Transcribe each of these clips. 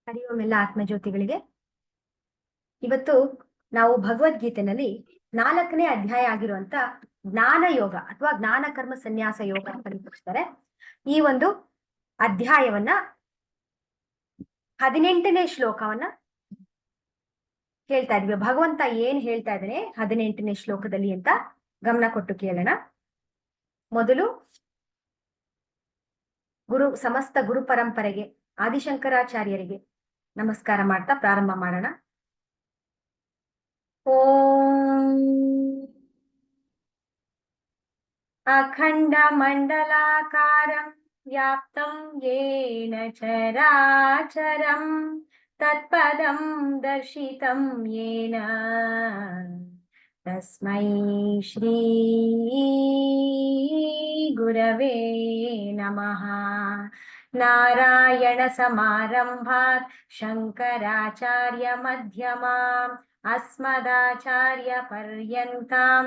ಹರಿ ಓಂ ಎಲ್ಲ ಆತ್ಮಜ್ಯೋತಿಗಳಿಗೆ. ಇವತ್ತು ನಾವು ಭಗವದ್ಗೀತೆನಲ್ಲಿ 4ನೇ ಅಧ್ಯಾಯ ಆಗಿರುವಂತ ಜ್ಞಾನ ಯೋಗ ಅಥವಾ ಜ್ಞಾನ ಕರ್ಮ ಸನ್ಯಾಸ ಯೋಗ ಅಂತ ಪರಿಗಣಿಸ್ತಾರೆ. ಈ ಒಂದು ಅಧ್ಯಾಯವನ್ನ 18ನೇ ಶ್ಲೋಕವನ್ನ ಹೇಳ್ತಾ ಇದ್ವಿ. ಭಗವಂತ ಏನ್ ಹೇಳ್ತಾ ಇದ್ದಾನೆ 18ನೇ ಶ್ಲೋಕದಲ್ಲಿ ಅಂತ ಗಮನ ಕೊಟ್ಟು ಕೇಳೋಣ. ಮೊದಲು ಸಮಸ್ತ ಗುರು ಪರಂಪರೆಗೆ ಆದಿಶಂಕರಾಚಾರ್ಯರಿಗೆ ನಮಸ್ಕಾರ ಮಾಡ್ತಾ ಪ್ರಾರಂಭ ಮಾಡೋಣ. ಓಂ ಅಖಂಡ ಮಂಡಲಾಕಾರಂ ವ್ಯಾಪ್ತಂ ಯೇನ ಚರಾಚರಂ ತತ್ಪದಂ ದರ್ಶಿತಂ ಯೇನ ತಸ್ಮೈ ಶ್ರೀ ಗುರವೇ ನಮಃ. ನಾರಾಯಣ ಸಮಾರಂಭಾತ್ ಶಂಕರಾಚಾರ್ಯ ಮಧ್ಯಮಾಂ ಅಸ್ಮದಾಚಾರ್ಯ ಪರ್ಯಂತಾಂ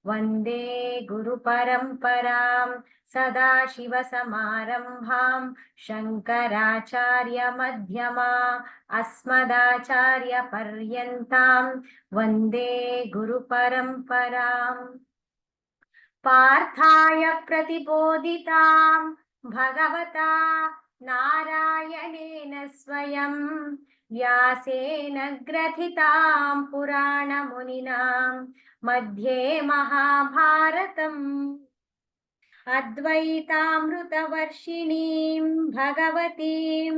ವಂದೇ ಗುರು ಪರಂಪರಾಂ. ಸದಾಶಿವ ಸಮಾರಂಭಾಂ ಶಂಕರಾಚಾರ್ಯ ಮಧ್ಯಮಾ ಅಸ್ಮದಾಚಾರ್ಯ ಪರ್ಯಂತಾಂ ವಂದೇ ಗುರು ಪರಂಪರಾಂ. ಪಾರ್ಥಾಯ ಪ್ರತಿಬೋಧಿತಾಂ ಭಗವತಾ ನಾರಾಯಣೇನ ಸ್ವಯಂ ವ್ಯಾಸೇನ ಗ್ರಥಿತಾಂ ಪುರಾಣ ಮುನಿನಾಂ ಮಧ್ಯೆ ಮಹಾಭಾರತಂ ಅದ್ವೈತಾಮೃತವರ್ಷಿಣೀಂ ಭಗವತೀಂ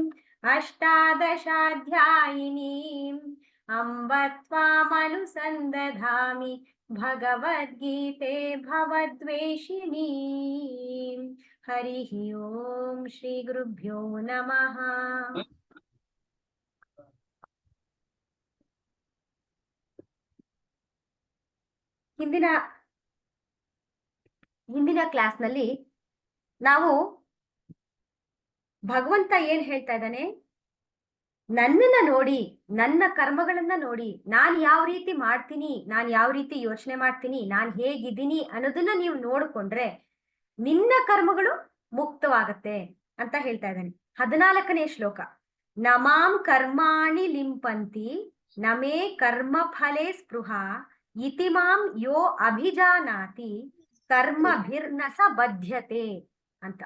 ಅಷ್ಟಾದಶಾಧ್ಯಾಯಿನೀಂ ಅಂಬ ತ್ವಾಮನುಸಂದಧಾಮಿ ಭಗವದ್ಗೀತೆ ಭವದ್ವೇಷಿಣೀಂ. ಹರಿ ಓಂ ಶ್ರೀ ಗುರುಭ್ಯೋ ನಮಃ. ಹಿಂದಿನ ಕ್ಲಾಸ್ನಲ್ಲಿ ನಾವು ಭಗವಂತ ಏನ್ ಹೇಳ್ತಾ ಇದ್ದಾನೆ, ನನ್ನನ್ನ ನೋಡಿ, ನನ್ನ ಕರ್ಮಗಳನ್ನ ನೋಡಿ, ನಾನ್ ಯಾವ ರೀತಿ ಮಾಡ್ತೀನಿ, ನಾನ್ ಯಾವ ರೀತಿ ಯೋಚನೆ ಮಾಡ್ತೀನಿ, ನಾನ್ ಹೇಗಿದ್ದೀನಿ ಅನ್ನೋದನ್ನ ನೀವು ನೋಡ್ಕೊಂಡ್ರೆ ನಿನ್ನ ಕರ್ಮಗಳು ಮುಕ್ತವಾಗತ್ತೆ ಅಂತ ಹೇಳ್ತಾ ಇದ್ದಾನೆ. 14ನೇ ಶ್ಲೋಕ. ನಮಾಂ ಕರ್ಮಾಣಿ ಲಿಂಪಂತಿ ನಮೇ ಕರ್ಮ ಫಲೇ ಸ್ಪೃಹ ಇತಿ ಮಾಂ ಯೋ ಅಭಿಜಾನಾತಿ ಕರ್ಮಭಿರ್ನಸ ಬದ್ಧತೆ ಅಂತ.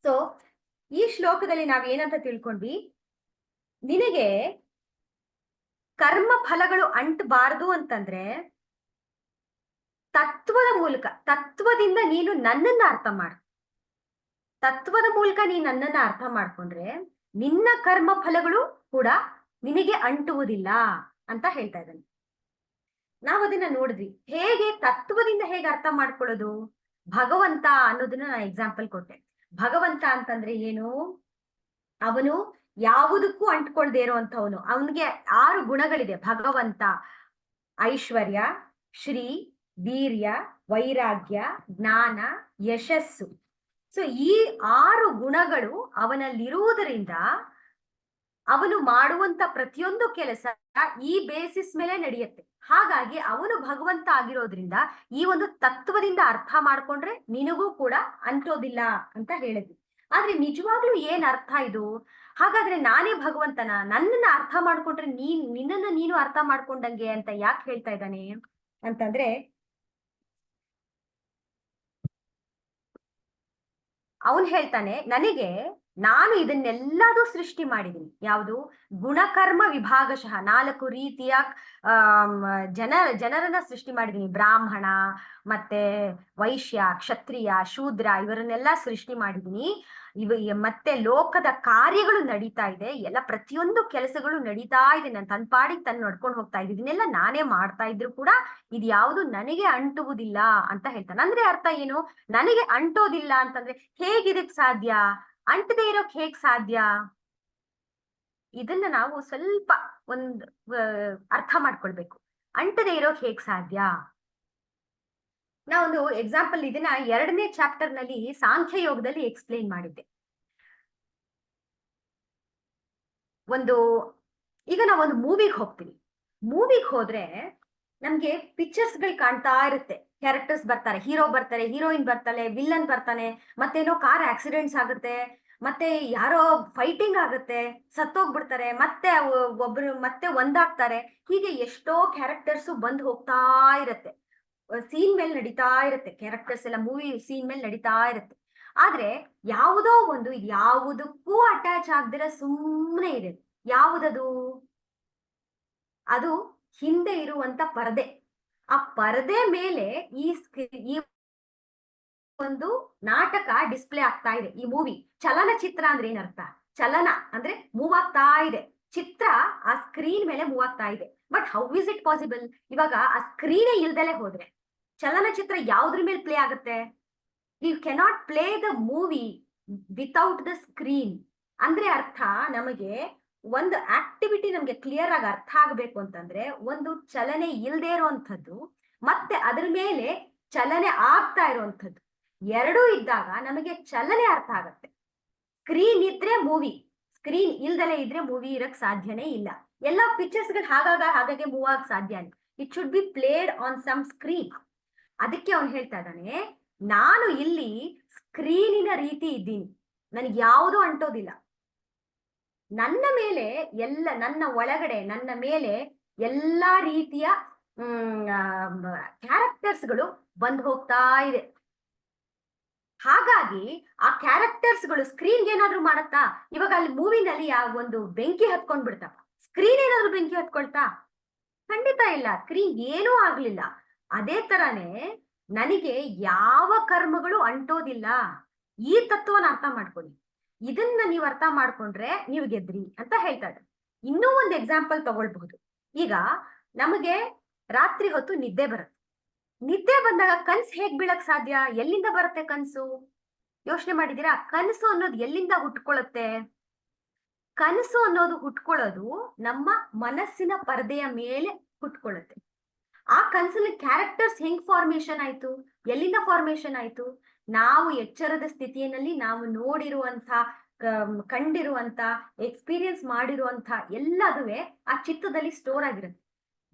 ಸೊ ಈ ಶ್ಲೋಕದಲ್ಲಿ ನಾವೇನಂತ ತಿಳ್ಕೊಂಡ್ವಿ, ನಿನಗೆ ಕರ್ಮ ಫಲಗಳು ಅಂಟಬಾರದು ಅಂತಂದ್ರೆ ತತ್ವದ ಮೂಲಕ, ತತ್ವದಿಂದ ನೀನು ನನ್ನನ್ನ ಅರ್ಥ ಮಾಡು. ತತ್ವದ ಮೂಲಕ ನೀನು ನನ್ನನ್ನ ಅರ್ಥ ಮಾಡ್ಕೊಂಡ್ರೆ ನಿನ್ನ ಕರ್ಮ ಫಲಗಳು ಕೂಡ ನಿನಗೆ ಅಂಟುವುದಿಲ್ಲ ಅಂತ ಹೇಳ್ತಾ ಇದ್ದಾನೆ. ನಾವು ಅದನ್ನ ನೋಡಿದ್ವಿ. ಹೇಗೆ ತತ್ವದಿಂದ ಹೇಗೆ ಅರ್ಥ ಮಾಡ್ಕೊಳ್ಳೋದು? ಭಗವಂತ ಅನ್ನೋದನ್ನ ನಾನು ಎಕ್ಸಾಂಪಲ್ ಕೊಟ್ಟೆ. ಭಗವಂತ ಅಂತಂದ್ರೆ ಏನು? ಅವನು ಯಾವುದಕ್ಕೂ ಅಂಟ್ಕೊಳ್ದೇ ಇರುವಂತವನು. ಅವನಿಗೆ 6 ಗುಣಗಳಿದೆ. ಭಗವಂತ ಐಶ್ವರ್ಯ, ಶ್ರೀ, ವೀರ್ಯ, ವೈರಾಗ್ಯ, ಜ್ಞಾನ, ಯಶಸ್ಸು. ಸೊ ಈ 6 ಗುಣಗಳು ಅವನಲ್ಲಿರುವುದರಿಂದ ಅವನು ಮಾಡುವಂತ ಪ್ರತಿಯೊಂದು ಕೆಲಸ ಈ ಬೇಸಿಸ್ ಮೇಲೆ ನಡೆಯುತ್ತೆ. ಹಾಗಾಗಿ ಅವನು ಭಗವಂತ ಆಗಿರೋದ್ರಿಂದ ಈ ಒಂದು ತತ್ವದಿಂದ ಅರ್ಥ ಮಾಡ್ಕೊಂಡ್ರೆ ನಿನಗೂ ಕೂಡ ಅಂಟೋದಿಲ್ಲ ಅಂತ ಹೇಳಿದ್ವಿ. ಆದ್ರೆ ನಿಜವಾಗ್ಲೂ ಏನ್ ಅರ್ಥ ಇದು? ಹಾಗಾದ್ರೆ ನಾನೇ ಭಗವಂತನ, ನನ್ನನ್ನ ಅರ್ಥ ಮಾಡ್ಕೊಂಡ್ರೆ ನಿನ್ನನ್ನ ನೀನು ಅರ್ಥ ಮಾಡ್ಕೊಂಡಂಗೆ ಅಂತ ಯಾಕೆ ಹೇಳ್ತಾ ಇದ್ದಾನೆ ಅಂತಂದ್ರೆ, ಅವನ್ ಹೇಳ್ತಾನೆ, ನನಗೆ ನಾನು ಇದನ್ನೆಲ್ಲದೂ ಸೃಷ್ಟಿ ಮಾಡಿದ್ದೀನಿ. ಯಾವುದು? ಗುಣಕರ್ಮ ವಿಭಾಗಶಃ 4 ರೀತಿಯ ಜನರನ್ನ ಸೃಷ್ಟಿ ಮಾಡಿದ್ದೀನಿ. ಬ್ರಾಹ್ಮಣ, ಮತ್ತೆ ವೈಶ್ಯ, ಕ್ಷತ್ರಿಯ, ಶೂದ್ರ, ಇವರನ್ನೆಲ್ಲ ಸೃಷ್ಟಿ ಮಾಡಿದ್ದೀನಿ. ಮತ್ತೆ ಲೋಕದ ಕಾರ್ಯಗಳು ನಡೀತಾ ಇದೆ, ಎಲ್ಲ ಪ್ರತಿಯೊಂದು ಕೆಲಸಗಳು ನಡೀತಾ ಇದೆ. ನಾನು ತನ್ನ ಪಾಡಿಗೆ ತನ್ನ ನಡ್ಕೊಂಡು ಹೋಗ್ತಾ ಇದ್ದೀನಿ. ಇದನ್ನೆಲ್ಲ ನಾನೇ ಮಾಡ್ತಾ ಇದ್ರು ಕೂಡ ಇದು ಯಾವುದು ನನಗೆ ಅಂಟುವುದಿಲ್ಲ ಅಂತ ಹೇಳ್ತಾನೆ. ಅಂದ್ರೆ ಅರ್ಥ ಏನು? ನನಗೆ ಅಂಟೋದಿಲ್ಲ ಅಂತಂದ್ರೆ ಹೇಗಿದಕ್ ಸಾಧ್ಯ? ಅಂಟದೇ ಇರೋಕ್ ಹೇಗ್ ಸಾಧ್ಯ? ಇದನ್ನ ನಾವು ಸ್ವಲ್ಪ ಅರ್ಥ ಮಾಡ್ಕೊಳ್ಬೇಕು. ಅಂಟದೇ ಇರೋಕ್ ಹೇಗ್ ಸಾಧ್ಯ? ನಾವೊಂದು ಎಕ್ಸಾಂಪಲ್ ಇದನ್ನ 2ನೇ ಚಾಪ್ಟರ್ ನಲ್ಲಿ ಸಾಂಖ್ಯ ಯೋಗದಲ್ಲಿ ಎಕ್ಸ್ಪ್ಲೇನ್ ಮಾಡಿದ್ದೆ. ಈಗ ನಾವೊಂದು ಮೂವಿಗೆ ಹೋಗ್ತೀವಿ. ಮೂವಿಗೆ ಹೋದ್ರೆ ನಮ್ಗೆ ಪಿಕ್ಚರ್ಸ್ ಗಳು ಕಾಣ್ತಾ ಇರುತ್ತೆ. ಕ್ಯಾರೆಕ್ಟರ್ಸ್ ಬರ್ತಾರೆ, ಹೀರೋ ಬರ್ತಾರೆ, ಹೀರೋಯಿನ್ ಬರ್ತಾಳೆ, ವಿಲ್ಲನ್ ಬರ್ತಾನೆ, ಮತ್ತೇನೋ ಕಾರ್ ಆಕ್ಸಿಡೆಂಟ್ಸ್ ಆಗುತ್ತೆ, ಮತ್ತೆ ಯಾರೋ ಫೈಟಿಂಗ್ ಆಗುತ್ತೆ, ಸತ್ತೋಗ್ಬಿಡ್ತಾರೆ, ಮತ್ತೆ ಒಬ್ರು ಮತ್ತೆ ಒಂದಾಗ್ತಾರೆ. ಹೀಗೆ ಎಷ್ಟೋ ಕ್ಯಾರೆಕ್ಟರ್ಸ್ ಬಂದ್ ಹೋಗ್ತಾ ಇರತ್ತೆ, ಸೀನ್ ಮೇಲೆ ನಡೀತಾ ಇರುತ್ತೆ, ಕ್ಯಾರೆಕ್ಟರ್ಸ್ ಎಲ್ಲ ಮೂವಿ ಸೀನ್ ಮೇಲೆ ನಡೀತಾ ಇರುತ್ತೆ. ಆದ್ರೆ ಯಾವುದೋ ಒಂದು ಯಾವುದಕ್ಕೂ ಅಟ್ಯಾಚ್ ಆಗದಿರ ಸುಮ್ಮನೆ ಇದೆ. ಯಾವುದದು? ಅದು ಹಿಂದೆ ಇರುವಂತ ಪರದೆ. ಆ ಪರದೆ ಮೇಲೆ ಈ ಒಂದು ನಾಟಕ ಡಿಸ್ಪ್ಲೇ ಆಗ್ತಾ ಇದೆ, ಈ ಮೂವಿ. ಚಲನಚಿತ್ರ ಅಂದ್ರೆ ಏನರ್ಥ? ಚಲನ ಅಂದ್ರೆ ಮೂವ್ ಆಗ್ತಾ ಇದೆ, ಚಿತ್ರ ಆ ಸ್ಕ್ರೀನ್ ಮೇಲೆ ಮೂವ್ ಆಗ್ತಾ ಇದೆ. But how is it possible? ಇವಾಗ ಆ ಸ್ಕ್ರೀನೇ ಇಲ್ದಲೆ ಹೋದ್ರೆ ಚಲನಚಿತ್ರ ಯಾವ್ದ್ರ ಮೇಲೆ ಪ್ಲೇ ಆಗುತ್ತೆ? You cannot play the movie without the screen. ಅಂದ್ರೆ ಅರ್ಥ, ನಮಗೆ ಒಂದು ಆಕ್ಟಿವಿಟಿ ನಮ್ಗೆ ಕ್ಲಿಯರ್ ಆಗಿ ಅರ್ಥ ಆಗ್ಬೇಕು ಅಂತಂದ್ರೆ ಒಂದು ಚಲನೆ ಇಲ್ದೇ ಇರುವಂಥದ್ದು ಮತ್ತೆ ಅದ್ರ ಮೇಲೆ ಚಲನೆ ಆಗ್ತಾ ಇರುವಂಥದ್ದು ಎರಡೂ ಇದ್ದಾಗ ನಮಗೆ ಚಲನೆ ಅರ್ಥ ಆಗತ್ತೆ. ಸ್ಕ್ರೀನ್ ಇದ್ರೆ ಮೂವಿ, ಸ್ಕ್ರೀನ್ ಇಲ್ದಲೆ ಇದ್ರೆ ಮೂವಿ ಇರಕ್ ಸಾಧ್ಯನೇ ಇಲ್ಲ. ಎಲ್ಲ ಪಿಕ್ಚರ್ಸ್ ಗಳು ಹಾಗಾಗಿ ಮೂವ್ ಆಗ ಸಾಧ್ಯ ಇಲ್ಲ. It should be played on some screen. ಅದಕ್ಕೆ ಅವ್ನು ಹೇಳ್ತಾ ಇದ್ದಾನೆ, ನಾನು ಇಲ್ಲಿ ಸ್ಕ್ರೀನಿನ ರೀತಿ ಇದ್ದೀನಿ, ನನಗೆ ಯಾವುದು ಅಂಟೋದಿಲ್ಲ. ನನ್ನ ಮೇಲೆ ನನ್ನ ಒಳಗಡೆ ನನ್ನ ಮೇಲೆ ಎಲ್ಲಾ ರೀತಿಯ ಕ್ಯಾರೆಕ್ಟರ್ಸ್ಗಳು ಬಂದ್ ಹೋಗ್ತಾ ಇದೆ. ಹಾಗಾಗಿ ಆ ಕ್ಯಾರೆಕ್ಟರ್ಸ್ಗಳು ಸ್ಕ್ರೀನ್ಗೆ ಏನಾದ್ರು ಮಾಡತ್ತಾ? ಇವಾಗ ಅಲ್ಲಿ ಮೂವಿನಲ್ಲಿ ಒಂದು ಬೆಂಕಿ ಹತ್ಕೊಂಡ್ ಬಿಡ್ತಾ, ಸ್ಕ್ರೀನ್ ಏನಾದ್ರು ಬೆಂಕಿ ಹತ್ಕೊಳ್ತಾ? ಖಂಡಿತ ಇಲ್ಲ, ಸ್ಕ್ರೀನ್ ಏನೂ ಆಗ್ಲಿಲ್ಲ. ಅದೇ ತರಾನೇ ನನಗೆ ಯಾವ ಕರ್ಮಗಳು ಅಂಟೋದಿಲ್ಲ. ಈ ತತ್ವನ ಅರ್ಥ ಮಾಡ್ಕೊಳ್ಳಿ. ಇದನ್ನ ನೀವು ಅರ್ಥ ಮಾಡ್ಕೊಂಡ್ರೆ ನೀವು ಗೆದ್ರಿ ಅಂತ ಹೇಳ್ತಾರೆ. ಇನ್ನೂ ಒಂದು ಎಕ್ಸಾಂಪಲ್ ತಗೊಳ್ಬಹುದು. ಈಗ ನಮಗೆ ರಾತ್ರಿ ಹೊತ್ತು ನಿದ್ದೆ ಬರುತ್ತೆ. ನಿದ್ದೆ ಬಂದಾಗ ಕನ್ಸು ಹೇಗ್ ಬೀಳಕ್ ಸಾಧ್ಯ? ಎಲ್ಲಿಂದ ಬರುತ್ತೆ ಕನ್ಸು? ಯೋಚನೆ ಮಾಡಿದೀರಾ? ಕನಸು ಅನ್ನೋದು ಎಲ್ಲಿಂದ ಹುಟ್ಕೊಳ್ಳುತ್ತೆ? ಕನಸು ಅನ್ನೋದು ಹುಟ್ಕೊಳ್ಳೋದು ನಮ್ಮ ಮನಸ್ಸಿನ ಪರದೆಯ ಮೇಲೆ ಹುಟ್ಕೊಳ್ಳುತ್ತೆ. ಆ ಕನ್ಸಲ್ಲಿ ಕ್ಯಾರೆಕ್ಟರ್ಸ್ ಹೆಂಗ್ ಫಾರ್ಮೇಶನ್ ಆಯ್ತು? ಎಲ್ಲಿಂದ ಫಾರ್ಮೇಶನ್ ಆಯ್ತು? ನಾವು ಎಚ್ಚರದ ಸ್ಥಿತಿಯಲ್ಲಿ ನಾವು ನೋಡಿರುವಂತ, ಕಂಡಿರುವಂತ, ಎಕ್ಸ್ಪೀರಿಯನ್ಸ್ ಮಾಡಿರುವಂತ ಎಲ್ಲದುವೆ ಆ ಚಿತ್ತದಲ್ಲಿ ಸ್ಟೋರ್ ಆಗಿರುತ್ತೆ.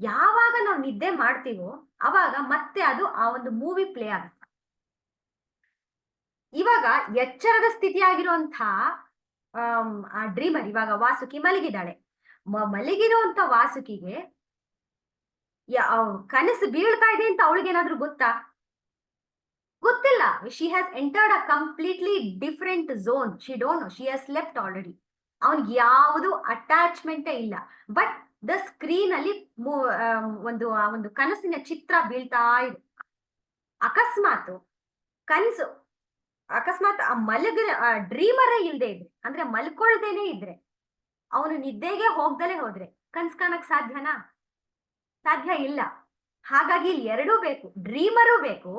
ಯಾವಾಗ ನಾವು ನಿದ್ದೆ ಮಾಡ್ತೀವೋ ಅವಾಗ ಮತ್ತೆ ಅದು ಆ ಒಂದು ಮೂವಿ ಪ್ಲೇ ಆಗುತ್ತೆ. ಇವಾಗ ಎಚ್ಚರದ ಸ್ಥಿತಿ ಆಗಿರುವಂತ ಆ ಡ್ರೀಮರ್, ಇವಾಗ ವಾಸುಕಿ ಮಲಗಿದಾಳೆ. ಮಲಗಿರುವಂತ ವಾಸುಕಿಗೆ ಕನಸು ಬೀಳ್ತಾ ಇದೆ ಅಂತ ಅವಳಿಗೇನಾದ್ರೂ ಗೊತ್ತಾ? ಗೊತ್ತಿಲ್ಲ. She has entered a completely different zone. She don't know, she has slept already. ಅವನಿಗೆ ಯಾವುದು ಅಟ್ಯಾಚ್ಮೆಂಟೇ ಇಲ್ಲ. ಬಟ್ ದ ಸ್ಕ್ರೀನ್ ಅಲ್ಲಿ ಒಂದು ಕನಸಿನ ಚಿತ್ರ ಬೀಳ್ತಾ ಇದೆ. ಅಕಸ್ಮಾತ್ ಕನ್ಸು ಅಕಸ್ಮಾತ್ ಆ ಡ್ರೀಮರೇ ಇಲ್ದೇ ಇದ್ರೆ, ಅಂದ್ರೆ ಮಲ್ಕೊಳ್ದೇನೆ ಇದ್ರೆ, ಅವನು ನಿದ್ದೆಗೆ ಹೋಗ್ದಲೇ ಹೋದ್ರೆ ಕನ್ಸ್ ಕಾಣಕ್ ಸಾಧ್ಯನಾ? ಸಾಧ್ಯ ಇಲ್ಲ. ಹಾಗಾಗಿ ಇಲ್ಲಿ ಎರಡೂ ಬೇಕು, ಡ್ರೀಮರು ಬೇಕು,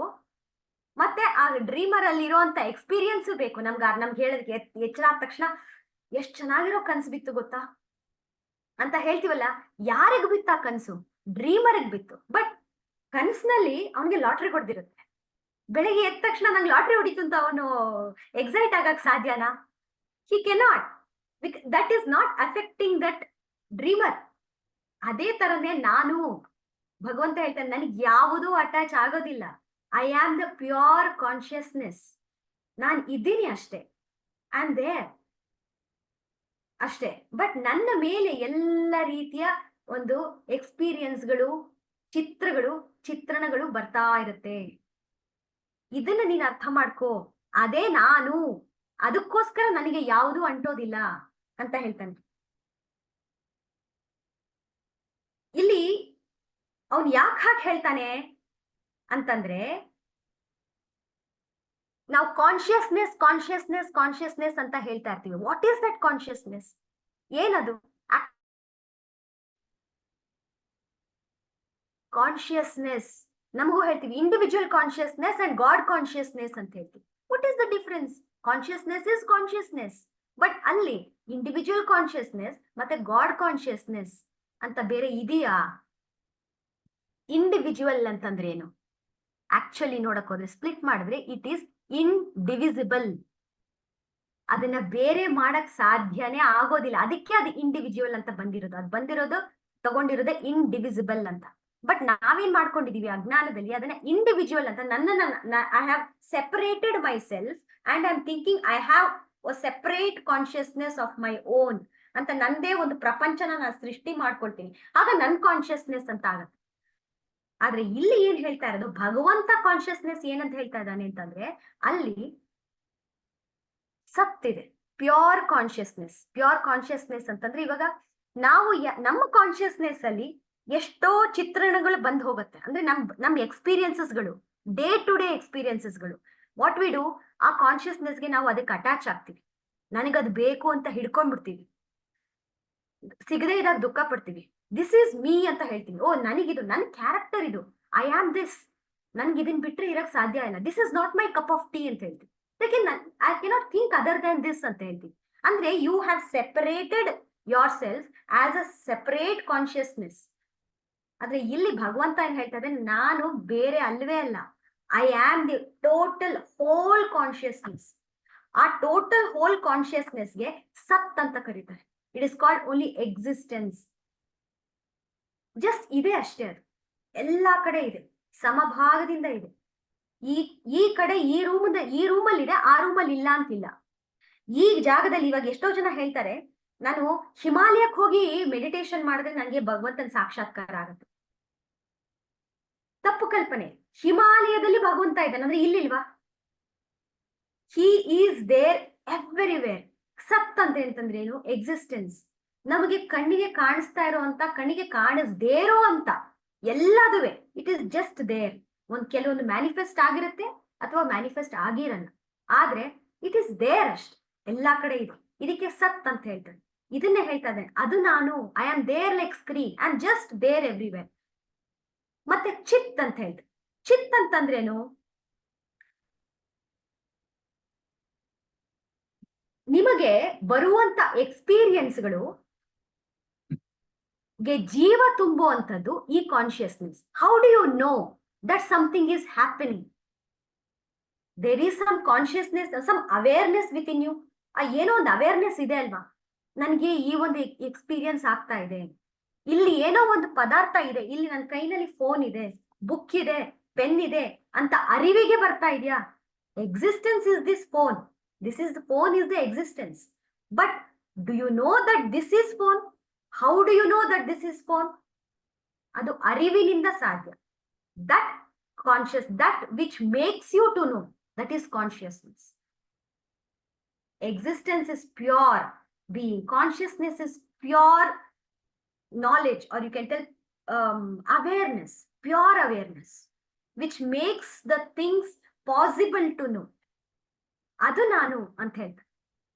ಮತ್ತೆ ಆ ಡ್ರೀಮರ್ ಅಲ್ಲಿ ಇರುವಂತ ಎಕ್ಸ್ಪೀರಿಯನ್ಸ್ ಬೇಕು. ನಮ್ಗೆ ಹೇಳೋದಕ್ಕೆ ಎಚ್ಚರ ಆದ ತಕ್ಷಣ ಎಷ್ಟ್ ಚೆನ್ನಾಗಿರೋ ಕನ್ಸು ಬಿತ್ತು ಗೊತ್ತಾ ಅಂತ ಹೇಳ್ತೀವಲ್ಲ. ಯಾರಿಗ್ ಬಿತ್ತ ಕನ್ಸು? ಡ್ರೀಮರ್ಗ್ ಬಿತ್ತು. ಬಟ್ ಕನ್ಸಿನಲ್ಲಿ ಅವನಿಗೆ ಲಾಟ್ರಿ ಹೊಡೆದಿರುತ್ತೆ. ಬೆಳಿಗ್ಗೆ ಎದ್ದ ತಕ್ಷಣ ನಂಗೆ ಲಾಟ್ರಿ ಹೊಡಿತು ಅಂತ ಅವನು ಎಕ್ಸೈಟ್ ಆಗಕ್ ಸಾಧ್ಯನಾ? He cannot. That is not affecting that dreamer. ಅದೇ ತರನೇ ನಾನು, ಭಗವಂತ ಹೇಳ್ತಾನೆ, ನನಗೆ ಯಾವುದೂ ಅಟ್ಯಾಚ್ ಆಗೋದಿಲ್ಲ. I am the pure consciousness. ನಾನು ಇದ್ದೀನಿ ಅಷ್ಟೇ, ಐ ಆಮ್ ದೇರ್ ಅಷ್ಟೇ. ಬಟ್ ನನ್ನ ಮೇಲೆ ಎಲ್ಲ ರೀತಿಯ ಒಂದು ಎಕ್ಸ್ಪೀರಿಯನ್ಸ್ಗಳು, ಚಿತ್ರಣಗಳು ಬರ್ತಾ ಇರುತ್ತೆ. ಇದನ್ನ ನೀನ್ ಅರ್ಥ ಮಾಡ್ಕೋ. ಅದೇ ನಾನು, ಅದಕ್ಕೋಸ್ಕರ ನನಗೆ ಯಾವುದೂ ಅಂಟೋದಿಲ್ಲ ಅಂತ ಹೇಳ್ತಾನೆ. ಇಲ್ಲಿ ಅವನ್ ಯಾಕೆ ಹಾಗೆ ಹೇಳ್ತಾನೆ ಅಂತಂದ್ರೆ, ನಾವು ಕಾನ್ಶಿಯಸ್ನೆಸ್ ಅಂತ ಹೇಳ್ತಾ ಇರ್ತೀವಿ. What is that consciousness? ಏನದು ಕಾನ್ಶಿಯಸ್ನೆಸ್? ನಮಗೂ ಹೇಳ್ತೀವಿ individual consciousness and god consciousness ಅಂತ ಹೇಳ್ತೀವಿ. What is the difference? Consciousness is consciousness. But ಅಲ್ಲಿ ಇಂಡಿವಿಜುವಲ್ ಕಾನ್ಶಿಯಸ್ನೆಸ್ ಮತ್ತೆ ಗಾಡ್ ಕಾನ್ಶಿಯಸ್ನೆಸ್ ಅಂತ ಬೇರೆ ಇದೆಯಾ? ಇಂಡಿವಿಜುವಲ್ ಅಂತಂದ್ರೆ ಏನು? ಆಕ್ಚುಲಿ ನೋಡಕ್ ಹೋದ್ರೆ, ಸ್ಪ್ಲಿಟ್ ಮಾಡಿದ್ರೆ ಇಟ್ ಈಸ್ ಇಂಡಿವಿಸಿಬಲ್. ಅದನ್ನ ಬೇರೆ ಮಾಡಕ್ ಸಾಧ್ಯನೇ ಆಗೋದಿಲ್ಲ. ಅದಕ್ಕೆ ಅದು ಇಂಡಿವಿಜುವಲ್ ಅಂತ ಬಂದಿರೋದು. ಅದು ತಗೊಂಡಿರೋದೇ ಇಂಡಿವಿಸಿಬಲ್ ಅಂತ. ಬಟ್ ನಾವೇನ್ ಮಾಡ್ಕೊಂಡಿದೀವಿ ಅಜ್ಞಾನದಲ್ಲಿ ಅದನ್ನ ಇಂಡಿವಿಜುವಲ್ ಅಂತ ನನ್ನನ್ನ I have separated my self and I am thinking I have separate consciousness of my own ಅಂತ ನಂದೇ ಒಂದು ಪ್ರಪಂಚನ ನಾನು ಸೃಷ್ಟಿ ಮಾಡ್ಕೊಳ್ತೀನಿ. ಆಗ ನನ್ ಕಾನ್ಶಿಯಸ್ನೆಸ್ ಅಂತ ಆಗತ್ತೆ. ಆದ್ರೆ ಇಲ್ಲಿ ಏನ್ ಹೇಳ್ತಾ ಇರೋದು, ಭಗವಂತ ಕಾನ್ಶಿಯಸ್ನೆಸ್ ಏನಂತ ಹೇಳ್ತಾ ಇದ್ದಾನೆ ಅಂತಂದ್ರೆ, ಅಲ್ಲಿ ಸತ್ತಿದೆ, ಪ್ಯೂರ್ ಕಾನ್ಶಿಯಸ್ನೆಸ್. ಪ್ಯೂರ್ ಕಾನ್ಶಿಯಸ್ನೆಸ್ ಅಂತಂದ್ರೆ ಇವಾಗ ನಾವು ನಮ್ಮ ಕಾನ್ಶಿಯಸ್ನೆಸ್ ಅಲ್ಲಿ ಎಷ್ಟೋ ಚಿತ್ರಣಗಳು ಬಂದ್ ಹೋಗುತ್ತೆ. ಅಂದ್ರೆ ನಮ್ ಎಕ್ಸ್ಪೀರಿಯನ್ಸಸ್ಗಳು, ಡೇ ಟು ಡೇ ಎಕ್ಸ್ಪೀರಿಯನ್ಸಸ್ಗಳು, ವಾಟ್ ವಿ ಡೂ, ಆ ಕಾನ್ಶಿಯಸ್ನೆಸ್ಗೆ ನಾವು ಅದಕ್ಕೆ ಅಟ್ಯಾಚ್ ಆಗ್ತೀವಿ. ನನಗದು ಬೇಕು ಅಂತ ಹಿಡ್ಕೊಂಡ್ಬಿಡ್ತೀವಿ. ಸಿಗದೆ ಇದಾಗ ದುಃಖ ಪಡ್ತೀವಿ. ದಿಸ್ ಈಸ್ ಮೀ ಅಂತ ಹೇಳ್ತೀವಿ. ಓ, ನನಗಿದು, ನನ್ನ ಕ್ಯಾರೆಕ್ಟರ್ ಇದು, ಐ ಆಮ್ ದಿಸ್, ನನ್ಗೆ ಇದನ್ ಬಿಟ್ರೆ ಇರಕ್ ಸಾಧ್ಯ ಇಲ್ಲ, this is not my cup of tea ಅಂತ ಹೇಳ್ತೀವಿ. I cannot think other than this ಅಂತ ಹೇಳ್ತೀವಿ. ಅಂದ್ರೆ you have separated yourself as a separate consciousness. ಆದ್ರೆ ಇಲ್ಲಿ ಭಗವಂತ ಏನ್ ಹೇಳ್ತಾ ಇದ್ದಾನೆ, ನಾನು ಬೇರೆ ಅಲ್ವೇ ಅಲ್ಲ, I am the total whole consciousness. ಆ ಟೋಟಲ್ ಹೋಲ್ ಕಾನ್ಶಿಯಸ್ನೆಸ್ಗೆ ಸತ್ ಅಂತ ಕರೀತಾರೆ. It is called only existence. Just ಇದೆ ಅಷ್ಟೇ. ಅದು ಎಲ್ಲಾ ಕಡೆ ಇದೆ, ಸಮಭಾಗದಿಂದ ಇದೆ. ಈ ಕಡೆ ಈ ರೂಮಲ್ಲಿ ಇದೆ, ಆ ರೂಮಲ್ಲಿ ಇಲ್ಲ ಅಂತಿಲ್ಲ. ಈ ಜಾಗದಲ್ಲಿ ಇವಾಗ ಎಷ್ಟೋ ಜನ ಹೇಳ್ತಾರೆ, ನಾನು ಹಿಮಾಲಯಕ್ಕೆ ಹೋಗಿ ಮೆಡಿಟೇಷನ್ ಮಾಡಿದ್ರೆ ನನಗೆ ಭಗವಂತನ ಸಾಕ್ಷಾತ್ಕಾರ ಆಗುತ್ತೆ. ತಪ್ಪು ಕಲ್ಪನೆ. ಹಿಮಾಲಯದಲ್ಲಿ ಭಗವಂತ ಇದ್ದಾನೆ ಅಂದ್ರೆ ಇಲ್ಲಿಲ್ವಾ? He is there everywhere. ಸತ್ ಅಂತಂದ್ರೆ ಏನು? ಎಕ್ಸಿಸ್ಟೆನ್ಸ್. ನಮಗೆ ಕಣ್ಣಿಗೆ ಕಾಣಿಸ್ತಾ ಇರೋಂತ, ಕಣ್ಣಿಗೆ ಕಾಣಿಸ್ದೇ ಇರೋ ಅಂತ ಎಲ್ಲದುವೆ ಇಟ್ ಇಸ್ ಜಸ್ಟ್ ದೇರ್. ಕೆಲವೊಂದು ಮ್ಯಾನಿಫೆಸ್ಟ್ ಆಗಿರುತ್ತೆ ಅಥವಾ ಮ್ಯಾನಿಫೆಸ್ಟ್ ಆಗಿರಲ್ಲ, ಆದ್ರೆ ಇಟ್ ಇಸ್ ದೇರ್ ಅಷ್ಟೆ, ಎಲ್ಲಾ ಕಡೆ ಇದೆ. ಇದಕ್ಕೆ ಸತ್ ಅಂತ ಹೇಳ್ತಾರೆ. ಇದನ್ನೇ ಹೇಳ್ತಾ ಇದ್ದೇನೆ, ಅದು ನಾನು, I am there like screen, I am just there everywhere. ಮತ್ತೆ ಚಿತ್ ಅಂತ ಹೇಳ್ತಾರೆ. ಚಿತ್ ಅಂತಂದ್ರೇನು? ನಿಮಗೆ ಬರುವಂತ ಎಕ್ಸ್ಪೀರಿಯನ್ಸ್ಗಳು ಗೆ ಜೀವ ತುಂಬುವಂಥದ್ದು ಈ consciousness. How do you know that something is happening? There is some consciousness, some awareness within you. ಏನೋ ಒಂದು ಅವೇರ್ನೆಸ್ ಇದೆ ಅಲ್ವಾ, ನನಗೆ ಈ ಒಂದು ಎಕ್ಸ್ಪೀರಿಯನ್ಸ್ ಆಗ್ತಾ ಇದೆ, ಇಲ್ಲಿ ಏನೋ ಒಂದು ಪದಾರ್ಥ ಇದೆ, ಇಲ್ಲಿ ನನ್ನ ಕೈನಲ್ಲಿ ಫೋನ್ ಇದೆ, ಬುಕ್ ಇದೆ, ಪೆನ್ ಇದೆ ಅಂತ ಅರಿವಿಗೆ ಬರ್ತಾ ಇದೆಯಾ? Existence is this phone, this is the phone is the existence. But do you know that this is phone? How do you know that this is phone? ಅದು ಅರಿವಿನಿಂದ ಸಾಧ್ಯ. That conscious, that which makes you to know, that is consciousness. Existence is pure being. Consciousness is pure knowledge, or you can tell awareness, pure awareness, which makes the things possible to know. ಅದು ನಾನು ಅಂತ ಹೇಳ್ತಾರೆ.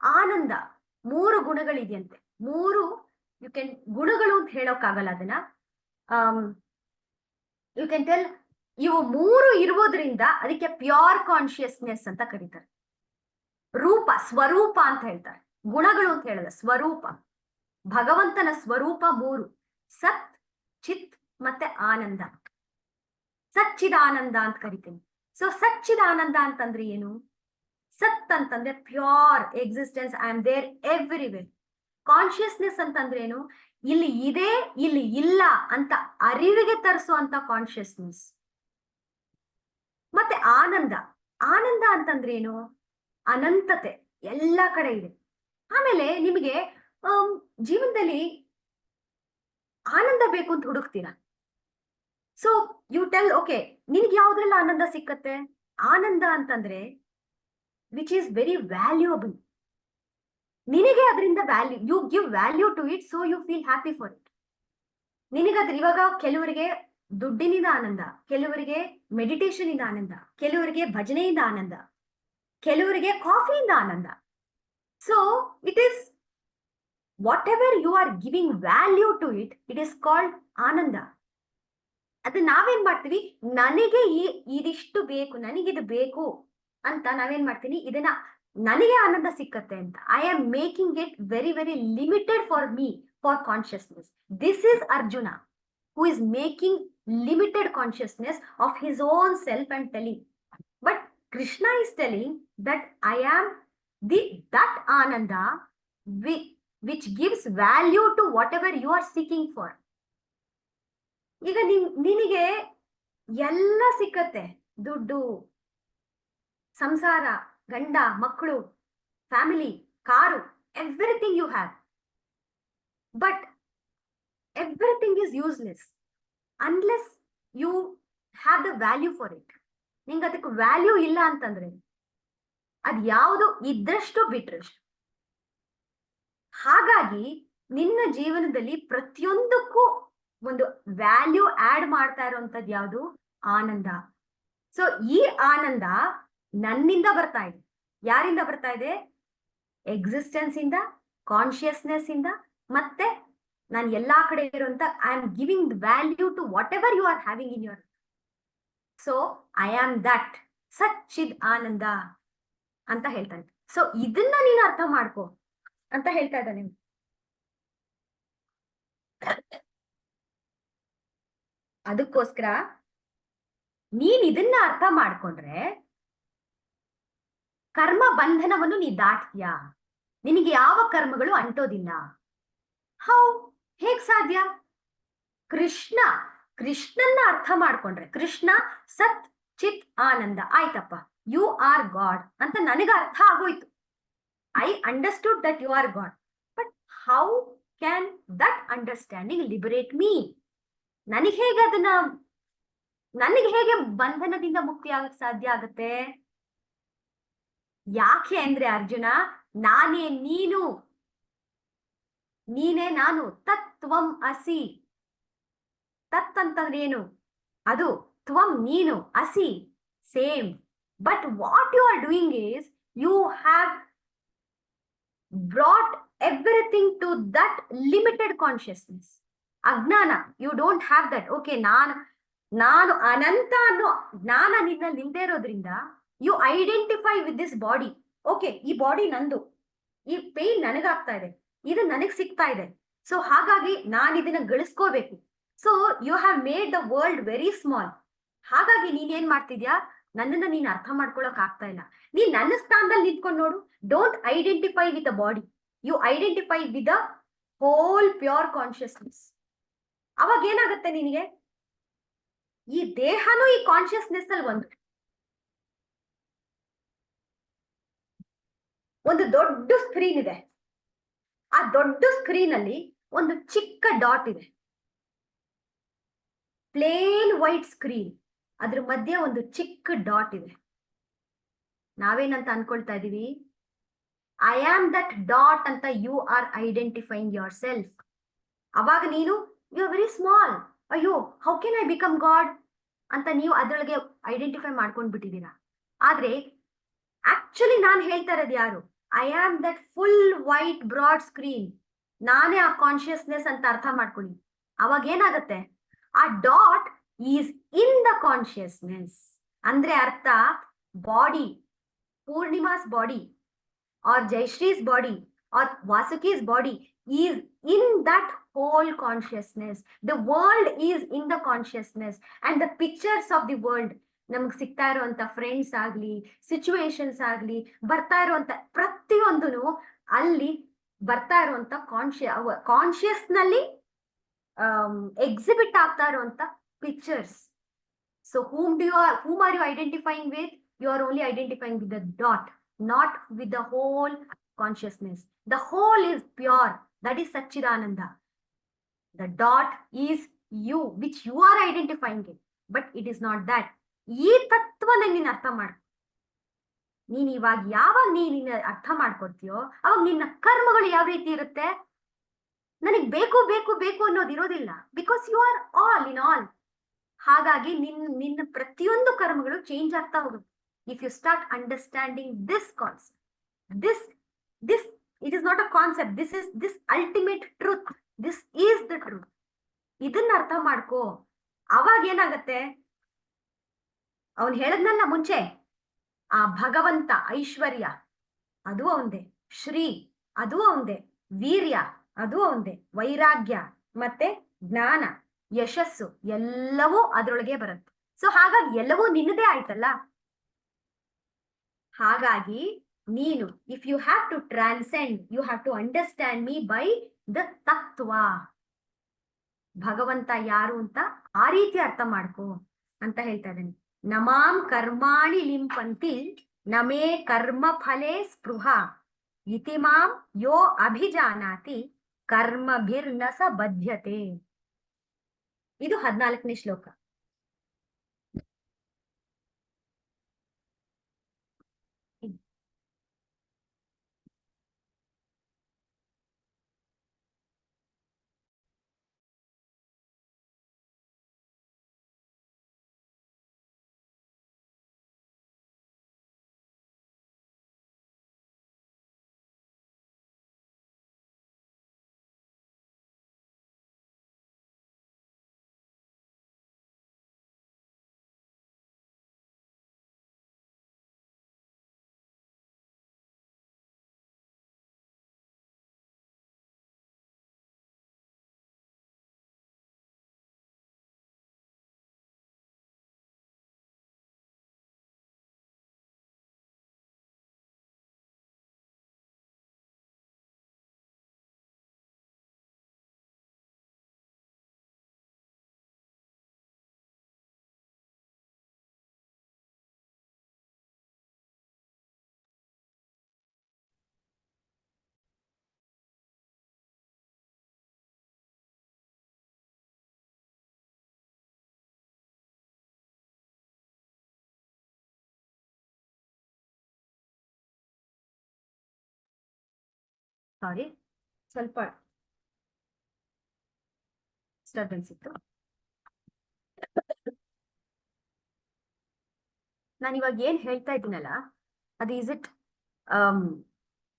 ಆನಂದ, 3 ಗುಣಗಳಿದೆಯಂತೆ. 3 you can, ಗುಣಗಳು ಅಂತ ಹೇಳೋಕ್ಕಾಗಲ್ಲ ಅದನ್ನ. You can tell ಇವು 3 ಇರುವುದರಿಂದ ಅದಕ್ಕೆ ಪ್ಯೂರ್ ಕಾನ್ಶಿಯಸ್ನೆಸ್ ಅಂತ ಕರೀತಾರೆ. ರೂಪ, ಸ್ವರೂಪ ಅಂತ ಹೇಳ್ತಾರೆ. ಗುಣಗಳು ಅಂತ ಹೇಳಲ್ಲ, ಸ್ವರೂಪ. ಭಗವಂತನ ಸ್ವರೂಪ 3: ಸತ್, ಚಿತ್ ಮತ್ತೆ ಆನಂದ. ಸಚ್ಚಿದಾನಂದ ಅಂತ ಕರಿತೀನಿ. ಸೊ ಸಚ್ಚಿದಾನಂದ ಅಂತಂದ್ರೆ ಏನು? ಸತ್ ಅಂತಂದ್ರೆ pure existence, I am there everywhere. Consciousness ಅಂತಂದ್ರೆ ಏನು? ಇಲ್ಲಿ ಇದೆ, ಇಲ್ಲಿ ಇಲ್ಲ ಅಂತ ಅರಿವಿಗೆ ತರಿಸುವಂತ ಕಾನ್ಶಿಯಸ್ನೆಸ್. ಮತ್ತೆ ಆನಂದ, ಆನಂದ ಅಂತಂದ್ರೆ ಏನು? ಅನಂತತೆ, ಎಲ್ಲ ಕಡೆ ಇದೆ. ಆಮೇಲೆ ನಿಮಗೆ ಜೀವನದಲ್ಲಿ ಆನಂದ ಬೇಕು ಅಂತ ಹುಡುಕ್ತೀರಾ. ಸೊ ಯು ಟೆಲ್, ಓಕೆ, ನಿನ್ಗೆ ಯಾವ್ದ್ರೆಲ್ಲ ಆನಂದ ಸಿಕ್ಕತ್ತೆ? ಆನಂದ ಅಂತಂದ್ರೆ ವಿಚ್ ಈಸ್ ವೆರಿ ವ್ಯಾಲ್ಯೂಯಬಲ್. ನಿನಗೆ ಅದರಿಂದ value, you give value to it, so you feel happy for it. ನಿನಗದ್ರ ಇವಾಗ ಕೆಲವರಿಗೆ ದುಡ್ಡಿನಿಂದ ಆನಂದ, ಕೆಲವರಿಗೆ ಮೆಡಿಟೇಷನ್ ಇಂದ ಆನಂದ, ಕೆಲವರಿಗೆ ಭಜನೆಯಿಂದ ಆನಂದ, ಕೆಲವರಿಗೆ ಕಾಫಿಯಿಂದ ಆನಂದ. So it is whatever you are giving value to it, it is called ಆನಂದ. ಅದು ನಾವೇನ್ ಮಾಡ್ತೀವಿ, ನನಗೆ ಇದಿಷ್ಟು ಬೇಕು, ನನಗಿದು ಬೇಕು ಅಂತ ನಾವೇನ್ ಮಾಡ್ತೀನಿ, ಇದನ್ನ ನನಗೆ ಆನಂದ ಸಿಕ್ಕತ್ತೆ ಅಂತ. I am making it very very limited for me, for consciousness. This is Arjuna who is making limited consciousness of his own self and telling. But Krishna is telling that I am that Ananda which gives value to whatever you are seeking for. ಈಗ ನಿನಗೆ ಎಲ್ಲ ಸಿಕ್ಕತ್ತೆ, ದುಡ್ಡು, ಸಂಸಾರ, ಗಂಡ, ಮಕ್ಕಳು, family, car, everything you have. But everything is useless unless you have the value for it. ನಿಂಗೆ ಅದಕ್ಕೆ ವ್ಯಾಲ್ಯೂ ಇಲ್ಲ ಅಂತಂದ್ರೆ ಅದ್ ಯಾವುದು ಇದ್ದಷ್ಟು ಬಿಟ್ರಷ್ಟು. ಹಾಗಾಗಿ ನಿನ್ನ ಜೀವನದಲ್ಲಿ ಪ್ರತಿಯೊಂದಕ್ಕೂ ಒಂದು ವ್ಯಾಲ್ಯೂ ಆಡ್ ಮಾಡ್ತಾ ಇರುವಂತದ್ದು ಯಾವುದು? ಆನಂದ. ಸೊ ಈ ಆನಂದ ನನ್ನಿಂದ ಬರ್ತಾ ಇದೆ. ಯಾರಿಂದ ಬರ್ತಾ ಇದೆ? ಎಕ್ಸಿಸ್ಟೆನ್ಸ್ ಇಂದ, ಕಾನ್ಶಿಯಸ್ನೆಸ್ ಇಂದ, ಮತ್ತೆ ನಾನು ಎಲ್ಲಾ ಕಡೆ ಇರುವಂತ I am giving value to whatever you are having in your. So I am that ಸಚ್ಚಿದ್ ಆನಂದ ಅಂತ ಹೇಳ್ತಾನೆ. ಸೊ ಇದನ್ನ ನೀನು ಅರ್ಥ ಮಾಡ್ಕೋ ಅಂತ ಹೇಳ್ತಾ ಇದ್ದಾನೆ. ಅದಕ್ಕೋಸ್ಕರ ನೀನ್ ಇದನ್ನ ಅರ್ಥ ಮಾಡ್ಕೊಂಡ್ರೆ ಕರ್ಮ ಬಂಧನವನ್ನು ನೀ ದಾಟ್ತೀಯಾ. ನಿನಗೆ ಯಾವ ಕರ್ಮಗಳು ಅಂಟೋದಿಲ್ಲ. ಹೌ? ಹೇಗ್ ಸಾಧ್ಯ? ಕೃಷ್ಣನ್ನ ಅರ್ಥ ಮಾಡ್ಕೊಂಡ್ರೆ, ಕೃಷ್ಣ ಸತ್ ಚಿತ್ ಆನಂದ, ಆಯ್ತಪ್ಪ ಯು ಆರ್ ಗಾಡ್ ಅಂತ ನನಗೆ ಅರ್ಥ ಆಗೋಯ್ತು. I understood that you are God. But how can that understanding liberate me? ನನಗೆ ಹೇಗೆ ಬಂಧನದಿಂದ ಮುಕ್ತಿ ಆಗಕ್ ಸಾಧ್ಯ ಆಗುತ್ತೆ? ಯಾಕೆ ಅಂದ್ರೆ ಅರ್ಜುನ, ನಾನೇ ನೀನು, ನೀನೇ ನಾನು. ತತ್ವಂ ಅಸಿ. ತತ್ ಅಂತಂದ್ರೆ ಏನು? ಅದು. ತ್ವಂ ನೀನು, ಅಸಿ same. But what you are doing is you have brought everything to that limited consciousness. ಅಜ್ಞಾನ. You don't have that. Okay, ನಾನು ಅನಂತ ಅನ್ನೋ ಜ್ಞಾನ ನಿನ್ನ ನಿಲ್ದೇ ಇರೋದ್ರಿಂದ you identify with this body. Okay, ಈ ಬಾಡಿ ನಂದು, ಈ ಪೇನ್ ನನಗಾಗ್ತಾ ಇದೆ, ಇದು ನನಗ್ ಸಿಗ್ತಾ ಇದೆ, ಸೊ ಹಾಗಾಗಿ ನಾನು ಇದನ್ನ ಗಳಿಸ್ಕೋಬೇಕು. So you have made the world very small. ಹಾಗಾಗಿ ನೀನ್ ಏನ್ ಮಾಡ್ತಿದ್ಯಾ? ನನ್ನನ್ನ ನೀನ್ ಅರ್ಥ ಮಾಡ್ಕೊಳಕ್ ಆಗ್ತಾ ಇಲ್ಲ. ನೀನ್ ನನ್ನ ಸ್ಥಾನದಲ್ಲಿ ನಿಂತ್ಕೊಂಡು ನೋಡು. Don't identify with a body, you identify with the whole pure consciousness. ಅವಾಗ ಏನಾಗುತ್ತೆ ನಿನಗೆ? ಈ ದೇಹನೂ ಈ ಕಾನ್ಶಿಯಸ್ನೆಸ್ ಅಲ್ಲಿ ಒಂದು ದೊಡ್ಡ ಸ್ಕ್ರೀನ್ ಇದೆ. ಆ ದೊಡ್ಡ ಸ್ಕ್ರೀನ್ ಅಲ್ಲಿ ಒಂದು ಚಿಕ್ಕ ಡಾಟ್ ಇದೆ, ಪ್ಲೇನ್ ವೈಟ್ ಸ್ಕ್ರೀನ್. ಅದ್ರ ಮಧ್ಯೆ ಒಂದು ಚಿಕ್ಕ ಡಾಟ್ ಇದೆ. ನಾವೇನಂತ ಅನ್ಕೊಳ್ತಾ ಇದೀವಿ? ಐ ಆಮ್ ದಟ್ ಡಾಟ್ ಅಂತ you are identifying yourself. ಅವಾಗ ನೀನು ಯು ಆರ್ ವೆರಿ ಸ್ಮಾಲ್. ಅಯ್ಯೋ, how can I become God ಅಂತ ನೀವು ಅದ್ರೊಳಗೆ ಐಡೆಂಟಿಫೈ ಮಾಡ್ಕೊಂಡ್ ಬಿಟ್ಟಿದ್ದೀರಾ. ಆದ್ರೆ ಆಕ್ಚುಲಿ ನಾನು ಹೇಳ್ತಾ ಇರೋದು ಯಾರು? I am that full white broad screen. ನಾನೇ ಆ ಕಾನ್ಶಿಯಸ್ನೆಸ್ ಅಂತ ಅರ್ಥ ಮಾಡ್ಕೊಳ್ಳಿ. ಅವಾಗ ಏನಾಗುತ್ತೆ? ಆ dot is in the consciousness. ಅಂದ್ರೆ ಅರ್ಥ, body, Poornima's body or Jayshree's body or Vasuki's body is in that whole consciousness. The world is in the consciousness and the pictures of the world, ನಮ್ಗೆ ಸಿಗ್ತಾ ಇರುವಂತ ಫ್ರೆಂಡ್ಸ್ ಆಗ್ಲಿ, situations ಆಗ್ಲಿ, ಬರ್ತಾ ಇರುವಂತ ಪ್ರತಿಯೊಂದನು ಅಲ್ಲಿ ಬರ್ತಾ ಇರುವಂತ ಕಾನ್ಶಿಯಸ್ ನಲ್ಲಿ ಎಕ್ಸಿಬಿಟ್ ಆಗ್ತಾ ಇರುವಂತ pictures. So whom are you identifying with? You are only identifying with the dot, not with the whole consciousness. The whole is pure. That is Satchidananda. The dot is you, which you are identifying it, but it is not that. ಈ ತತ್ವನ ನೀನು ಅರ್ಥ ಮಾಡು. ನೀನ್ ಇವಾಗ ಯಾವಾಗ ನೀನ್ ಅರ್ಥ ಮಾಡ್ಕೊಡ್ತೀಯೋ ಅವಾಗ ನಿನ್ನ ಕರ್ಮಗಳು ಯಾವ ರೀತಿ ಇರುತ್ತೆ? ನನಗ್ ಬೇಕು ಬೇಕು ಬೇಕು ಅನ್ನೋದು ಇರೋದಿಲ್ಲ. Because you are all in all. ಹಾಗಾಗಿ ನಿನ್ನ ಪ್ರತಿಯೊಂದು ಕರ್ಮಗಳು ಚೇಂಜ್ ಆಗ್ತಾ ಹೋಗುತ್ತೆ. If you start understanding this concept, this it is not a concept, this ultimate truth, this is the truth. ಇದನ್ನ ಅರ್ಥ ಮಾಡ್ಕೋ. ಅವಾಗ ಏನಾಗತ್ತೆ? ಅವನ್ ಹೇಳದ್ನಲ್ಲ ಮುಂಚೆ, ಆ ಭಗವಂತ, ಐಶ್ವರ್ಯ ಅದು ಅವಂದೇ, ಶ್ರೀ ಅದು ಅವಂದೇ, ವೀರ್ಯ ಅದು ಅವಂದೇ, ವೈರಾಗ್ಯ ಮತ್ತೆ ಜ್ಞಾನ, ಯಶಸ್ಸು ಎಲ್ಲವೂ ಅದ್ರೊಳಗೆ ಬರುತ್ತೆ. ಸೊ ಹಾಗಾಗಿ ಎಲ್ಲವೂ ನಿನ್ನದೇ ಆಯ್ತಲ್ಲ. ಹಾಗಾಗಿ ನೀನು if you have to transcend, you have to understand me by the ತತ್ವ. ಭಗವಂತ ಯಾರು ಅಂತ ಆ ರೀತಿ ಅರ್ಥ ಮಾಡ್ಕೋ ಅಂತ ಹೇಳ್ತಾ ಇದ್ದಾನೆ. ನಮಾಂ ಕರ್ಮಾಣಿ ಲಿಂಪಂತಿ ನಮೇ ಕರ್ಮ ಫಲೇ ಸ್ಪೃಹ ಇತಿ ಮಾಂ ಯೋ ಅಭಿಜಾನಾತಿ ಕರ್ಮಭಿರ್ನ ಸ ಬದ್ಧತೆ. ಇದು 14ನೇ ಶ್ಲೋಕ. ಸಾರಿ, ಸ್ವಲ್ಪ ಡಿಸ್ಟರ್ಬೆನ್ಸ್ ಇತ್ತು. ನಾನು ಇವಾಗ ಏನ್ ಹೇಳ್ತಾ ಇದ್ದೀನಲ್ಲ, ಅದು is it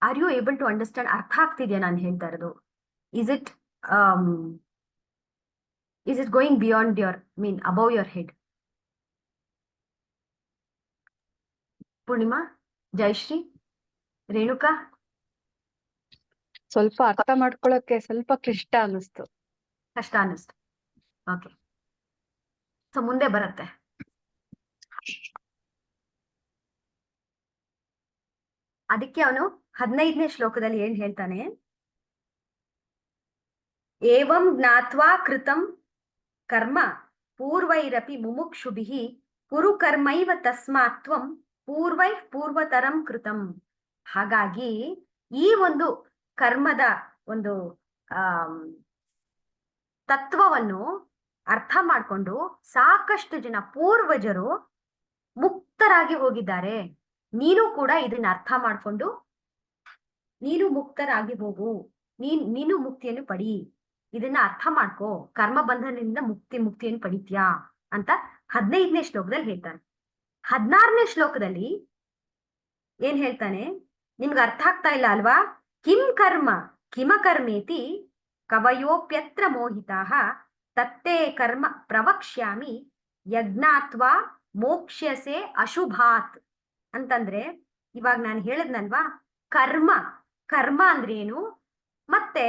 are you able to understand? ಅರ್ಥ ಆಗ್ತಿದ್ಯಾ ನಾನು ಹೇಳ್ತಾ ಇರೋದು? Is it going beyond your mean above your head? Poornima, Jayashree, Renuka, ಸ್ವಲ್ಪ ಅರ್ಥ ಮಾಡ್ಕೊಳಕ್ಕೆ ಸ್ವಲ್ಪ ಕ್ಲಿಷ್ಟ ಅನ್ನಿಸ್ತು. ಕಷ್ಟ ಅನ್ನಿಸ್ತು. ಓಕೆ, ಸೊ ಮುಂದೆ ಬರುತ್ತೆ. ಅದಕ್ಕೆ ಅವನು 15ನೇ ಶ್ಲೋಕದಲ್ಲಿ ಏನ್ ಹೇಳ್ತಾನೆ? ಏವಂ ಜ್ಞಾತ್ವಾ ಕೃತಂ ಕರ್ಮ ಪೂರ್ವೈರಪಿ ಮುಮುಕ್ಷುಭಿಃ ಕುರು ಕರ್ಮೈವ ತಸ್ಮಾತ್ ತ್ವಂ ಪೂರ್ವತರಂ ಕೃತಂ. ಹಾಗಾಗಿ ಈ ಒಂದು ಕರ್ಮದ ಒಂದು ತತ್ವವನ್ನು ಅರ್ಥ ಮಾಡಿಕೊಂಡು ಸಾಕಷ್ಟು ಜನ ಪೂರ್ವಜರು ಮುಕ್ತರಾಗಿ ಹೋಗಿದ್ದಾರೆ. ನೀನು ಕೂಡ ಇದನ್ನ ಅರ್ಥ ಮಾಡಿಕೊಂಡು ನೀನು ಮುಕ್ತರಾಗಿ ಹೋಗು, ನೀನು ಮುಕ್ತಿಯನ್ನು ಪಡಿ. ಇದನ್ನ ಅರ್ಥ ಮಾಡ್ಕೋ, ಕರ್ಮ ಬಂಧನದಿಂದ ಮುಕ್ತಿಯನ್ನು ಪಡಿತ್ಯಾ ಅಂತ 15ನೇ ಶ್ಲೋಕದಲ್ಲಿ ಹೇಳ್ತಾನೆ. 16ನೇ ಶ್ಲೋಕದಲ್ಲಿ ಏನ್ ಹೇಳ್ತಾನೆ? ನಿಮ್ಗೆ ಅರ್ಥ ಆಗ್ತಾ ಇಲ್ಲ ಅಲ್ವಾ? ಕಿಂ ಕರ್ಮ ಕಿಮಕರ್ಮೇತಿ ಕವಯೋಪ್ಯತ್ರ ಮೋಹಿತಾಃ ತತ್ತೇ ಕರ್ಮ ಪ್ರವಕ್ಷ್ಯಾಮಿ ಯಜ್ಞಾತ್ವಾ ಮೋಕ್ಷ್ಯಸೆ ಅಶುಭಾತ್. ಅಂತಂದ್ರೆ ಇವಾಗ ನಾನು ಹೇಳದ್ನಲ್ವಾ, ಕರ್ಮ ಅಂದ್ರೇನು ಮತ್ತೆ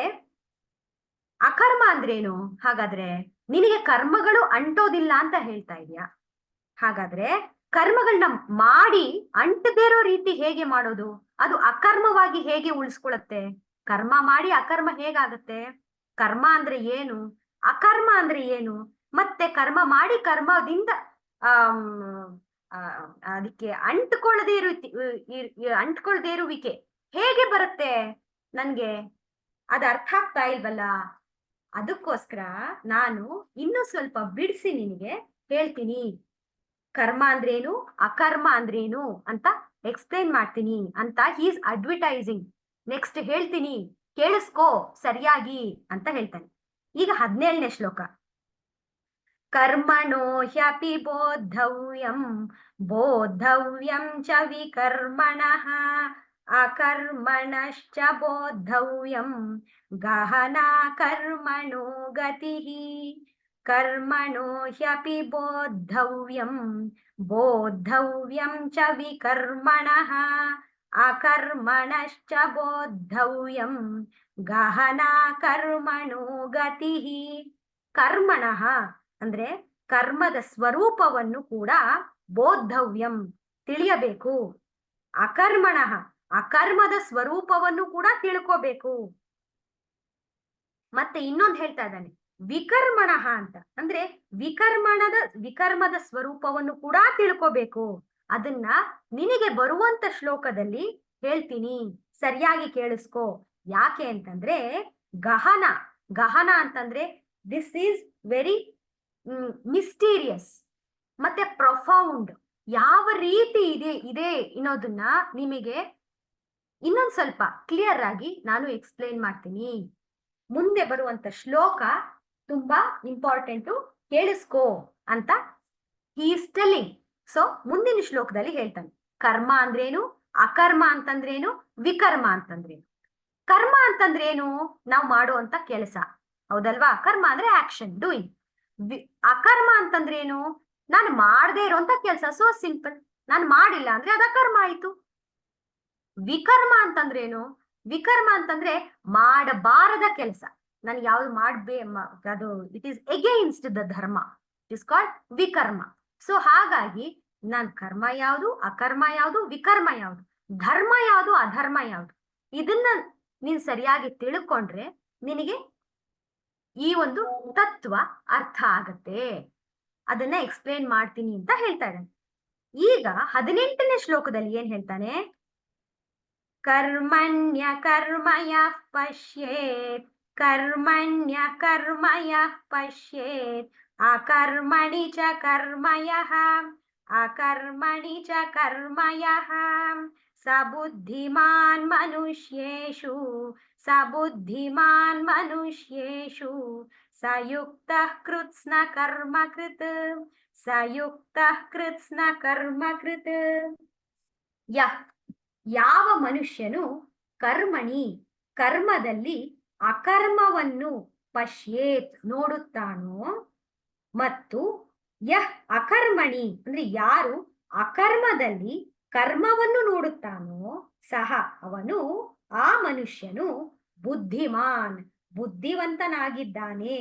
ಅಕರ್ಮ ಅಂದ್ರೇನು? ಹಾಗಾದ್ರೆ ನಿನಗೆ ಕರ್ಮಗಳು ಅಂಟೋದಿಲ್ಲ ಅಂತ ಹೇಳ್ತಾ ಇದೀಯಾ? ಹಾಗಾದ್ರೆ ಕರ್ಮಗಳನ್ನ ಮಾಡಿ ಅಂಟದೇ ಇರೋ ರೀತಿ ಹೇಗೆ ಮಾಡೋದು? ಅದು ಅಕರ್ಮವಾಗಿ ಹೇಗೆ ಉಳಿಸ್ಕೊಳತ್ತೆ? ಕರ್ಮ ಮಾಡಿ ಅಕರ್ಮ ಹೇಗಾಗತ್ತೆ? ಕರ್ಮ ಅಂದ್ರೆ ಏನು, ಅಕರ್ಮ ಅಂದ್ರೆ ಏನು, ಮತ್ತೆ ಕರ್ಮ ಮಾಡಿ ಕರ್ಮದಿಂದ ಅದಕ್ಕೆ ಅಂಟ್ಕೊಳ್ಳದೇ ಇರುವಿಕೆ ಹೇಗೆ ಬರುತ್ತೆ? ನನ್ಗೆ ಅದು ಅರ್ಥ ಆಗ್ತಾ ಇಲ್ವಲ್ಲ. ಅದಕ್ಕೋಸ್ಕರ ನಾನು ಇನ್ನೂ ಸ್ವಲ್ಪ ಬಿಡಿಸಿ ನಿನಗೆ ಹೇಳ್ತೀನಿ. ಕರ್ಮ ಅಂದ್ರೇನು, ಅಕರ್ಮ ಅಂದ್ರೇನು ಅಂತ ಎಕ್ಸ್ಪ್ಲೈನ್ ಮಾಡ್ತೀನಿ ಅಂತ ಈಸ್ ಅಡ್ವರ್ಟೈಸಿಂಗ್. ನೆಕ್ಸ್ಟ್ ಹೇಳ್ತೀನಿ, ಕೇಳಿಸ್ಕೋ ಸರಿಯಾಗಿ ಅಂತ ಹೇಳ್ತಾನೆ. ಈಗ 17ನೇ ಶ್ಲೋಕ. ಕರ್ಮಣೋ ಹ್ಯಪಿ ಬೋದ್ಧವ್ಯಂ ಚ ವಿಕರ್ಮಣಃ ಅಕರ್ಮಣಶ್ಚ ಬೋದ್ಧವ್ಯಂ ಗಹನಾ ಕರ್ಮಣೋ ಗತಿಃ. ಕರ್ಮಣೋ ಹ್ಯಪಿ ಬೋದ್ಧವ್ಯಂ ಚ ವಿಕರ್ಮಣಃ ಅಕರ್ಮಣಶ್ಚ ಬೋದ್ಧವ್ಯಂ ಗಹನಾ ಕರ್ಮಣೋ ಗತಿಃ. ಕರ್ಮಣಃ ಅಂದ್ರೆ ಕರ್ಮದ ಸ್ವರೂಪವನ್ನು ಕೂಡ ಬೋದ್ಧವ್ಯಂ ತಿಳಿಯಬೇಕು. ಅಕರ್ಮಣಃ ಅಕರ್ಮದ ಸ್ವರೂಪವನ್ನು ಕೂಡ ತಿಳ್ಕೋಬೇಕು. ಮತ್ತೆ ಇನ್ನೊಂದು ಹೇಳ್ತಾ ಇದ್ದಾನೆ, ವಿಕರ್ಮಣಃ ಅಂತ ಅಂದ್ರೆ ವಿಕರ್ಮದ ಸ್ವರೂಪವನ್ನು ಕೂಡ ತಿಳ್ಕೋಬೇಕು. ಅದನ್ನ ನಿನಗೆ ಬರುವಂತ ಶ್ಲೋಕದಲ್ಲಿ ಹೇಳ್ತೀನಿ, ಸರಿಯಾಗಿ ಕೇಳಿಸ್ಕೋ. ಯಾಕೆ ಅಂತಂದ್ರೆ ಗಹನ ಗಹನ ಅಂತಂದ್ರೆ ದಿಸ್ ಈಸ್ ವೆರಿ ಮಿಸ್ಟೀರಿಯಸ್ ಮತ್ತೆ ಪ್ರೊಫೌಂಡ್. ಯಾವ ರೀತಿ ಇದೆ ಅನ್ನೋದನ್ನ ನಿಮಗೆ ಇನ್ನೊಂದ್ ಸ್ವಲ್ಪ ಕ್ಲಿಯರ್ ಆಗಿ ನಾನು ಎಕ್ಸ್ಪ್ಲೇನ್ ಮಾಡ್ತೀನಿ. ಮುಂದೆ ಬರುವಂತ ಶ್ಲೋಕ ತುಂಬಾ ಇಂಪಾರ್ಟೆಂಟು, ಕೇಳಿಸ್ಕೋ ಅಂತ ಹಿ ಈಸ್ ಟೆಲ್ಲಿಂಗ್. ಸೊ ಮುಂದಿನ ಶ್ಲೋಕದಲ್ಲಿ ಹೇಳ್ತಾನೆ ಕರ್ಮ ಅಂದ್ರೇನು, ಅಕರ್ಮ ಅಂತಂದ್ರೇನು, ವಿಕರ್ಮ ಅಂತಂದ್ರೇನು. ಕರ್ಮ ಅಂತಂದ್ರೇನು? ನಾವು ಮಾಡುವಂತ ಕೆಲಸ, ಹೌದಲ್ವಾ? ಕರ್ಮ ಅಂದ್ರೆ ಆಕ್ಷನ್, ಡೂಯಿಂಗ್. ಅಕರ್ಮ ಅಂತಂದ್ರೇನು? ನಾನು ಮಾಡದೇ ಇರೋಂತ ಕೆಲಸ. So simple. ನಾನು ಮಾಡಿಲ್ಲ ಅಂದ್ರೆ ಅದ ಅಕರ್ಮ ಆಯ್ತು. ವಿಕರ್ಮ ಅಂತಂದ್ರೇನು? ವಿಕರ್ಮ ಅಂತಂದ್ರೆ ಮಾಡಬಾರದ ಕೆಲಸ. ನಾನು ಯಾವ್ದು ಅದು ಇಟ್ ಈಸ್ ಎಗೇನ್ಸ್ಟ್ ದ ಧರ್ಮ, ಇಟ್ ಇಸ್ ಕಾಲ್ಡ್ ವಿಕರ್ಮ. ಸೊ ಹಾಗಾಗಿ ನಾನ್ ಕರ್ಮ ಯಾವುದು, ಅಕರ್ಮ ಯಾವುದು, ವಿಕರ್ಮ ಯಾವುದು, ಧರ್ಮ ಯಾವುದು, ಅಧರ್ಮ ಯಾವುದು, ಇದನ್ನ ನೀನ್ ಸರಿಯಾಗಿ ತಿಳ್ಕೊಂಡ್ರೆ ನಿನಗೆ ಈ ಒಂದು ತತ್ವ ಅರ್ಥ ಆಗತ್ತೆ. ಅದನ್ನ ಎಕ್ಸ್ಪ್ಲೇನ್ ಮಾಡ್ತೀನಿ ಅಂತ ಹೇಳ್ತಾ ಇದ್ದಾನೆ. ಈಗ 18ನೇ ಶ್ಲೋಕದಲ್ಲಿ ಏನ್ ಹೇಳ್ತಾನೆ? ಕರ್ಮಣ್ಯ ಕರ್ಮಯ ಪಶ್ಯೇತ್, ಕರ್ಮಣ್ಯ ಕರ್ಮಯ ಪಶ್ಯೇತ್, ಅಕರ್ಮಣಿ ಚ ಕರ್ಮಯಃ, ಅಕರ್ಮಣಿ ಚ ಕರ್ಮಯಃ, ಸಬುದ್ಧಿಮಾನ್ ಮನುಷ್ಯೇಷು, ಸಬುದ್ಧಿಮಾನ್ ಮನುಷ್ಯೇಷು, ಸಯುಕ್ತಃ ಕೃತ್ಸ್ನ ಕರ್ಮಕೃತ್, ಸಯುಕ್ತಃ ಕೃತ್ಸ್ನ ಕರ್ಮಕೃತ್. ಯಾವ ಮನುಷ್ಯನು ಕರ್ಮಣಿ ಕರ್ಮದಲ್ಲಿ ಅಕರ್ಮವನ್ನು ಪಶ್ಯೇತ್ ನೋಡುತ್ತಾನೋ, ಮತ್ತು ಯಹ್ ಅಕರ್ಮಣಿ ಅಂದ್ರೆ ಯಾರು ಅಕರ್ಮದಲ್ಲಿ ಕರ್ಮವನ್ನು ನೋಡುತ್ತಾನೋ, ಸಹ ಅವನು, ಆ ಮನುಷ್ಯನು ಬುದ್ಧಿಮಾನ್ ಬುದ್ಧಿವಂತನಾಗಿದ್ದಾನೆ,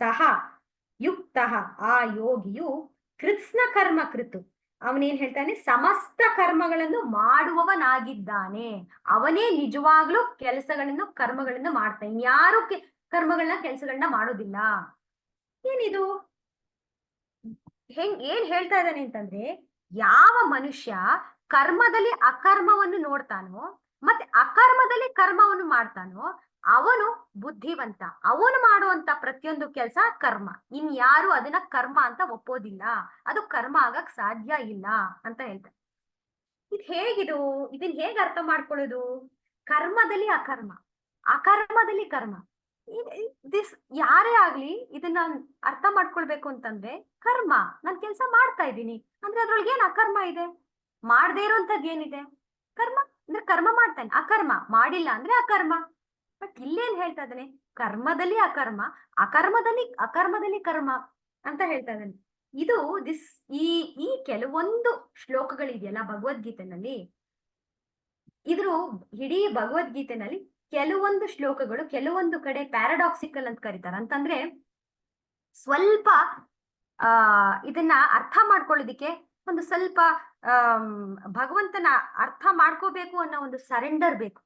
ಸಹ ಯುಕ್ತ ಆ ಯೋಗಿಯು ಕೃತ್ಸ್ನ ಕರ್ಮ ಕೃತು ಅವನೇನ್ ಹೇಳ್ತಾನೆ? ಸಮಸ್ತ ಕರ್ಮಗಳನ್ನು ಮಾಡುವವನಾಗಿದ್ದಾನೆ. ಅವನೇ ನಿಜವಾಗ್ಲೂ ಕರ್ಮಗಳನ್ನು ಮಾಡ್ತಾನೆ. ಇನ್ಯಾರು ಕೆಲಸಗಳನ್ನ ಮಾಡೋದಿಲ್ಲ. ಏನಿದು? ಏನ್ ಹೇಳ್ತಾ ಇದ್ದಾನೆ ಅಂತಂದ್ರೆ, ಯಾವ ಮನುಷ್ಯ ಕರ್ಮದಲ್ಲಿ ಅಕರ್ಮವನ್ನು ನೋಡ್ತಾನೋ ಮತ್ತೆ ಅಕರ್ಮದಲ್ಲಿ ಕರ್ಮವನ್ನು ಮಾಡ್ತಾನೋ ಅವನು ಬುದ್ಧಿವಂತ. ಅವನು ಮಾಡುವಂತ ಪ್ರತಿಯೊಂದು ಕೆಲಸ ಕರ್ಮ. ಇನ್ಯಾರು ಅದನ್ನ ಕರ್ಮ ಅಂತ ಒಪ್ಪೋದಿಲ್ಲ, ಅದು ಕರ್ಮ ಆಗಕ್ ಸಾಧ್ಯ ಇಲ್ಲ ಅಂತ ಹೇಳ್ತಾರೆ. ಇದನ್ನ ಹೇಗೆ ಅರ್ಥ ಮಾಡ್ಕೊಳ್ಳೋದು? ಕರ್ಮದಲ್ಲಿ ಅಕರ್ಮ, ಅಕರ್ಮದಲ್ಲಿ ಕರ್ಮ. ಯಾರೇ ಆಗ್ಲಿ ಇದನ್ನ ಅರ್ಥ ಮಾಡ್ಕೊಳ್ಬೇಕು ಅಂತಂದ್ರೆ, ಕರ್ಮ ನಾನ್ ಕೆಲಸ ಮಾಡ್ತಾ ಇದ್ದೀನಿ ಅಂದ್ರೆ ಅದ್ರೊಳಗೆ ಏನ್ ಅಕರ್ಮ ಇದೆ? ಮಾಡದೇ ಇರೋಂಥದ್ದು ಏನಿದೆ? ಕರ್ಮ ಅಂದ್ರೆ ಕರ್ಮ ಮಾಡ್ತಾನೆ, ಅಕರ್ಮ ಮಾಡಿಲ್ಲ ಅಂದ್ರೆ ಅಕರ್ಮ. ಬಟ್ ಇಲ್ಲೇನ್ ಹೇಳ್ತಾ ಇದ್ದಾನೆ? ಕರ್ಮದಲ್ಲಿ ಅಕರ್ಮ, ಅಕರ್ಮದಲ್ಲಿ ಕರ್ಮ ಅಂತ ಹೇಳ್ತಾ ಇದ್ದಾನೆ. ಇದು ಈ ಕೆಲವೊಂದು ಶ್ಲೋಕಗಳಿದೆಯಲ್ಲ ಭಗವದ್ಗೀತೆನಲ್ಲಿ, ಇದ್ರ ಇಡೀ ಭಗವದ್ಗೀತೆನಲ್ಲಿ ಕೆಲವೊಂದು ಶ್ಲೋಕಗಳು ಕೆಲವೊಂದು ಕಡೆ ಪ್ಯಾರಾಡಾಕ್ಸಿಕಲ್ ಅಂತ ಕರೀತಾರೆ. ಅಂತಂದ್ರೆ ಸ್ವಲ್ಪ ಇದನ್ನ ಅರ್ಥ ಮಾಡ್ಕೊಳ್ಳೋದಿಕ್ಕೆ ಒಂದು ಸ್ವಲ್ಪ ಭಗವಂತನ ಅರ್ಥ ಮಾಡ್ಕೋಬೇಕು ಅನ್ನೋ ಒಂದು ಸರೆಂಡರ್ ಬೇಕು.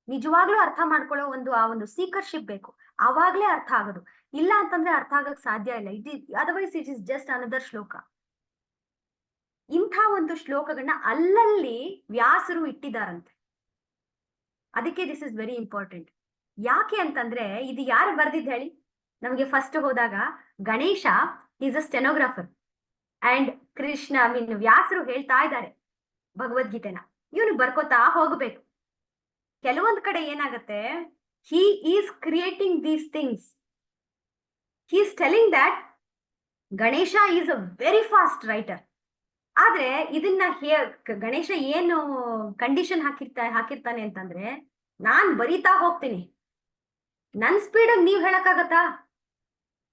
ನಿಜವಾಗ್ಲೂ ಅರ್ಥ ಮಾಡ್ಕೊಳ್ಳೋ ಆ ಒಂದು ಸೀಕರ್ಶಿಪ್ ಬೇಕು. ಅವಾಗ್ಲೇ ಅರ್ಥ ಆಗೋದು. ಇಲ್ಲ ಅಂತಂದ್ರೆ ಅರ್ಥ ಆಗಕ್ ಸಾಧ್ಯ ಇಲ್ಲ. Otherwise it is just another ಶ್ಲೋಕ. ಇಂಥ ಒಂದು ಶ್ಲೋಕಗಳನ್ನ ಅಲ್ಲಲ್ಲಿ ವ್ಯಾಸರು ಇಟ್ಟಿದಾರಂತೆ. ಅದಕ್ಕೆ ದಿಸ್ ಇಸ್ ವೆರಿ ಇಂಪಾರ್ಟೆಂಟ್. ಯಾಕೆ ಅಂತಂದ್ರೆ ಇದು ಯಾರು ಬರ್ದಿದ್ ಹೇಳಿ? ನಮ್ಗೆ ಫಸ್ಟ್ ಹೋದಾಗ Ganesha is a stenographer and Krishna ವ್ಯಾಸರು ಹೇಳ್ತಾ ಇದ್ದಾರೆ ಭಗವದ್ಗೀತೆನ, ಇವನು ಬರ್ಕೋತಾ ಹೋಗ್ಬೇಕು. ಕೆಲವೊಂದ್ ಕಡೆ ಏನಾಗತ್ತೆ, he is creating these things, he is telling that Ganesha is a very fast writer. ಆದ್ರೆ ಇದನ್ನ ಗಣೇಶ ಏನು ಕಂಡೀಷನ್ ಹಾಕಿರ್ತಾನೆ ಅಂತಂದ್ರೆ, ನಾನ್ ಬರಿತಾ ಹೋಗ್ತೀನಿ, ನನ್ ಸ್ಪೀಡ್ ನೀವ್ ಹೇಳಕ್ಕಾಗತ್ತಾ?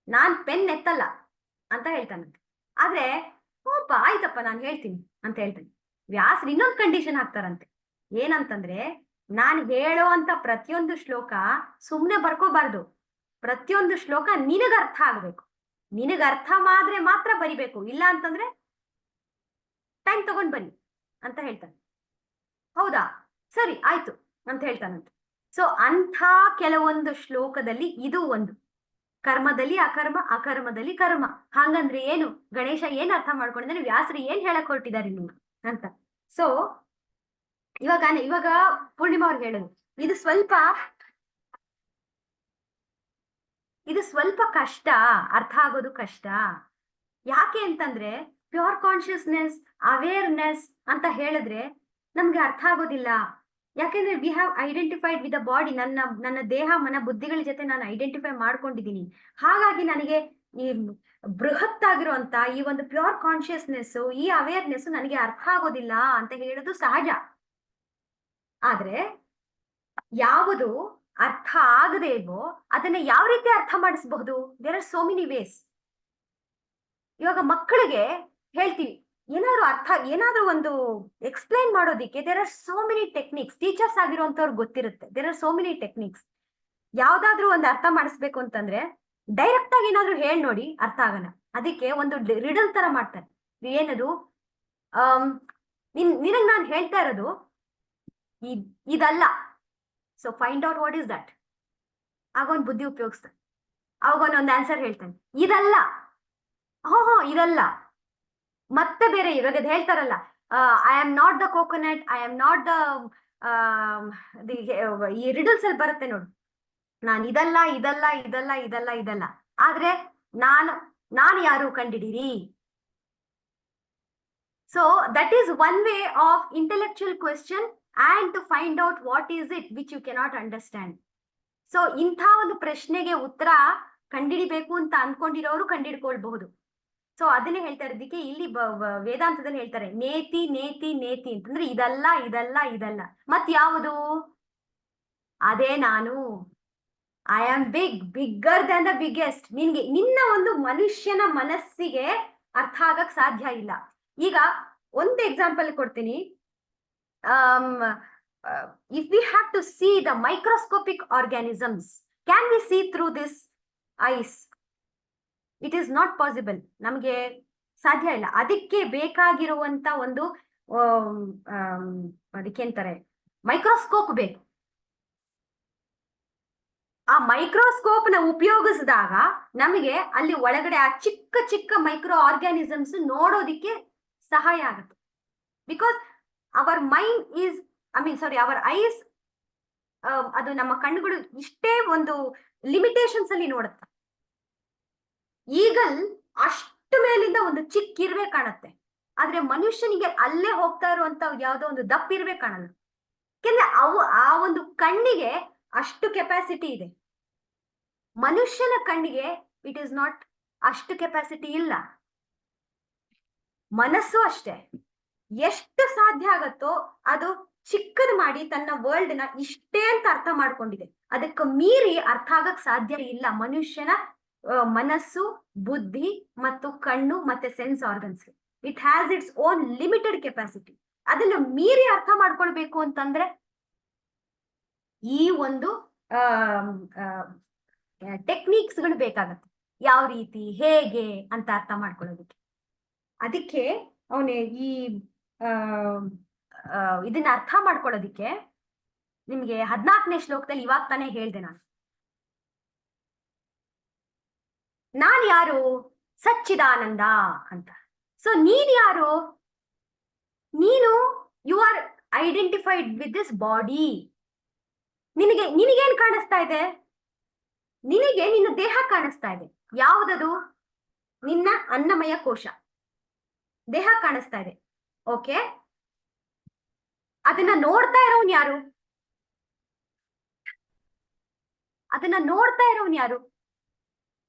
ನಾನ್ ಪೆನ್ ಎತ್ತಲ್ಲ ಅಂತ ಹೇಳ್ತಾನಂತೆ. ಆದ್ರೆ ಓಪ ಆಯ್ತಪ್ಪ ನಾನ್ ಹೇಳ್ತೀನಿ ಅಂತ ಹೇಳ್ತಾನೆ. ವ್ಯಾಸರು ಇನ್ನೊಂದು ಕಂಡೀಷನ್ ಹಾಕ್ತಾರಂತೆ. ಏನಂತಂದ್ರೆ, ನಾನ್ ಹೇಳೋ ಅಂತ ಪ್ರತಿಯೊಂದು ಶ್ಲೋಕ ಸುಮ್ನೆ ಬರ್ಕೋಬಾರ್ದು. ಪ್ರತಿಯೊಂದು ಶ್ಲೋಕ ನಿನಗ ಅರ್ಥ ಆಗ್ಬೇಕು. ನಿನಗ ಅರ್ಥ ಆದ್ರೆ ಮಾತ್ರ ಬರಿಬೇಕು, ಇಲ್ಲ ಅಂತಂದ್ರೆ ಟೈಮ್ ತಗೊಂಡ್ ಬನ್ನಿ ಅಂತ ಹೇಳ್ತಾನೆ. ಹೌದಾ, ಸರಿ ಆಯ್ತು ಅಂತ ಹೇಳ್ತಾನಂತೆ. ಸೊ ಅಂಥ ಕೆಲವೊಂದು ಶ್ಲೋಕದಲ್ಲಿ ಇದು ಒಂದು. ಕರ್ಮದಲ್ಲಿ ಅಕರ್ಮ, ಅಕರ್ಮದಲ್ಲಿ ಕರ್ಮ. ಹಾಗಂದ್ರೆ ಏನು? ಗಣೇಶ ಏನ್ ಅರ್ಥ ಮಾಡ್ಕೊಂಡಿದ್ದಾನೆ, ವ್ಯಾಸರು ಏನ್ ಹೇಳಕ್ ಹೊರಟಿದ್ದಾರೆ ನೀವು ಅಂತ. ಸೊ ಇವಾಗ ಪೂರ್ಣಿಮಾ ಅವ್ರು ಹೇಳೋದು ಇದು ಸ್ವಲ್ಪ ಕಷ್ಟ, ಅರ್ಥ ಆಗೋದು ಕಷ್ಟ. ಯಾಕೆ ಅಂತಂದ್ರೆ ಪ್ಯೂರ್ ಕಾನ್ಶಿಯಸ್ನೆಸ್, ಅವೇರ್ನೆಸ್ ಅಂತ ಹೇಳಿದ್ರೆ ನಮ್ಗೆ ಅರ್ಥ ಆಗೋದಿಲ್ಲ. ಯಾಕೆಂದ್ರೆ we have identified with the body. ನನ್ನ ದೇಹ ಮನ ಬುದ್ಧಿಗಳ ಜೊತೆ ನಾನು ಐಡೆಂಟಿಫೈ ಮಾಡ್ಕೊಂಡಿದ್ದೀನಿ. ಹಾಗಾಗಿ ನನಗೆ ಈ ಬೃಹತ್ತಾಗಿರುವಂತ ಈ ಒಂದು ಪ್ಯೂರ್ ಕಾನ್ಶಿಯಸ್ನೆಸ್, ಈ ಅವೇರ್ನೆಸ್ ನನಗೆ ಅರ್ಥ ಆಗೋದಿಲ್ಲ ಅಂತ ಹೇಳೋದು ಸಹಜ. ಆದ್ರೆ ಯಾವುದು ಅರ್ಥ ಆಗದೆ ಇಲ್ವೋ ಅದನ್ನ ಯಾವ ರೀತಿ ಅರ್ಥ ಮಾಡಿಸಬಹುದು? There are so many ways. ಇವಾಗ ಮಕ್ಕಳಿಗೆ ಹೇಳ್ತೀವಿ ಏನಾದ್ರೂ ಒಂದು ಎಕ್ಸ್ಪ್ಲೈನ್ ಮಾಡೋದಿಕ್ಕೆ there are so many techniques. Teachers ಆಗಿರುವಂತವ್ರು ಗೊತ್ತಿರುತ್ತೆ, there are so many techniques. ಯಾವ್ದಾದ್ರು ಒಂದು ಅರ್ಥ ಮಾಡಿಸ್ಬೇಕು ಅಂತಂದ್ರೆ ಡೈರೆಕ್ಟ್ ಆಗಿ ಏನಾದ್ರು ಹೇಳಿ ನೋಡಿ ಅರ್ಥ ಆಗಲ್ಲ. ಅದಕ್ಕೆ ಒಂದು ರಿಡಲ್ ತರ ಮಾಡ್ತಾರೆ. ಏನದು? ನಿನಗ್ ನಾನು ಹೇಳ್ತಾ ಇರೋದು ಇದಲ್ಲ, so find out what is that. ಆಗ ಒಂದು ಬುದ್ಧಿ ಉಪಯೋಗಿಸ್ತಾನೆ. ಅವಾಗ ಒಂದು ಆನ್ಸರ್ ಹೇಳ್ತಾನೆ, ಇದಲ್ಲ. ಇದಲ್ಲ. ಮತ್ತೆ ಬೇರೆ ಇವಾಗ ಹೇಳ್ತಾರಲ್ಲ, I am not the coconut, I am not the ಈ ರಿಡಲ್ಸ್ ಅಲ್ಲಿ ಬರುತ್ತೆ ನೋಡು, ನಾನು ಇದಲ್ಲ ಇದಲ್ಲ ಇದಲ್ಲ ಇದಲ್ಲ ಇದಲ್ಲ, ಆದ್ರೆ ನಾನು ಯಾರು ಕಂಡಿಡೀರಿ. So that is one way of intellectual question and to find out what is it which you cannot understand. So ಇಂಥ ಒಂದು ಪ್ರಶ್ನೆಗೆ ಉತ್ತರ ಕಂಡಿಡಿಬೇಕು ಅಂತ ಅನ್ಕೊಂಡಿರೋರು ಕಂಡಿಡ್ಕೊಳ್ಬಹುದು. ಸೊ ಅದನ್ನೇ ಹೇಳ್ತಾ ಇರೋದಕ್ಕೆ ಇಲ್ಲಿ ವೇದಾಂತದಲ್ಲಿ ಹೇಳ್ತಾರೆ ನೇತಿ ನೇತಿ ನೇತಿ ಅಂತಂದ್ರೆ ಇದಲ್ಲ ಇದಲ್ಲ ಇದಲ್ಲ. ಮತ್ ಯಾವುದು? ಅದೇ ನಾನು. I am bigger Dhan the biggest. ನಿನ್ನ ಒಂದು ಮನುಷ್ಯನ ಮನಸ್ಸಿಗೆ ಅರ್ಥ ಆಗಕ್ ಸಾಧ್ಯ ಇಲ್ಲ. ಈಗ ಒಂದು ಎಕ್ಸಾಂಪಲ್ ಕೊಡ್ತೀನಿ. If we have to see the microscopic organisms, can we see through this eyes? It is not possible. ನಮಗೆ ಸಾಧ್ಯ ಇಲ್ಲ. ಅದಕ್ಕೆ ಬೇಕಾಗಿರುವಂತ ಒಂದು ಅದಕ್ಕೆ ಅಂತಾರೆ ಮೈಕ್ರೋಸ್ಕೋಪ್ ಬೇಕು. ಆ ಮೈಕ್ರೋಸ್ಕೋಪ್ ನ ಉಪಯೋಗಿಸಿದಾಗ ನಮಗೆ ಅಲ್ಲಿ ಒಳಗಡೆ ಆ ಚಿಕ್ಕ ಚಿಕ್ಕ ಮೈಕ್ರೋ ಆರ್ಗ್ಯಾನಿಸಮ್ಸ್ ನೋಡೋದಿಕ್ಕೆ ಸಹಾಯ ಆಗುತ್ತೆ. Because our mind is our eyes, ಅದು ನಮ್ಮ ಕಣ್ಣುಗಳು ಇಷ್ಟೇ ಒಂದು ಲಿಮಿಟೇಷನ್ಸ್ ಅಲ್ಲಿ ನೋಡುತ್ತೆ. ಈಗಲ್ ಅಷ್ಟು ಮೇಲಿಂದ ಒಂದು ಚಿಕ್ಕ ಇರುವೆ ಕಾಣುತ್ತೆ, ಆದ್ರೆ ಮನುಷ್ಯನಿಗೆ ಅಲ್ಲೇ ಹೋಗ್ತಾ ಇರುವಂತ ಯಾವ್ದೋ ಒಂದು ದಪ್ಪ ಇರುವೆ ಕಾಣಲ್ಲ. ಯಾಕೆಂದ್ರೆ ಆ ಒಂದು ಕಣ್ಣಿಗೆ ಅಷ್ಟು ಕೆಪಾಸಿಟಿ ಇದೆ. ಮನುಷ್ಯನ ಕಣ್ಣಿಗೆ ಇಟ್ ಈಸ್ ನಾಟ್, ಅಷ್ಟು ಕೆಪಾಸಿಟಿ ಇಲ್ಲ. ಮನಸ್ಸು ಅಷ್ಟೇ, ಎಷ್ಟು ಸಾಧ್ಯ ಆಗತ್ತೋ ಅದು ಚಿಕ್ಕದು ಮಾಡಿ ತನ್ನ ವರ್ಲ್ಡ್ ನ ಇಷ್ಟೇ ಅಂತ ಅರ್ಥ ಮಾಡ್ಕೊಂಡಿದೆ. ಅದಕ್ಕೆ ಮೀರಿ ಅರ್ಥ ಆಗಕ್ ಸಾಧ್ಯ ಇಲ್ಲ ಮನುಷ್ಯನ ಮನಸ್ಸು, ಬುದ್ಧಿ ಮತ್ತು ಕಣ್ಣು ಮತ್ತೆ sense organs. It has its own limited capacity. ಅದನ್ನ ಮೀರಿ ಅರ್ಥ ಮಾಡ್ಕೊಳ್ಬೇಕು ಅಂತಂದ್ರೆ ಈ ಒಂದು ಟೆಕ್ನಿಕ್ಸ್ ಗಳು ಬೇಕಾಗತ್ತೆ. ಯಾವ ರೀತಿ, ಹೇಗೆ ಅಂತ ಅರ್ಥ ಮಾಡ್ಕೊಳ್ಳೋದಕ್ಕೆ. ಅದಕ್ಕೆ ಅವನೇ ಈ ಇದನ್ನ ಅರ್ಥ ಮಾಡ್ಕೊಳ್ಳೋದಿಕ್ಕೆ ನಿಮ್ಗೆ 14ನೇ ಶ್ಲೋಕದಲ್ಲಿ ಇವಾಗ ತಾನೇ ಹೇಳ್ದೆ ನಾನ್ ಯಾರು? ಸಚ್ಚಿದಾನಂದ ಅಂತ. ಸೊ ನೀನ್ ಯಾರು? ನೀನು you are identified with this body. ನಿನಗೇನ್ ಕಾಣಿಸ್ತಾ ಇದೆ? ನಿನ್ನ ದೇಹ ಕಾಣಿಸ್ತಾ ಇದೆ. ಯಾವುದದು? ನಿನ್ನ ಅನ್ನಮಯ ಕೋಶ ದೇಹ ಕಾಣಿಸ್ತಾ ಇದೆ. ಓಕೆ, ಅದನ್ನ ನೋಡ್ತಾ ಇರೋನ್ ಯಾರು? ಅದನ್ನ ನೋಡ್ತಾ ಇರೋನ್ ಯಾರು?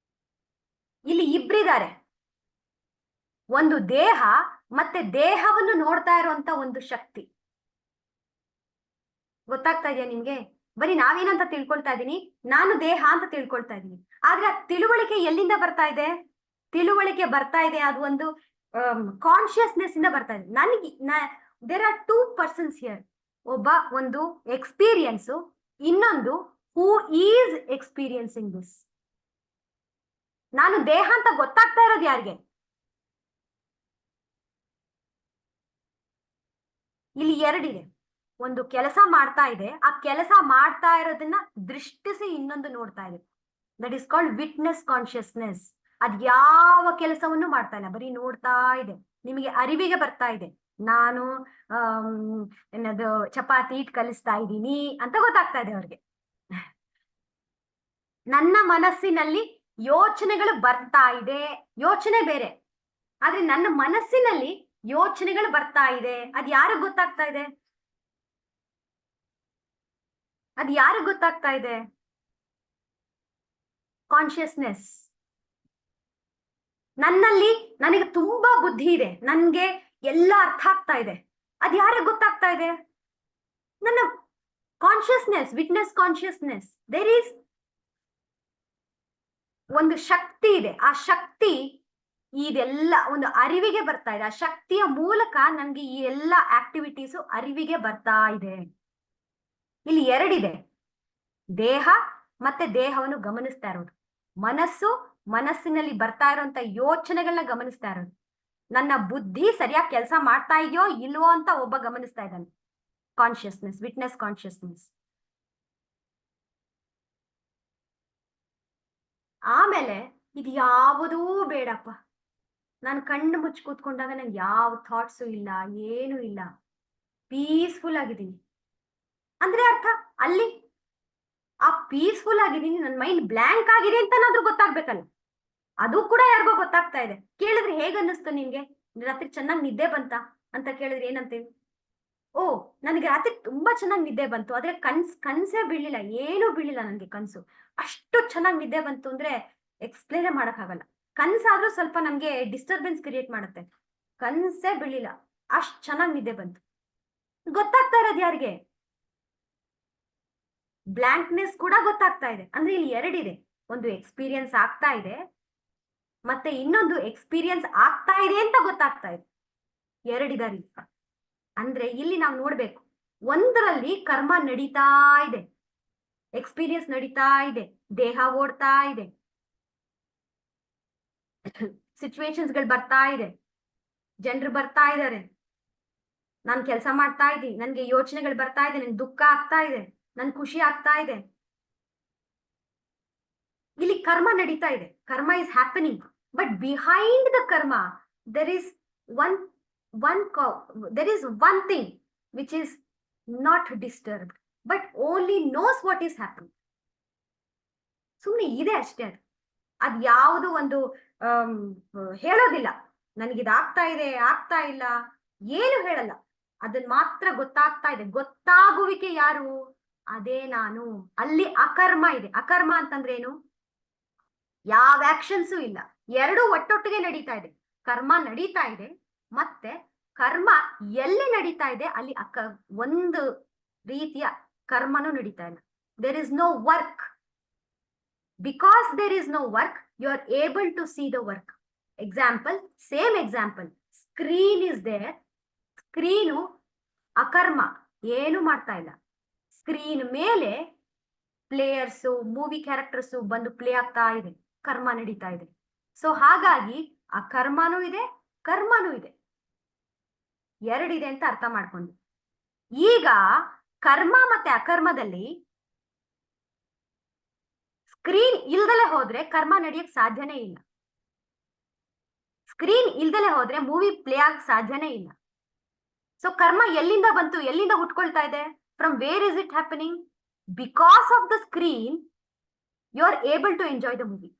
ಇಲ್ಲಿ ಇಬ್ರಿದ್ದಾರೆ. ಒಂದು ದೇಹ ಮತ್ತೆ ದೇಹವನ್ನು ನೋಡ್ತಾ ಇರುವಂತ ಒಂದು ಶಕ್ತಿ. ಗೊತ್ತಾಗ್ತಾ ಇದೆಯಾ ನಿಮ್ಗೆ? ಬರೀ ನಾವೇನಂತ ತಿಳ್ಕೊಳ್ತಾ ಇದೀನಿ, ನಾನು ದೇಹ ಅಂತ ತಿಳ್ಕೊಳ್ತಾ ಇದೀನಿ. ಆದ್ರೆ ಆ ತಿಳುವಳಿಕೆ ಎಲ್ಲಿಂದ ಬರ್ತಾ ಇದೆ? ತಿಳುವಳಿಕೆ ಬರ್ತಾ ಇದೆ ಅದು ಒಂದು ಕಾನ್ಶಿಯಸ್ನೆಸ್ ಇಂದ ಬರ್ತಾ ಇದೆ. There are 2 persons here. ಒಬ್ಬ ಒಂದು ಎಕ್ಸ್ಪೀರಿಯನ್ಸ್, ಇನ್ನೊಂದು ಹೂ ಈಸ್ ಎಕ್ಸ್ಪೀರಿಯನ್ಸಿಂಗ್ ದಿಸ್. ನಾನು ದೇಹ ಅಂತ ಗೊತ್ತಾಗ್ತಾ ಇರೋದು ಯಾರಿಗೆ? ಇಲ್ಲಿ ಎರಡಿದೆ. ಒಂದು ಕೆಲಸ ಮಾಡ್ತಾ ಇದೆ, ಆ ಕೆಲಸ ಮಾಡ್ತಾ ಇರೋದನ್ನ ದೃಷ್ಟಿಸಿ ಇನ್ನೊಂದು ನೋಡ್ತಾ ಇದೆ. That is called witness consciousness. ಅದ್ ಯಾವ ಕೆಲಸವನ್ನು ಮಾಡ್ತಾ ಇಲ್ಲ, ಬರೀ ನೋಡ್ತಾ ಇದೆ. ನಿಮಗೆ ಅರಿವಿಗೆ ಬರ್ತಾ ಇದೆ, ನಾನು ಏನದು ಚಪಾತಿ ಹಿಟ್ ಕಲಿಸ್ತಾ ಇದ್ದೀನಿ ಅಂತ ಗೊತ್ತಾಗ್ತಾ ಇದೆ ಅವ್ರಿಗೆ. ನನ್ನ ಮನಸ್ಸಿನಲ್ಲಿ ಯೋಚನೆಗಳು ಬರ್ತಾ ಇದೆ, ಯೋಚನೆ ಬೇರೆ, ಆದ್ರೆ ನನ್ನ ಮನಸ್ಸಿನಲ್ಲಿ ಯೋಚನೆಗಳು ಬರ್ತಾ ಇದೆ. ಅದ್ ಯಾರಿಗ್ ಗೊತ್ತಾಗ್ತಾ ಇದೆ? ಅದ್ ಯಾರಿಗ್ ಗೊತ್ತಾಗ್ತಾ ಇದೆ? ಕಾನ್ಶಿಯಸ್ನೆಸ್. ನನ್ನಲ್ಲಿ ನನಗೆ ತುಂಬಾ ಬುದ್ಧಿ ಇದೆ, ನನ್ಗೆ ಎಲ್ಲ ಅರ್ಥ ಆಗ್ತಾ ಇದೆ. ಅದ್ ಯಾರಿಗ್ ಗೊತ್ತಾಗ್ತಾ ಇದೆ? ನನ್ನ consciousness, witness consciousness. There is ಒಂದು ಶಕ್ತಿ ಇದೆ, ಆ ಶಕ್ತಿ ಇದೆಲ್ಲ ಒಂದು ಅರಿವಿಗೆ ಬರ್ತಾ ಇದೆ. ಆ ಶಕ್ತಿಯ ಮೂಲಕ ನನ್ಗೆ ಈ ಎಲ್ಲ ಆಕ್ಟಿವಿಟೀಸು ಅರಿವಿಗೆ ಬರ್ತಾ ಇದೆ. ಇಲ್ಲಿ ಎರಡಿದೆ, ದೇಹ ಮತ್ತೆ ದೇಹವನ್ನು ಗಮನಿಸ್ತಾ ಇರೋದು, ಮನಸ್ಸು ಮನಸ್ಸಿನಲ್ಲಿ ಬರ್ತಾ ಇರುವಂತ ಯೋಚನೆಗಳನ್ನ ಗಮನಿಸ್ತಾ ಇರೋದು. ನನ್ನ ಬುದ್ಧಿ ಸರಿಯಾಗಿ ಕೆಲಸ ಮಾಡ್ತಾ ಇದೆಯೋ ಇಲ್ವೋ ಅಂತ ಒಬ್ಬ ಗಮನಿಸ್ತಾ ಇದ್ದಾನೆ. Consciousness, witness consciousness. ಆಮೇಲೆ ಇದು ಯಾವುದೂ ಬೇಡಪ್ಪ, ನಾನು ಕಣ್ಣು ಮುಚ್ಚಿ ಕೂತ್ಕೊಂಡಾಗ ನನ್ಗೆ ಯಾವ ಥಾಟ್ಸು ಇಲ್ಲ, ಏನು ಇಲ್ಲ, ಪೀಸ್ಫುಲ್ ಆಗಿದ್ದೀನಿ ಅಂದ್ರೆ ಅರ್ಥ ಅಲ್ಲಿ ಆ ಪೀಸ್ಫುಲ್ ಆಗಿದ್ದೀನಿ, ನನ್ನ ಮೈಂಡ್ ಬ್ಲಾಂಕ್ ಆಗಿದೆ ಅಂತನಾದ್ರೂ ಗೊತ್ತಾಗ್ಬೇಕಲ್ಲ. ಅದು ಕೂಡ ಯಾರಿಗೋ ಗೊತ್ತಾಗ್ತಾ ಇದೆ. ಕೇಳಿದ್ರೆ ಹೇಗ ಅನ್ನಿಸ್ತು ನಿನ್ಗೆ? ರಾತ್ರಿ ಚೆನ್ನಾಗಿ ನಿದ್ದೆ ಬಂತ ಅಂತ ಕೇಳಿದ್ರೆ ಏನಂತೇವಿ? ಓ, ನನಗೆ ರಾತ್ರಿ ತುಂಬಾ ಚೆನ್ನಾಗಿ ನಿದ್ದೆ ಬಂತು, ಆದ್ರೆ ಕನ್ಸೇ ಬೀಳಿಲ್ಲ, ಏನೂ ಬೀಳಿಲ್ಲ ನನ್ಗೆ ಕನ್ಸು. ಅಷ್ಟು ಚೆನ್ನಾಗಿ ನಿದ್ದೆ ಬಂತು ಅಂದ್ರೆ ಎಕ್ಸ್ಪ್ಲೇನೇ ಮಾಡಕ್ಕಾಗಲ್ಲ. ಕನ್ಸಾದ್ರೂ ಸ್ವಲ್ಪ ನಮ್ಗೆ ಡಿಸ್ಟರ್ಬೆನ್ಸ್ ಕ್ರಿಯೇಟ್ ಮಾಡುತ್ತೆ. ಕನ್ಸೇ ಬೀಳಿಲ್ಲ, ಅಷ್ಟ್ ಚೆನ್ನಾಗಿ ನಿದ್ದೆ ಬಂತು. ಗೊತ್ತಾಗ್ತಾ ಇರೋದು ಯಾರಿಗೆ? ಬ್ಲಾಂಕ್ನೆಸ್ ಕೂಡ ಗೊತ್ತಾಗ್ತಾ ಇದೆ. ಅಂದ್ರೆ ಇಲ್ಲಿ ಎರಡಿದೆ, ಒಂದು ಎಕ್ಸ್ಪೀರಿಯನ್ಸ್ ಆಗ್ತಾ ಇದೆ, ಮತ್ತೆ ಇನ್ನೊಂದು ಎಕ್ಸ್ಪೀರಿಯನ್ಸ್ ಆಗ್ತಾ ಇದೆ ಅಂತ ಗೊತ್ತಾಗ್ತಾ ಇದೆ. ಎರಡಿದಾರಿ. ಅಂದ್ರೆ ಇಲ್ಲಿ ನಾವು ನೋಡ್ಬೇಕು, ಒಂದರಲ್ಲಿ ಕರ್ಮ ನಡೀತಾ ಇದೆ, ಎಕ್ಸ್ಪೀರಿಯನ್ಸ್ ನಡೀತಾ ಇದೆ, ದೇಹ ಓಡ್ತಾ ಇದೆ, ಸಿಚುವೇಶನ್ಸ್ ಗಳು ಬರ್ತಾ ಇದೆ, ಜನರು ಬರ್ತಾ ಇದ್ದಾರೆ, ನಾನು ಕೆಲಸ ಮಾಡ್ತಾ ಇದ್ದೀನಿ, ನನ್ಗೆ ಯೋಚನೆಗಳು ಬರ್ತಾ ಇದೆ, ನನ್ಗೆ ದುಃಖ ಆಗ್ತಾ ಇದೆ, ನನ್ ಖುಷಿ ಆಗ್ತಾ ಇದೆ. ಇಲ್ಲಿ ಕರ್ಮ ನಡೀತಾ ಇದೆ, ಕರ್ಮ is happening. But behind the ಕರ್ಮ there is one there is one thing which is not disturbed but only knows what is happening. ಸುಮ್ಮನೆ ಇದೆ ಅಷ್ಟೇ. ಅದ್ ಯಾವುದು ಒಂದು ಹೇಳೋದಿಲ್ಲ, ನನಗಿದು ಆಗ್ತಾ ಇದೆ, ಆಗ್ತಾ ಇಲ್ಲ, ಏನು ಹೇಳಲ್ಲ. ಅದನ್ನ ಮಾತ್ರ ಗೊತ್ತಾಗ್ತಾ ಇದೆ. ಗೊತ್ತಾಗುವಿಕೆ ಯಾರು? ಅದೇ ನಾನು. ಅಲ್ಲಿ ಅಕರ್ಮ ಇದೆ. ಅಕರ್ಮ ಅಂತಂದ್ರೆ ಏನು? ಯಾವ ಆಕ್ಷನ್ಸು ಇಲ್ಲ, ಎರಡು ಒಟ್ಟೊಟ್ಟಿಗೆ ನಡೀತಾ ಇದೆ. ಕರ್ಮ ನಡೀತಾ ಇದೆ, ಮತ್ತೆ ಕರ್ಮ ಎಲ್ಲಿ ನಡೀತಾ ಇದೆ ಅಲ್ಲಿ ಒಂದು ರೀತಿಯ ಕರ್ಮನೂ ನಡೀತಾ ಇಲ್ಲ. There is no work. Because there is no work, you are able to see the work. Example, same example, screen is there. Screen ಅಕರ್ಮ, ಏನು ಮಾಡ್ತಾ ಇಲ್ಲ. ಸ್ಕ್ರೀನ್ ಮೇಲೆ ಪ್ಲೇಯರ್ಸು, ಮೂವಿ ಕ್ಯಾರೆಕ್ಟರ್ಸು ಬಂದು ಪ್ಲೇ ಆಗ್ತಾ ಇದೆ, ಕರ್ಮ ನಡೀತಾ ಇದೆ. ಸೊ ಹಾಗಾಗಿ ಆ ಕರ್ಮನೂ ಇದೆ, ಕರ್ಮನೂ ಇದೆ, ಎರಡಿದೆ ಅಂತ ಅರ್ಥ ಮಾಡ್ಕೊಂಡು. ಈಗ ಕರ್ಮ ಮತ್ತೆ ಅಕರ್ಮದಲ್ಲಿ ಸ್ಕ್ರೀನ್ ಇಲ್ದಲೆ ಹೋದ್ರೆ ಕರ್ಮ ನಡೆಯಕ್ ಸಾಧ್ಯನೇ ಇಲ್ಲ. ಸ್ಕ್ರೀನ್ ಇಲ್ದಲೆ ಹೋದ್ರೆ ಮೂವಿ ಪ್ಲೇ ಆಗಕ್ ಸಾಧ್ಯನೇ ಇಲ್ಲ. ಸೊ ಕರ್ಮ ಎಲ್ಲಿಂದ ಬಂತು, ಎಲ್ಲಿಂದ ಹುಟ್ಕೊಳ್ತಾ ಇದೆ? From where is it happening? Because of the screen you are able to enjoy the movie.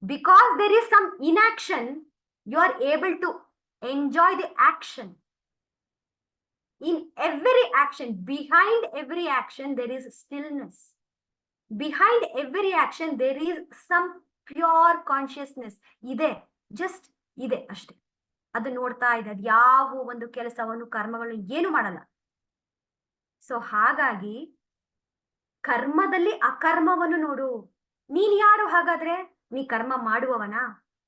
Because there is some inaction, you are able to enjoy the action. In every action, behind every action, there is stillness. Behind every action, there is some pure consciousness. ಇದೆ, just ಇದೆ ಅಷ್ಟೇ. ಅದು ನೋಡ್ತಾ ಇದೆ, ಅದು ಯಾವ ಒಂದು ಕೆಲಸವನ್ನು, ಕರ್ಮಗಳನ್ನು ಏನು ಮಾಡಲ್ಲ. ಸೊ ಹಾಗಾಗಿ ಕರ್ಮದಲ್ಲಿ ಅಕರ್ಮವನ್ನು ನೋಡು. ನೀನ್ ಯಾರು ಹಾಗಾದ್ರೆ? ನೀ ಕರ್ಮ ಮಾಡುವವನಾ?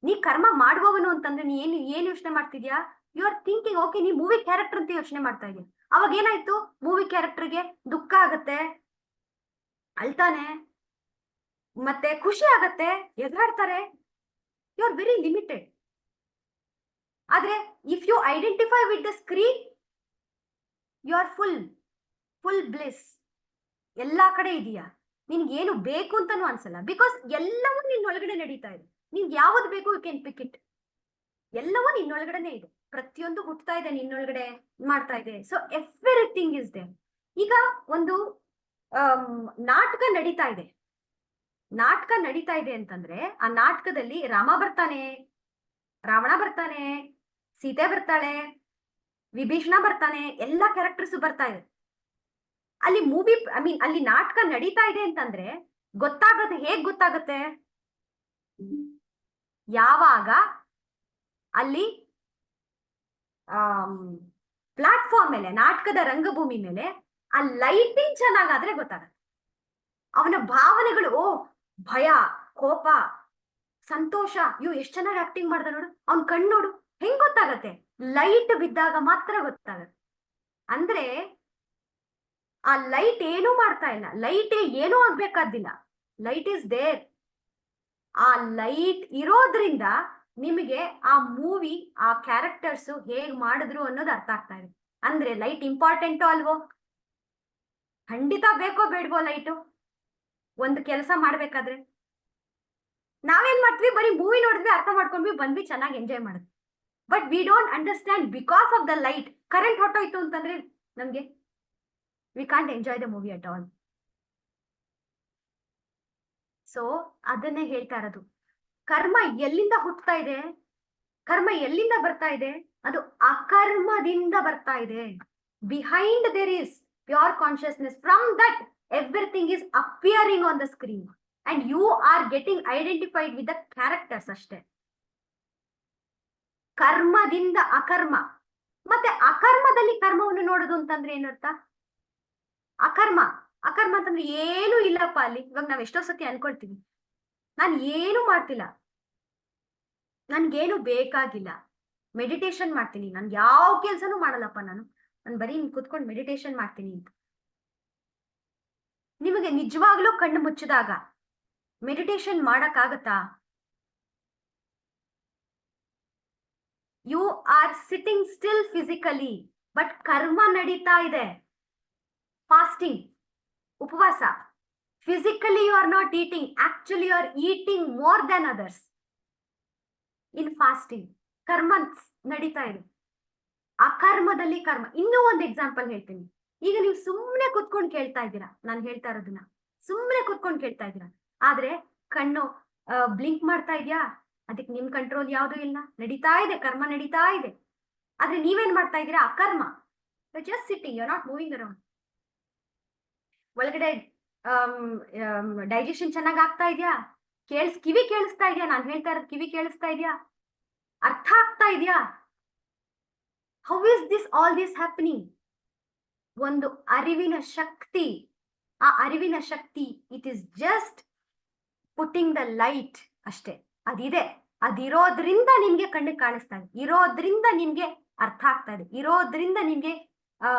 ನೀ ಕರ್ಮ ಮಾಡುವವನು ಅಂತಂದ್ರೆ ನೀ ಏನ್ ಯೋಚನೆ ಮಾಡ್ತಿದ್ಯಾ? ಯು ಆರ್ ಥಿಂಕಿಂಗ್, ಓಕೆ, ನೀ ಮೂವಿ ಕ್ಯಾರೆಕ್ಟರ್ ಅಂತ ಯೋಚನೆ ಮಾಡ್ತಾ ಇದೀಯ. ಅವಾಗ ಏನಾಯ್ತು? ಮೂವಿ ಕ್ಯಾರೆಕ್ಟರ್ಗೆ ದುಃಖ ಆಗತ್ತೆ, ಅಳ್ತಾನೆ, ಮತ್ತೆ ಖುಷಿ ಆಗತ್ತೆ, ಎದುರಾಡ್ತಾರೆ. You are very limited. ಆದ್ರೆ if you identify with the screen, you are full bliss. ಎಲ್ಲಾ ಕಡೆ ಇದೆಯಾ, ನಿನ್ಗೆ ಏನು ಬೇಕು ಅಂತಾನು ಅನ್ಸಲ್ಲ, ಬಿಕಾಸ್ ಎಲ್ಲವೂ ನಿನ್ನೊಳಗಡೆ ನಡೀತಾ ಇದೆ. ನಿನ್ಗೆ ಯಾವ್ದು ಬೇಕು ಯು ಕ್ಯಾನ್ ಪಿಕ್ ಇಟ್. ಎಲ್ಲವೂ ನಿನ್ನೊಳಗಡೆನೆ ಇದೆ, ಪ್ರತಿಯೊಂದು ಹುಟ್ಟತಾ ಇದೆ ನಿನ್ನೊಳಗಡೆ, ಮಾಡ್ತಾ ಇದೆ. So everything is there. ಈಗ ಒಂದು ನಾಟಕ ನಡೀತಾ ಇದೆ. ನಾಟಕ ನಡೀತಾ ಇದೆ ಅಂತಂದ್ರೆ ಆ ನಾಟಕದಲ್ಲಿ ರಾಮ ಬರ್ತಾನೆ, ರಾವಣ ಬರ್ತಾನೆ, ಸೀತೆ ಬರ್ತಾಳೆ, ವಿಭೀಷಣ ಬರ್ತಾನೆ, ಎಲ್ಲಾ ಕ್ಯಾರೆಕ್ಟರ್ಸ್ ಬರ್ತಾ ಇದೆ. ಅಲ್ಲಿ ಮೂವಿ ಅಲ್ಲಿ ನಾಟಕ ನಡೀತಾ ಇದೆ ಅಂತಂದ್ರೆ ಗೊತ್ತಾಗತ್ತೆ. ಹೇಗ್ ಗೊತ್ತಾಗತ್ತೆ? ಯಾವಾಗ ಅಲ್ಲಿ ಪ್ಲಾಟ್ಫಾರ್ಮ್ ಮೇಲೆ, ನಾಟಕದ ರಂಗಭೂಮಿ ಮೇಲೆ ಆ ಲೈಟಿಂಗ್ ಚೆನ್ನಾಗಾದ್ರೆ ಗೊತ್ತಾಗತ್ತೆ. ಅವನ ಭಾವನೆಗಳು, ಓ ಭಯ, ಕೋಪ, ಸಂತೋಷ, ಇವ್ ಎಷ್ಟ್ ಚೆನ್ನಾಗಿ ಆಕ್ಟಿಂಗ್ ಮಾಡ್ದ ನೋಡು, ಅವ್ನ್ ಕಣ್ಣು ನೋಡು, ಹೆಂಗ್ ಗೊತ್ತಾಗತ್ತೆ? ಲೈಟ್ ಬಿದ್ದಾಗ ಮಾತ್ರ ಗೊತ್ತಾಗತ್ತೆ. ಅಂದ್ರೆ ಆ ಲೈಟ್ ಏನೂ ಮಾಡ್ತಾ ಇಲ್ಲ, ಲೈಟ್ ಏನೂ ಆಗ್ಬೇಕಾದಿಲ್ಲ, ಲೈಟ್ ಇಸ್ ದೇರ್. ಆ ಲೈಟ್ ಇರೋದ್ರಿಂದ ನಿಮಗೆ ಆ ಮೂವಿ, ಆ ಕ್ಯಾರೆಕ್ಟರ್ಸ್ ಹೇಗ್ ಮಾಡಿದ್ರು ಅನ್ನೋದು ಅರ್ಥ ಆಗ್ತಾ ಇದೆ. ಅಂದ್ರೆ ಲೈಟ್ ಇಂಪಾರ್ಟೆಂಟೋ ಅಲ್ವೋ? ಖಂಡಿತ ಬೇಕೋ ಬೇಡವೋ ಲೈಟು ಒಂದು ಕೆಲಸ ಮಾಡ್ಬೇಕಾದ್ರೆ? ನಾವೇನ್ ಮಾಡ್ತೀವಿ, ಬರೀ ಮೂವಿ ನೋಡಿದ್ವಿ, ಅರ್ಥ ಮಾಡ್ಕೊಂಡ್ವಿ, ಬಂದ್ವಿ, ಚೆನ್ನಾಗಿ ಎಂಜಾಯ್ ಮಾಡಿದ್ವಿ. But we don't understand because of the light. Current ಹೊಟ್ಟೋಯ್ತು ಅಂತಂದ್ರೆ ನಮ್ಗೆ we can't enjoy the movie at all. So ಅದನ್ನೇ ಹೇಳ್ತಾ ಇರೋದು. ಕರ್ಮ ಎಲ್ಲಿಂದ ಹುಟ್ಟತಾ ಇದೆ? ಕರ್ಮ ಎಲ್ಲಿಂದ ಬರ್ತಾ ಇದೆ? ಅದು ಅಕರ್ಮದಿಂದ ಬರ್ತಾ ಇದೆ. Behind there is pure consciousness. From that everything is appearing on the screen and you are getting identified with the characters ಅಷ್ಟೇ. ಕರ್ಮದಿಂದ ಅಕರ್ಮ, ಮತ್ತೆ ಅಕರ್ಮದಲ್ಲಿ ಕರ್ಮವನ್ನು ನೋಡೋದು ಅಂತಂದ್ರೆ ಏನರ್ಥ? ಅಕರ್ಮ, ಅಕರ್ಮ ಅಂತಂದ್ರೆ ಏನು ಇಲ್ಲಪ್ಪ ಅಲ್ಲಿ. ಇವಾಗ ನಾವ್ ಎಷ್ಟೋ ಸತಿ ಅನ್ಕೊಳ್ತೀವಿ, ನಾನು ಏನು ಮಾಡ್ತಿಲ್ಲ, ನನ್ಗೇನು ಬೇಕಾಗಿಲ್ಲ, ಮೆಡಿಟೇಷನ್ ಮಾಡ್ತೀನಿ, ನನ್ಗೆ ಯಾವ ಕೆಲ್ಸನೂ ಮಾಡಲ್ಲಪ್ಪ, ನಾನು ಬರೀ ಕುತ್ಕೊಂಡು ಮೆಡಿಟೇಷನ್ ಮಾಡ್ತೀನಿ ಅಂತ. ನಿಮಗೆ ನಿಜವಾಗ್ಲೂ ಕಣ್ಣು ಮುಚ್ಚಿದಾಗ ಮೆಡಿಟೇಷನ್ ಮಾಡಕ್ಕಾಗತ್ತಾ? You are sitting still physically, but ಕರ್ಮ ನಡೀತಾ ಇದೆ. ಫಾಸ್ಟಿಂಗ್, ಉಪವಾಸ. Physically you are not eating, actually you are eating more than others in fasting. ಕರ್ಮ ನಡೀತಾ ಇದೆ. ಅಕರ್ಮದಲ್ಲಿ ಕರ್ಮ. ಇನ್ನೂ ಒಂದು ಎಕ್ಸಾಂಪಲ್ ಹೇಳ್ತೀನಿ. ಈಗ ನೀವು ಸುಮ್ಮನೆ ಕುತ್ಕೊಂಡು ಕೇಳ್ತಾ ಇದ್ದೀರಾ ನಾನು ಹೇಳ್ತಾ ಇರೋದನ್ನ, ಸುಮ್ಮನೆ ಕುತ್ಕೊಂಡು ಕೇಳ್ತಾ ಇದ್ದೀರಾ, ಆದ್ರೆ ಕಣ್ಣು ಬ್ಲಿಂಕ್ ಮಾಡ್ತಾ ಇದ್ಯಾ? ಅದಕ್ಕೆ ನಿಮ್ ಕಂಟ್ರೋಲ್ ಯಾವ್ದು ಇಲ್ಲ, ನಡೀತಾ ಇದೆ, ಕರ್ಮ ನಡೀತಾ ಇದೆ. ಆದ್ರೆ ನೀವೇನ್ ಮಾಡ್ತಾ ಇದ್ದೀರಾ? ಅಕರ್ಮ. Just sitting, you are not moving around. ಒಳಗಡೆ ಡೈಜೆಷನ್ ಚೆನ್ನಾಗಿ ಆಗ್ತಾ ಇದೆಯಾ? ಕಿವಿ ಕೇಳಿಸ್ತಾ ಇದೆಯಾ? ನಾನು ಹೇಳ್ತಾ ಇರೋದು ಕಿವಿ ಕೇಳಿಸ್ತಾ ಇದೆಯಾ? ಅರ್ಥ ಆಗ್ತಾ ಇದೆಯಾ? How is this all this happening? ಒಂದು ಅರಿವಿನ ಶಕ್ತಿ. ಆ ಅರಿವಿನ ಶಕ್ತಿ, it is just putting the light ಅಷ್ಟೇ. ಅದಿದೆ, ಅದಿರೋದ್ರಿಂದ ನಿಮ್ಗೆ ಕಣ್ಣಿಗೆ ಕಾಣಿಸ್ತಾ ಇದೆ, ಇರೋದ್ರಿಂದ ನಿಮ್ಗೆ ಅರ್ಥ ಆಗ್ತಾ ಇದೆ, ಇರೋದ್ರಿಂದ ನಿಮ್ಗೆ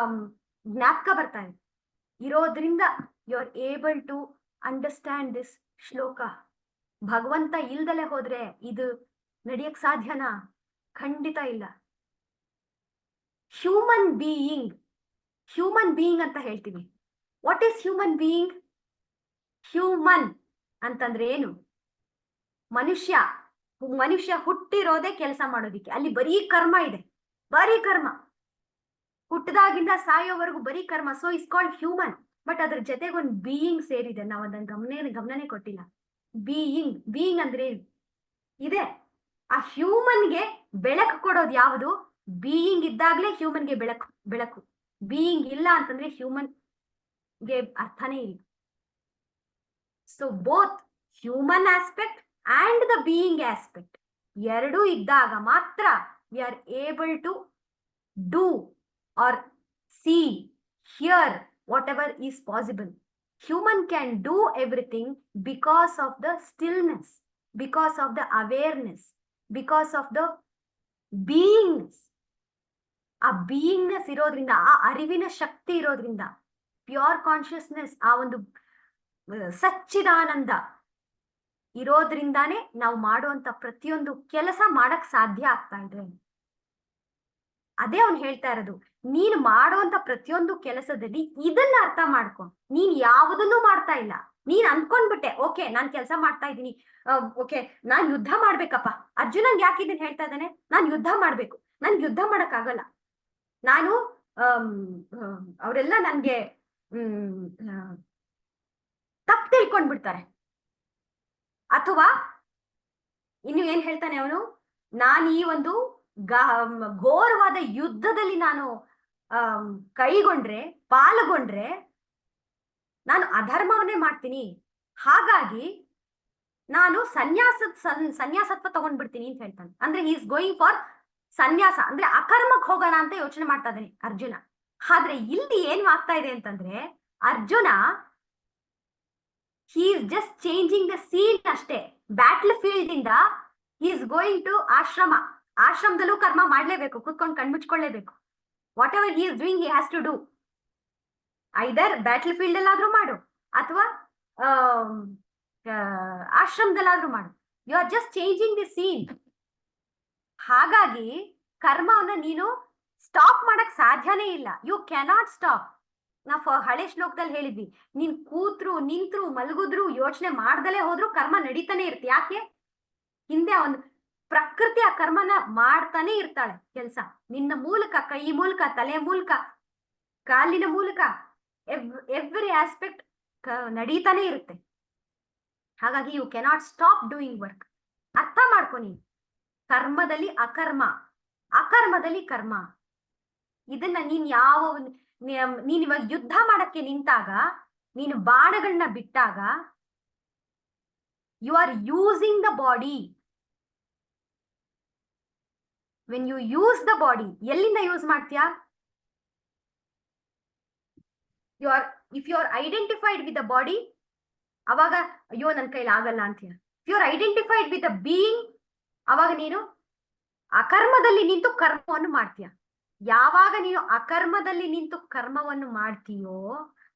ಜ್ಞಾಪಕ ಬರ್ತಾ ಇದೆ, ಇರೋದ್ರಿಂದ you are able to understand this ಶ್ಲೋಕ. ಭಗವಂತ ಇಲ್ದಲೆ ಹೋದ್ರೆ ಇದು ನಡೆಯಕ್ ಸಾಧ್ಯನಾ? ಖಂಡಿತ ಇಲ್ಲ. ಹ್ಯೂಮನ್ ಬೀಯಿಂಗ್, ಹ್ಯೂಮನ್ ಬೀಯಿಂಗ್ ಅಂತ ಹೇಳ್ತೀವಿ. What is human being? Human ಅಂತಂದ್ರೆ ಏನು? ಮನುಷ್ಯ. ಮನುಷ್ಯ ಹುಟ್ಟಿರೋದೇ ಕೆಲಸ ಮಾಡೋದಿಕ್ಕೆ. ಅಲ್ಲಿ ಬರೀ ಕರ್ಮ ಇದೆ, ಬರೀ ಕರ್ಮ. ಹುಟ್ಟದಾಗಿಂದ ಸಾಯೋವರೆಗೂ ಬರೀ ಕರ್ಮ. So is called human. But ಅದ್ರ ಜೊತೆಗೆ ಒಂದು ಬೀಯಿಂಗ್ ಸೇರಿದೆ, ನಾವು ಅದನ್ನ ಗಮನನೇ ಕೊಟ್ಟಿಲ್ಲ. ಬೀಯಿಂಗ್, ಬೀಯಿಂಗ್ ಅಂದ್ರೆ ಏನು? ಇದೆ. ಆ ಹ್ಯೂಮನ್ಗೆ ಬೆಳಕು ಕೊಡೋದು ಯಾವುದು? ಬೀಯಿಂಗ್ ಇದ್ದಾಗ್ಲೇ ಹ್ಯೂಮನ್ಗೆ ಬೆಳಕು. ಬೀಯಿಂಗ್ ಇಲ್ಲ ಅಂತಂದ್ರೆ ಹ್ಯೂಮನ್ಗೆ ಅರ್ಥನೇ ಇಲ್ಲ. So both human aspect and the being aspect ಎರಡೂ ಇದ್ದಾಗ ಮಾತ್ರ we are able to do or see, here whatever is possible. Human can do everything because of the stillness, because of the awareness, because of the beingness. ಆ beingness ಇರೋದ್ರಿಂದ, ಆ ಅರಿವಿನ ಶಕ್ತಿ ಇರೋದ್ರಿಂದ, pure consciousness, ಆ ಒಂದು ಸಚ್ಚಿದಾನಂದ ಇರೋದ್ರಿಂದಾನೇ ನಾವು ಮಾಡುವಂತ ಪ್ರತಿಯೊಂದು ಕೆಲಸ ಮಾಡಕ್ ಸಾಧ್ಯ ಆಗ್ತಾ ಇದೆ. ಅದೇ ಅವ್ನು ಹೇಳ್ತಾ ಇರೋದು, ನೀನು ಮಾಡುವಂತ ಪ್ರತಿಯೊಂದು ಕೆಲಸದಲ್ಲಿ ಇದನ್ನ ಅರ್ಥ ಮಾಡ್ಕೊ. ನೀನ್ ಯಾವುದನ್ನು ಮಾಡ್ತಾ ಇಲ್ಲ, ನೀನ್ ಅನ್ಕೊಂಡ್ಬಿಟ್ಟೆ ಓಕೆ ನಾನ್ ಕೆಲಸ ಮಾಡ್ತಾ ಇದ್ದೀನಿ, ಓಕೆ ನಾನ್ ಯುದ್ಧ ಮಾಡ್ಬೇಕಪ್ಪ. ಅರ್ಜುನನ್ ಯಾಕೆ ಇದನ್ನ ಹೇಳ್ತಾ ಇದ್ದಾನೆ? ನಾನ್ ಯುದ್ಧ ಮಾಡ್ಬೇಕು, ನನ್ ಯುದ್ಧ ಮಾಡಕ್ ಆಗಲ್ಲ, ನಾನು ಅವರೆಲ್ಲ ನನ್ಗೆ ತಪ್ಪು ತಿಳ್ಕೊಂಡ್ಬಿಡ್ತಾರೆ. ಅಥವಾ ಇನ್ನು ಏನ್ ಹೇಳ್ತಾನೆ ಅವನು, ನಾನು ಈ ಒಂದು ಘೋರವಾದ ಯುದ್ಧದಲ್ಲಿ ನಾನು ಕೈಗೊಂಡ್ರೆ, ಪಾಲ್ಗೊಂಡ್ರೆ ನಾನು ಅಧರ್ಮವನ್ನೇ ಮಾಡ್ತೀನಿ, ಹಾಗಾಗಿ ನಾನು ಸನ್ಯಾಸತ್ವ ತಗೊಂಡ್ಬಿಡ್ತೀನಿ ಅಂತ ಹೇಳ್ತಾನೆ. ಅಂದ್ರೆ ಈಸ್ ಗೋಯಿಂಗ್ ಫಾರ್ ಸನ್ಯಾಸ, ಅಂದ್ರೆ ಅಕರ್ಮಕ್ಕೆ ಹೋಗೋಣ ಅಂತ ಯೋಚನೆ ಮಾಡ್ತಾ ಇದ್ದಾನೆ ಅರ್ಜುನ. ಆದ್ರೆ ಇಲ್ಲಿ ಏನ್ ಆಗ್ತಾ ಇದೆ ಅಂತಂದ್ರೆ, Arjuna he is just changing the scene ಅಷ್ಟೇ. ಬ್ಯಾಟಲ್ ಫೀಲ್ಡ್ ಇಂದ ಹಿ ಈಸ್ ಗೋಯಿಂಗ್ ಟು ಆಶ್ರಮ. ಆಶ್ರಮದಲ್ಲೂ ಕರ್ಮ ಮಾಡ್ಲೇಬೇಕು, ಕುತ್ಕೊಂಡು ಕಣ್ಮುಚ್ಕೊಳ್ಳೇಬೇಕು. Whatever he is doing he has to do. Either battlefield ಅಲ್ಲಾದ್ರೂ ಮಾಡು, ಅಥವಾ ಆಶ್ರಮದಲ್ಲಾದ್ರೂ ಮಾಡು. You are just changing the scene. ಹಾಗಾಗಿ ಕರ್ಮವನ್ನ ನೀನು ಸ್ಟಾಪ್ ಮಾಡಕ್ ಸಾಧ್ಯನೇ ಇಲ್ಲ. You cannot stop. ನಾವು ಹಳೆ ಶ್ಲೋಕದಲ್ಲಿ ಹೇಳಿದ್ವಿ, ನೀನ್ ಕೂತ್ರು, ನಿಂತ್ರು, ಮಲಗಿದ್ರು, ಯೋಚನೆ ಮಾಡ್ದಲೇ ಹೋದ್ರು ಕರ್ಮ ನಡೀತಾನೆ ಇರುತ್ತೆ. ಯಾಕೆ? ಹಿಂದೆ ಅವನು ಪ್ರಕೃತಿ ಆ ಕರ್ಮನ ಮಾಡ್ತಾನೆ ಇರ್ತಾಳೆ ಕೆಲಸ. ನಿನ್ನ ಮೂಲಕ, ಕೈ ಮೂಲಕ, ತಲೆ ಮೂಲಕ, ಕಾಲಿನ ಮೂಲಕ, ಎವ್ರಿ ಆಸ್ಪೆಕ್ಟ್ ನಡೀತಾನೆ ಇರುತ್ತೆ. ಹಾಗಾಗಿ you cannot stop doing work. ಅರ್ಥ ಮಾಡ್ಕೊನಿ, ಕರ್ಮದಲ್ಲಿ ಅಕರ್ಮ, ಅಕರ್ಮದಲ್ಲಿ ಕರ್ಮ. ಇದನ್ನ ನೀನ್ ನೀನ್ ಇವಾಗ ಯುದ್ಧ ಮಾಡಕ್ಕೆ ನಿಂತಾಗ, ನೀನು ಬಾಣಗಳನ್ನ ಬಿಟ್ಟಾಗ, you are using the body. When you use the body, ಎಲ್ಲಿಂದ ಯೂಸ್ ಮಾಡ್ತೀಯಾ? If you are identified with the body, ಅವಾಗ ಅಯ್ಯೋ ನನ್ನ ಕೈಲಿ ಆಗಲ್ಲ ಅಂತೀಯ. If you are identified with the being, ಅವಾಗ ನೀನು ಅಕರ್ಮದಲ್ಲಿ ನಿಂತು ಕರ್ಮವನ್ನು ಮಾಡ್ತೀಯ. ಯಾವಾಗ ನೀನು ಅಕರ್ಮದಲ್ಲಿ ನಿಂತು ಕರ್ಮವನ್ನು ಮಾಡ್ತೀಯೋ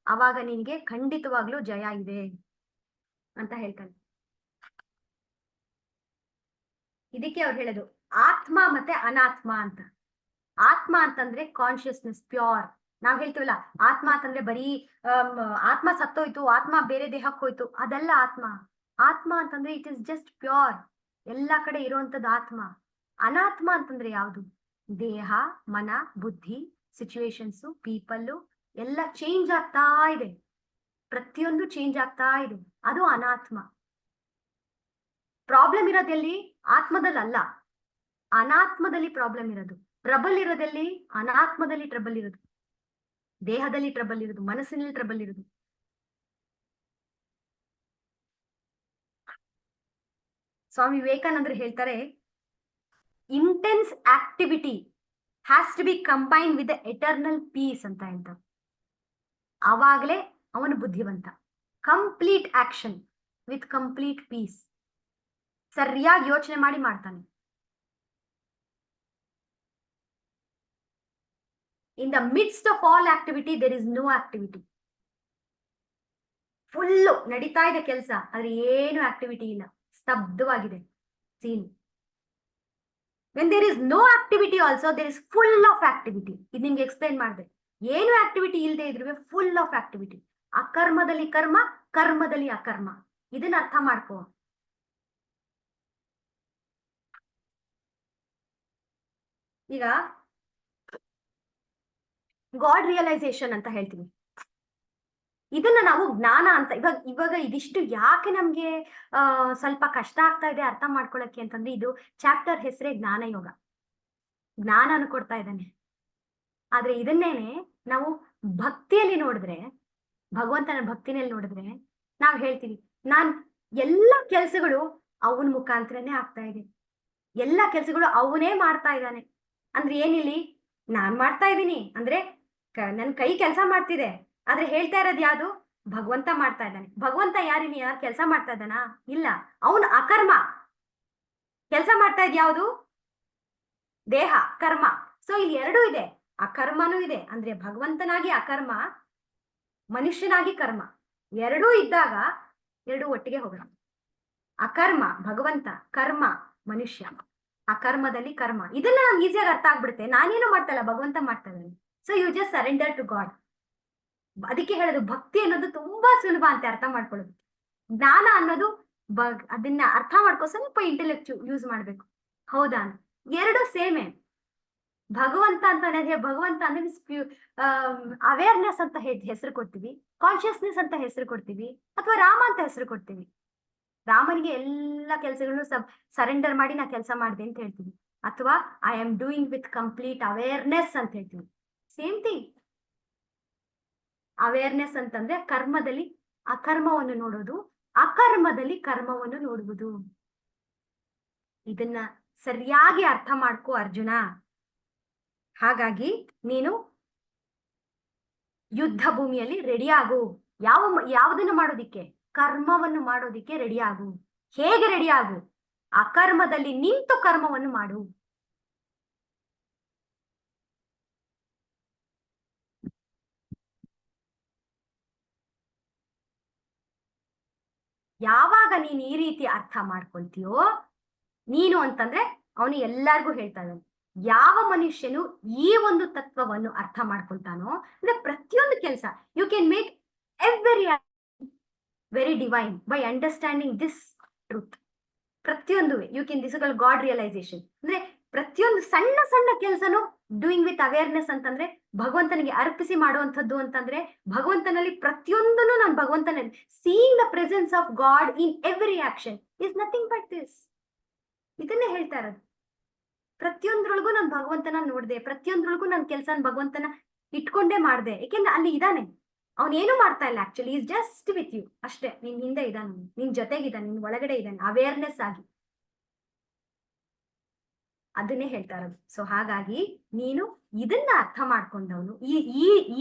ಅವಾಗ ನಿನ್ಗೆ ಖಂಡಿತವಾಗ್ಲೂ ಜಯ ಇದೆ ಅಂತ ಹೇಳ್ತಾನೆ. ಇದಕ್ಕೆ ಅವ್ರು ಹೇಳೋದು ಆತ್ಮ ಮತ್ತೆ ಅನಾತ್ಮ ಅಂತ. ಆತ್ಮ ಅಂತಂದ್ರೆ ಕಾನ್ಶಿಯಸ್ನೆಸ್, ಪ್ಯೂರ್. ನಾವ್ ಹೇಳ್ತೀವಲ್ಲ ಆತ್ಮ ಅಂತಂದ್ರೆ ಬರೀ ಆತ್ಮ ಸತ್ತೋಯ್ತು, ಆತ್ಮ ಬೇರೆ ದೇಹಕ್ಕೆ ಹೋಯ್ತು, ಅದೆಲ್ಲ ಆತ್ಮ. ಆತ್ಮ ಅಂತಂದ್ರೆ ಇಟ್ ಇಸ್ ಜಸ್ಟ್ ಪ್ಯೂರ್, ಎಲ್ಲಾ ಕಡೆ ಇರುವಂತದ್ದು ಆತ್ಮ. ಅನಾತ್ಮ ಅಂತಂದ್ರೆ ಯಾವುದು? ದೇಹ, ಮನ, ಬುದ್ಧಿ, ಸಿಚುವೇಶನ್ಸು, ಪೀಪಲ್ಲು ಎಲ್ಲ ಚೇಂಜ್ ಆಗ್ತಾ ಇದೆ, ಪ್ರತಿಯೊಂದು ಚೇಂಜ್ ಆಗ್ತಾ ಇದೆ, ಅದು ಅನಾತ್ಮ. ಪ್ರಾಬ್ಲಮ್ ಇರೋದೆಲ್ಲಿ? ಆತ್ಮದಲ್ಲ, ಅನಾತ್ಮದಲ್ಲಿ ಪ್ರಾಬ್ಲಮ್ ಇರೋದು. ಟ್ರಬಲ್ ಇರೋದಲ್ಲಿ ಅನಾತ್ಮದಲ್ಲಿ ಟ್ರಬಲ್ ಇರೋದು, ದೇಹದಲ್ಲಿ ಟ್ರಬಲ್ ಇರೋದು, ಮನಸ್ಸಿನಲ್ಲಿ ಟ್ರಬಲ್ ಇರೋದು. ಸ್ವಾಮಿ ವಿವೇಕಾನಂದರು ಹೇಳ್ತಾರೆ, intense activity has to be combine with the eternal peace ಅಂತ ಹೇಳ್ತಾರೆ. ಆವಾಗಲೇ ಅವನು ಬುದ್ಧಿವಂತ. Complete action with complete peace. ಸರಿಯಾಗಿ ಯೋಚನೆ ಮಾಡಿ ಮಾಡ್ತಾನೆ. In the midst of all activity there is no activity. Full ನಡೀತಾ ಇದೆ ಕೆಲಸ, ಆದ್ರೆ ಏನು ಆಕ್ಟಿವಿಟಿ ಇಲ್ಲ, ಸ್ತಬ್ಧವಾಗಿದೆ scene. When there is no activity also there is full of activity. ಇದು ನಿಮ್ಗೆ ಎಕ್ಸ್ಪ್ಲೈನ್ ಮಾಡಿದೆ. ಏನು ಆಕ್ಟಿವಿಟಿ ಇಲ್ಲದೆ ಇದ್ರು ಫುಲ್ ಆಫ್ ಆಕ್ಟಿವಿಟಿ. ಅಕರ್ಮದಲ್ಲಿ ಕರ್ಮ, ಕರ್ಮದಲ್ಲಿ ಅಕರ್ಮ. ಇದನ್ನ ಅರ್ಥ ಮಾಡ್ಕೋ. ಈಗ ಗಾಡ್ ರಿಯಲೈಸೇಷನ್ ಅಂತ ಹೇಳ್ತೀವಿ. ಇದನ್ನ ನಾವು ಜ್ಞಾನ ಅಂತ ಇವಾಗ ಇದಿಷ್ಟು ಯಾಕೆ ನಮ್ಗೆ ಸ್ವಲ್ಪ ಕಷ್ಟ ಆಗ್ತಾ ಇದೆ ಅರ್ಥ ಮಾಡ್ಕೊಳಕ್ಕೆ ಅಂತಂದ್ರೆ, ಇದು ಚಾಪ್ಟರ್ ಹೆಸರೇ ಜ್ಞಾನ ಯೋಗ. ಜ್ಞಾನ ಕೊಡ್ತಾ ಇದ್ದಾನೆ. ಆದ್ರೆ ಇದನ್ನೇನೆ ನಾವು ಭಕ್ತಿಯಲ್ಲಿ ನೋಡಿದ್ರೆ, ಭಗವಂತನ ಭಕ್ತಿನಲ್ಲಿ ನೋಡಿದ್ರೆ ನಾವ್ ಹೇಳ್ತೀವಿ, ನಾನ್ ಎಲ್ಲ ಕೆಲ್ಸಗಳು ಅವನ ಮುಖಾಂತರನೇ ಆಗ್ತಾ ಇದೆ, ಎಲ್ಲ ಕೆಲ್ಸಗಳು ಅವನೇ ಮಾಡ್ತಾ ಇದ್ದಾನೆ. ಅಂದ್ರೆ ಏನಿಲ್ಲಿ, ನಾನ್ ಮಾಡ್ತಾ ಇದ್ದೀನಿ ಅಂದ್ರೆ ನನ್ ಕೈ ಕೆಲಸ ಮಾಡ್ತಿದೆ, ಆದ್ರೆ ಹೇಳ್ತಾ ಇರೋದು ಯಾವುದು? ಭಗವಂತ ಮಾಡ್ತಾ ಇದ್ದಾನೆ. ಭಗವಂತ ಯಾರಿನಿ? ಯಾರು ಕೆಲಸ ಮಾಡ್ತಾ ಇದ್ದಾನಾ? ಇಲ್ಲ, ಅವನು ಅಕರ್ಮ. ಕೆಲಸ ಮಾಡ್ತಾ ಇದ್ ಯಾವುದು? ದೇಹ, ಕರ್ಮ. ಸೊ ಇಲ್ಲಿ ಎರಡೂ ಇದೆ, ಅಕರ್ಮನೂ ಇದೆ. ಅಂದ್ರೆ ಭಗವಂತನಾಗಿ ಅಕರ್ಮ, ಮನುಷ್ಯನಾಗಿ ಕರ್ಮ, ಎರಡೂ ಇದ್ದಾಗ ಎರಡೂ ಒಟ್ಟಿಗೆ ಹೋಗೋಣ. ಅಕರ್ಮ ಭಗವಂತ, ಕರ್ಮ ಮನುಷ್ಯ. ಅಕರ್ಮದಲ್ಲಿ ಕರ್ಮ. ಇದನ್ನ ನಮ್ಗೆ ಈಸಿಯಾಗಿ ಅರ್ಥ ಆಗ್ಬಿಡುತ್ತೆ. ನಾನೇನು ಮಾಡ್ತಾ ಇಲ್ಲ, ಭಗವಂತ ಮಾಡ್ತಾ ಇದ್ದಾನೆ. So you just surrender to God. ಅದಕ್ಕೆ ಹೇಳೋದು ಭಕ್ತಿ ಅನ್ನೋದು ತುಂಬಾ ಸುಲಭ ಅಂತ ಅರ್ಥ ಮಾಡ್ಕೊಳ್ಳೋದು. ಜ್ಞಾನ ಅನ್ನೋದು ಅದನ್ನ ಅರ್ಥ ಮಾಡ್ಕೋ ಸ್ವಲ್ಪ ಇಂಟೆಲೆಕ್ಟ್ ಯೂಸ್ ಮಾಡ್ಬೇಕು. ಹೌದಾ? ಎರಡು ಸೇಮೆ. ಭಗವಂತ ಅಂತ ಭಗವಂತ ಅಂದ್ರೆ ಅವೇರ್ನೆಸ್ ಅಂತ ಹೆಸರು ಕೊಡ್ತೀವಿ, ಕಾನ್ಶಿಯಸ್ನೆಸ್ ಅಂತ ಹೆಸರು ಕೊಡ್ತೀವಿ, ಅಥವಾ ರಾಮ ಅಂತ ಹೆಸರು ಕೊಡ್ತೀವಿ. ರಾಮನಿಗೆ ಎಲ್ಲ ಕೆಲಸಗಳನ್ನು ಸರೆಂಡರ್ ಮಾಡಿ ನಾ ಕೆಲಸ ಮಾಡಿದೆ ಅಂತ ಹೇಳ್ತೀವಿ, ಅಥವಾ I am doing with complete awareness ಅಂತ ಹೇಳ್ತೀವಿ. Same thing. ಅವೇರ್ನೆಸ್ ಅಂತಂದ್ರೆ ಕರ್ಮದಲ್ಲಿ ಅಕರ್ಮವನ್ನು ನೋಡೋದು, ಅಕರ್ಮದಲ್ಲಿ ಕರ್ಮವನ್ನು ನೋಡುವುದು. ಇದನ್ನ ಸರಿಯಾಗಿ ಅರ್ಥ ಮಾಡ್ಕೋ ಅರ್ಜುನ. ಹಾಗಾಗಿ ನೀನು ಯುದ್ಧ ಭೂಮಿಯಲ್ಲಿ ರೆಡಿ ಆಗು. ಯಾವುದನ್ನು ಮಾಡೋದಿಕ್ಕೆ? ಕರ್ಮವನ್ನು ಮಾಡೋದಿಕ್ಕೆ ರೆಡಿ ಆಗು. ಹೇಗೆ ರೆಡಿ ಆಗು? ಅಕರ್ಮದಲ್ಲಿ ನಿಂತು ಕರ್ಮವನ್ನು ಮಾಡು. ಯಾವಾಗ ನೀನು ಈ ರೀತಿ ಅರ್ಥ ಮಾಡ್ಕೊಳ್ತೀಯೋ, ನೀನು ಅಂತಂದ್ರೆ ಅವನು ಎಲ್ಲಾರ್ಗೂ ಹೇಳ್ತಾ ಇದ್ದಾನೆ, ಯಾವ ಮನುಷ್ಯನು ಈ ಒಂದು ತತ್ವವನ್ನು ಅರ್ಥ ಮಾಡ್ಕೊಳ್ತಾನೋ, ಅಂದ್ರೆ ಪ್ರತಿಯೊಂದು ಕೆಲಸ you can make every very divine by understanding this truth. ಪ್ರತಿಯೊಂದು you can this god realisation. ಅಂದ್ರೆ ಪ್ರತಿಯೊಂದು ಸಣ್ಣ ಸಣ್ಣ ಕೆಲಸನು ಡೂಯಿಂಗ್ ವಿತ್ ಅವೇರ್ನೆಸ್ ಅಂತಂದ್ರೆ ಭಗವಂತನಿಗೆ ಅರ್ಪಿಸಿ ಮಾಡುವಂಥದ್ದು ಅಂತಂದ್ರೆ ಭಗವಂತನಲ್ಲಿ ಪ್ರತಿಯೊಂದನ್ನು ನಾನು ಭಗವಂತನಲ್ಲಿ seeing the presence of god in every action is nothing but this. ಇದನ್ನೇ ಹೇಳ್ತಾ ಇರೋದು. ಪ್ರತಿಯೊಂದ್ರೊಳಗೂ ನಾನು ಭಗವಂತನ ನೋಡ್ದೆ, ಪ್ರತಿಯೊಂದ್ರೊಳಗೂ ನನ್ನ ಕೆಲಸ ಭಗವಂತನ ಇಟ್ಕೊಂಡೇ ಮಾಡ್ದೆ. ಯಾಕೆಂದ್ರೆ ಅಲ್ಲಿ ಇದಾನೆ, ಅವನೇನು ಮಾಡ್ತಾ ಇಲ್ಲ. Actually is just with you ಅಷ್ಟೇ. ನಿನ್ ಹಿಂದೆ ಇದ್ದಾನೆ, ನಿನ್ ಜೊತೆಗಿದ್ದಾನೆ, ನಿನ್ ಒಳಗಡೆ ಇದ್ದಾನೆ ಅವೇರ್ನೆಸ್ ಆಗಿ. ಅದನ್ನೇ ಹೇಳ್ತಾ ಇರೋದು. ಸೊ ಹಾಗಾಗಿ ನೀನು ಇದನ್ನ ಅರ್ಥ ಮಾಡ್ಕೊಂಡವನು,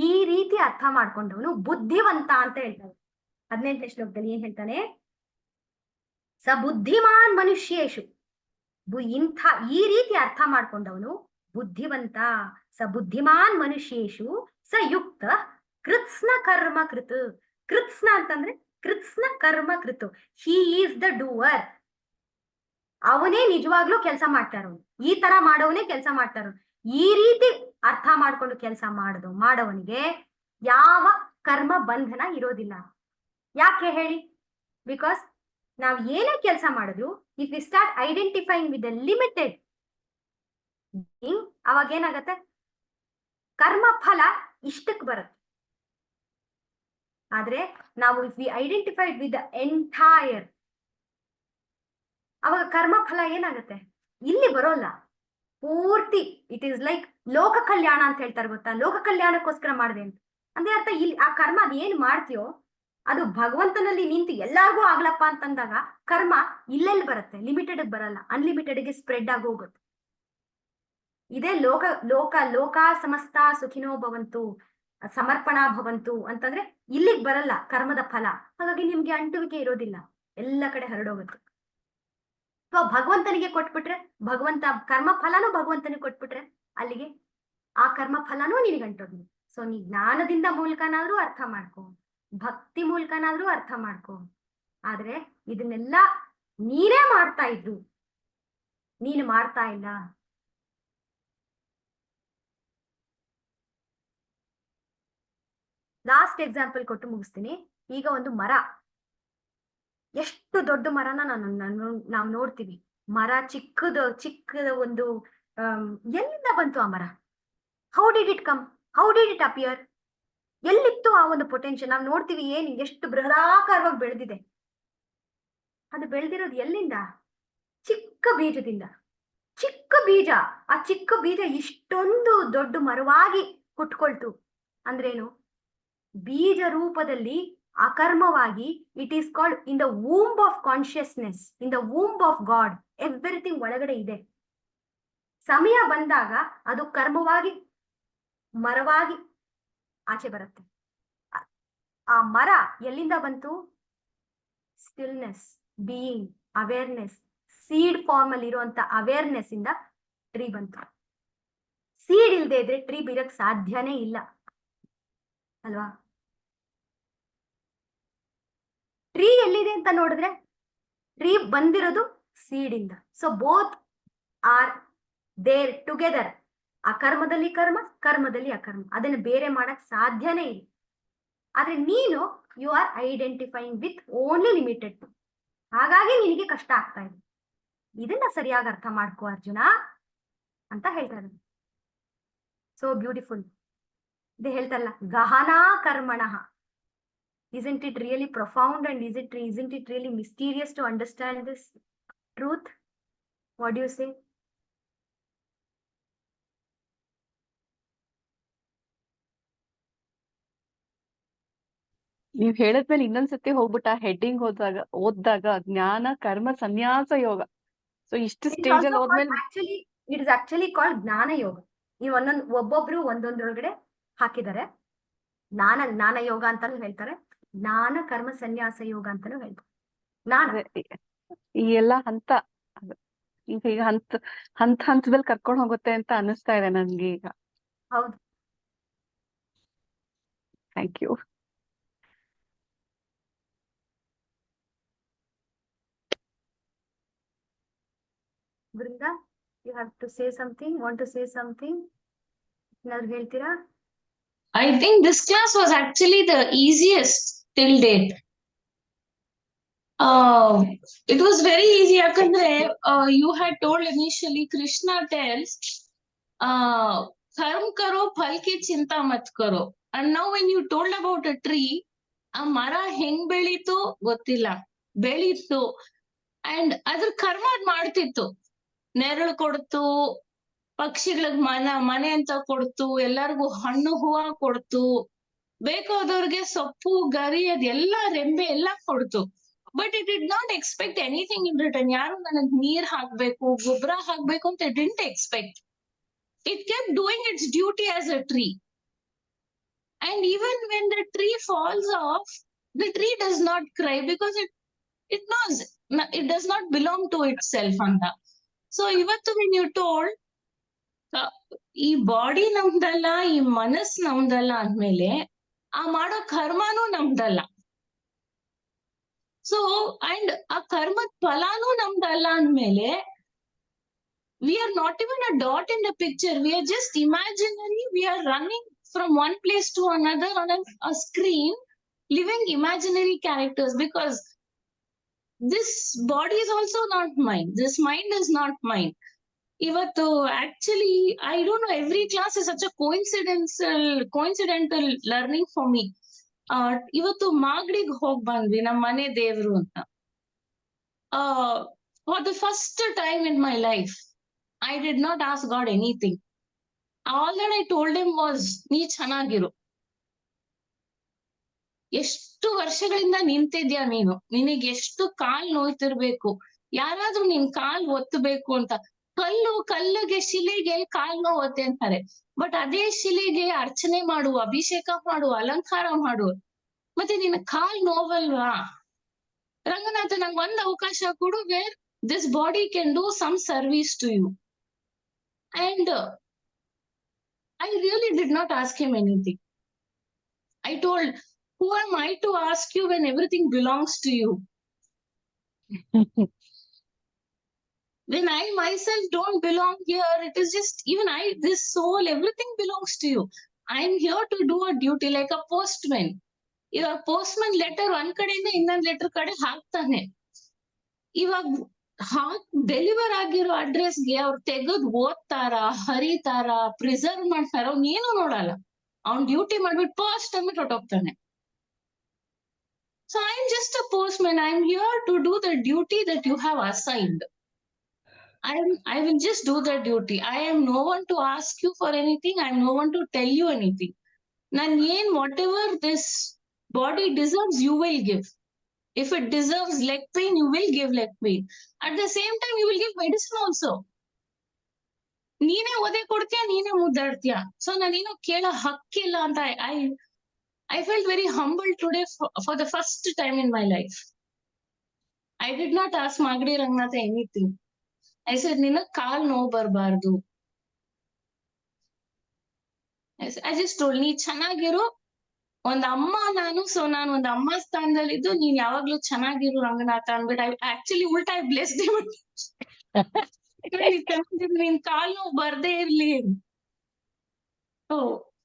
ಈ ರೀತಿ ಅರ್ಥ ಮಾಡ್ಕೊಂಡವನು ಬುದ್ಧಿವಂತ ಅಂತ ಹೇಳ್ತಾರೆ. 18ನೇ ಶ್ಲೋಕದಲ್ಲಿ ಏನ್ ಹೇಳ್ತಾನೆ? ಸ ಬುದ್ಧಿಮಾನ್ ಮನುಷ್ಯೇಶು. ಈ ರೀತಿ ಅರ್ಥ ಮಾಡ್ಕೊಂಡವನು ಬುದ್ಧಿವಂತ. ಸ ಬುದ್ಧಿಮಾನ್ ಮನುಷ್ಯೇಶು ಸ ಯುಕ್ತ ಕೃತ್ಸ್ನ ಕರ್ಮ ಕೃತ್. ಕೃತ್ಸ್ನ ಅಂತಂದ್ರೆ ಕೃತ್ಸ್ನ ಕರ್ಮ ಕೃತ್. He is the doer. ಅವನೇ ನಿಜವಾಗ್ಲೂ ಕೆಲಸ ಮಾಡ್ತಾರವನು. ಈ ತರ ಮಾಡೋವನೇ ಕೆಲಸ ಮಾಡ್ತಾರವನು. ಈ ರೀತಿ ಅರ್ಥ ಮಾಡ್ಕೊಂಡು ಕೆಲಸ ಮಾಡವನಿಗೆ ಯಾವ ಕರ್ಮ ಬಂಧನ ಇರೋದಿಲ್ಲ. ಯಾಕೆ ಹೇಳಿ? ಬಿಕಾಸ್ ನಾವ್ ಏನೇ ಕೆಲಸ ಮಾಡಿದ್ರು, if we start identifying with the limited, ಅವಾಗ ಏನಾಗತ್ತೆ? ಕರ್ಮ ಫಲ ಇಷ್ಟಕ್ಕೆ ಬರುತ್ತೆ. ಆದ್ರೆ ನಾವು if we identified with the entire, ಅವಾಗ ಕರ್ಮ ಫಲ ಏನಾಗುತ್ತೆ? ಇಲ್ಲಿ ಬರೋಲ್ಲ ಪೂರ್ತಿ. ಇಟ್ ಈಸ್ ಲೈಕ್ ಲೋಕ ಕಲ್ಯಾಣ ಅಂತ ಹೇಳ್ತಾರೆ, ಗೊತ್ತಾ? ಲೋಕ ಕಲ್ಯಾಣಕ್ಕೋಸ್ಕರ ಮಾಡಿದೆ ಅಂತ ಅಂದ್ರೆ ಅರ್ಥ. ಇಲ್ಲಿ ಆ ಕರ್ಮ ಅದ್ ಏನ್ ಮಾಡ್ತೀಯೋ ಅದು ಭಗವಂತನಲ್ಲಿ ನಿಂತು ಎಲ್ಲಾರ್ಗೂ ಆಗ್ಲಪ್ಪ ಅಂತಂದಾಗ ಕರ್ಮ ಇಲ್ಲೆಲ್ಲಿ ಬರುತ್ತೆ? ಲಿಮಿಟೆಡ್ ಬರಲ್ಲ, ಅನ್ಲಿಮಿಟೆಡ್ಗೆ ಸ್ಪ್ರೆಡ್ ಆಗಿ ಹೋಗುತ್ತೆ. ಇದೇ ಲೋಕ ಸಮಸ್ತ ಸುಖಿನೋ ಭವಂತು, ಸಮರ್ಪಣಾ ಭವಂತು ಅಂತಂದ್ರೆ ಇಲ್ಲಿಗೆ ಬರಲ್ಲ ಕರ್ಮದ ಫಲ. ಹಾಗಾಗಿ ನಿಮ್ಗೆ ಅಂಟುವಿಕೆ ಇರೋದಿಲ್ಲ, ಎಲ್ಲ ಕಡೆ ಹರಡೋಗುತ್ತೆ. ಅಥವಾ ಭಗವಂತನಿಗೆ ಕೊಟ್ಬಿಟ್ರೆ, ಭಗವಂತ ಕರ್ಮ ಫಲನೂ ಭಗವಂತನಿಗೆ ಕೊಟ್ಬಿಟ್ರೆ ಅಲ್ಲಿಗೆ ಆ ಕರ್ಮ ಫಲನೂ ನಿನಗೆ ಅಂಟೋದು. ಸೊ ನೀ ಜ್ಞಾನದಿಂದ ಮೂಲಕನಾದ್ರೂ ಅರ್ಥ ಮಾಡ್ಕೊ, ಭಕ್ತಿ ಮೂಲಕನಾದ್ರೂ ಅರ್ಥ ಮಾಡ್ಕೊ. ಆದ್ರೆ ಇದನ್ನೆಲ್ಲ ನೀನೇ ಮಾಡ್ತಾ ಇದ್ರು, ನೀನು ಮಾಡ್ತಾ ಇಲ್ಲ. ಲಾಸ್ಟ್ ಎಕ್ಸಾಂಪಲ್ ಕೊಟ್ಟು ಮುಗಿಸ್ತೀನಿ. ಈಗ ಒಂದು ಮರ, ಎಷ್ಟು ದೊಡ್ಡ ಮರನ ನಾವು ನೋಡ್ತೀವಿ. ಮರ ಚಿಕ್ಕದ ಒಂದು ಎಲ್ಲಿಂದ ಬಂತು ಆ ಮರ? How did it come? How did it appear? ಎಲ್ಲಿತ್ತು ಆ ಒಂದು ಪೊಟೆನ್ಶಿಯಲ್? ನಾವು ನೋಡ್ತೀವಿ ಏನು ಎಷ್ಟು ಬೃಹದಾಕಾರವಾಗಿ ಬೆಳೆದಿದೆ. ಅದು ಬೆಳೆದಿರೋದು ಎಲ್ಲಿಂದ? ಚಿಕ್ಕ ಬೀಜದಿಂದ. ಚಿಕ್ಕ ಬೀಜ, ಆ ಚಿಕ್ಕ ಬೀಜ ಇಷ್ಟೊಂದು ದೊಡ್ಡ ಮರವಾಗಿ ಹುಟ್ಕೊಳ್ತು ಅಂದ್ರೇನು? ಬೀಜ ರೂಪದಲ್ಲಿ ಅಕರ್ಮವಾಗಿ it is called in the womb of consciousness, in the womb of god. Everything ಒಳಗಡೆ ಇದೆ. ಸಮಯ ಬಂದಾಗ ಅದು ಕರ್ಮವಾಗಿ ಮರವಾಗಿ ಆಚೆ ಬರುತ್ತೆ. ಆ ಮರ ಎಲ್ಲಿಂದ ಬಂತು? Stillness, being, awareness, seed form ಅಲ್ಲಿ ಇರುವಂತ ಅವೇರ್ನೆಸ್ ಇಂದ ಟ್ರೀ ಬಂತು. ಸೀಡ್ ಇಲ್ದೇ ಇದ್ರೆ ಟ್ರೀ ಬೀರಕ್ ಸಾಧ್ಯನೇ ಇಲ್ಲ ಅಲ್ವಾ? ಟ್ರೀ ಎಲ್ಲಿದೆ ಅಂತ ನೋಡಿದ್ರೆ ಟ್ರೀ ಬಂದಿರೋದು ಸೀಡ್ ಇಂದ. So both are there together. ಅಕರ್ಮದಲ್ಲಿ ಕರ್ಮ, ಕರ್ಮದಲ್ಲಿ ಅಕರ್ಮ. ಅದನ್ನ ಬೇರೆ ಮಾಡಕ್ ಸಾಧ್ಯನೇ ಇಲ್ಲ. ಆದ್ರೆ ನೀನು you are identifying with only limited. ಹಾಗಾಗಿ ನಿನಗೆ ಕಷ್ಟ ಆಗ್ತಾ ಇದೆ. ಇದನ್ನ ಸರಿಯಾಗಿ ಅರ್ಥ ಮಾಡ್ಕೋ ಅರ್ಜುನ ಅಂತ ಹೇಳ್ತಾರೆ. So beautiful. ಇದು ಹೇಳ್ತಾರಲ್ಲ, ಗಹನಾ ಕರ್ಮಣಃ. Isn't it really profound, and isn't it really mysterious to understand this truth? What do you say? ನೀವ್ ಹೇಳದ್ಮೇಲೆ ಇನ್ನೊಂದ್ಸತಿ ಹೋಗ್ಬಿಟ್ಟು ಆ ಹೆಡ್ಡಿಂಗ್ ಓದ್ದಾಗ ಜ್ಞಾನ ಕರ್ಮ ಸನ್ಯಾಸ ಯೋಗ. ಸೊ ಇಷ್ಟು ಸ್ಟೇಜ್ ಅಲ್ಲಿ ಹೋದ್ಮೇಲೆ ಇಟ್ ಇಸ್ ಆಕ್ಚುಲಿ ಕಾಲ್ಡ್ ಜ್ಞಾನ ಯೋಗ. ನೀವು ಒಬ್ಬೊಬ್ರು ಒಂದೊಂದ್ರೊಳಗಡೆ ಹಾಕಿದ್ದಾರೆ. ಜ್ಞಾನ ಯೋಗ ಅಂತಾನು ಹೇಳ್ತಾರೆ, ಜ್ಞಾನ ಕರ್ಮ ಸನ್ಯಾಸ ಯೋಗ ಅಂತಾನು ಹೇಳ್ತಾರೆ. ಈ ಎಲ್ಲಾ ಹಂತ ಈಗ ಹಂತದಲ್ಲಿ ಕರ್ಕೊಂಡು ಹೋಗುತ್ತೆ ಅಂತ ಅನಿಸ್ತಾ ಇದೆ ನನ್ಗೆ ಈಗ. ಹೌದು. Thank you. Brinda, you have to say something, want to say something? ಏನಾದ್ರು ಹೇಳ್ತೀರಾ? I think this class was actually the easiest till date. It was very easy. You had told initially, Krishna tells, karm karo, phal ki chinta mat karo. And now when you told about a tree, a mara heng belito gottilla, belito, and adar karma ಮಾಡ್ತಿತ್ತು. ನೆರಳು ಕೊಡ್ತು, ಪಕ್ಷಿಗಳಿಗೆ ಮನೆ ಅಂತ ಕೊಡ್ತು, ಎಲ್ಲರಿಗೂ ಹಣ್ಣು ಹೂವ ಕೊಡ್ತು, ಬೇಕಾದವ್ರಿಗೆ ಸೊಪ್ಪು ಗರಿ ಅದೆಲ್ಲ ರೆಂಬೆ ಎಲ್ಲ ಕೊಡ್ತು. But it did not expect anything in return. ಯಾರು ನನಗ್ ನೀರ್ ಹಾಕ್ಬೇಕು, ಗೊಬ್ಬರ ಹಾಕ್ಬೇಕು ಅಂತ it didn't expect. It kept doing it's duty as a tree. And even when the tree falls off, the tree does not cry because it knows it does not belong to itself. Anta. So ivattu when you told ಈ body ನಮ್ದಲ್ಲ, ಈ ಮನಸ್ ನಮ್ದಲ್ಲ ಅಂದ್ಮೇಲೆ ಆ ಮಾಡೋ ಕರ್ಮನೂ ನಮ್ದಲ್ಲ. So and ಆ ಕರ್ಮದ ಫಲಾನೂ ನಮ್ದಲ್ಲ ಅಂದ್ಮೇಲೆ we are not even a dot in the picture. We are just imaginary. We are running from one place to another on a screen, living imaginary characters, because this body is also not mine. This mind is not mine. Ivattu actually, I don't know, every class is such a coincidental learning for me. Ivattu Magdig ಹೋಗ್ ಬಂದ್ವಿ, ನಮ್ಮ ಮನೆ ದೇವ್ರು ಅಂತ. For the first time in my life, I did not ask God anything. All that I told him was, ನೀ ಚೆನ್ನಾಗಿರು. ಎಷ್ಟು ವರ್ಷಗಳಿಂದ ನಿಂತಿದ್ಯಾ ನೀನು, ನಿನಗೆ ಎಷ್ಟು ಕಾಲ್ ನೋಯ್ತಿರ್ಬೇಕು, ಯಾರಾದ್ರೂ ನಿನ್ ಕಾಲ್ ಒತ್ತಬೇಕು ಅಂತ. ಕಲ್ಲಿಗೆ ಶಿಲೆಗೆ ಕಾಲ್ ನೋವತ್ತೆ ಅಂತಾರೆ, ಬಟ್ ಅದೇ ಶಿಲೆಗೆ ಅರ್ಚನೆ ಮಾಡು, ಅಭಿಷೇಕ ಮಾಡು, ಅಲಂಕಾರ ಮಾಡು, ಮತ್ತೆ ನಿನ್ನ ಕಾಲ್ ನೋವಲ್ವಾ? ರಂಗನಾಥ, ನಂಗೆ ಒಂದ್ ಅವಕಾಶ ಕೊಡು, where this body can do some service to you. And I really did not ask him anything. I told, who am I to ask you when everything belongs to you? When I myself don't belong here, it is just, even this soul, everything belongs to you. I'm here to do a duty like a postman. ಇವಾಗ postman letter ಒಂದ್ ಕಡೆಯಿಂದ ಇನ್ನೊಂದ್ letter ಕಡೆ ಹಾಕ್ತಾನೆ. ಇವಾಗ deliver ಆಗಿರೋ ಅಡ್ರೆಸ್ಗೆ ಅವ್ರು ತೆಗೆದು ಓದ್ತಾರ, ಹರಿತಾರ, ಪ್ರಿಸರ್ವ್ ಮಾಡ್ತಾರ, ಅವ್ನ್ ಏನು ನೋಡಲ್ಲ. ಅವ್ನ್ ಡ್ಯೂಟಿ ಮಾಡ್ಬಿಟ್ಟು ಪೋಸ್ಟ್ ಅಂದ್ಬಿಟ್ಟು ಹೊಟ್ಟೋಗ್ತಾನೆ. So I'm just a postman. I'm here to do the duty that you have assigned. I will just do the duty. I am no one to ask you for anything. I am no one to tell you anything. Whatever this body deserves, you will give. If it deserves leg pain, you will give leg pain. At the same time, you will give medicine also. ನೀನೇ ಒದೆ ಕೊಡ್ತೀಯ, ನೀನೇ ಮುದ್ದಾಡ್ತೀಯ. So ನಾನೇನು ಕೇಳೋ ಹಕ್ಕಿಲ್ಲ ಅಂತ I felt very humble today for the first time in my life. I did not ask Magdi Rangnatha anything. I said, ನಿನ್ನ ಕಾಲ್ ನೋವು ಬರಬಾರ್ದು. I just told, ನೀ ಚೆನ್ನಾಗಿರು, ಒಂದ್ ಅಮ್ಮ ನಾನು, ಸೊ ನಾನು ಒಂದ್ ಅಮ್ಮ ಸ್ಥಾನದಲ್ಲಿದ್ದು, ನೀನ್ ಯಾವಾಗ್ಲೂ ಚೆನ್ನಾಗಿರು ರಂಗನಾಥ ಅಂದ್ಬಿಟ್ಟು ಆಕ್ಚುಲಿ ಉಲ್ಟಾ ಬ್ಲೆಸ್ಡ್ ನಿನ್ ಕಾಲ್ ನೋವು ಬರ್ದೇ ಇರ್ಲಿ.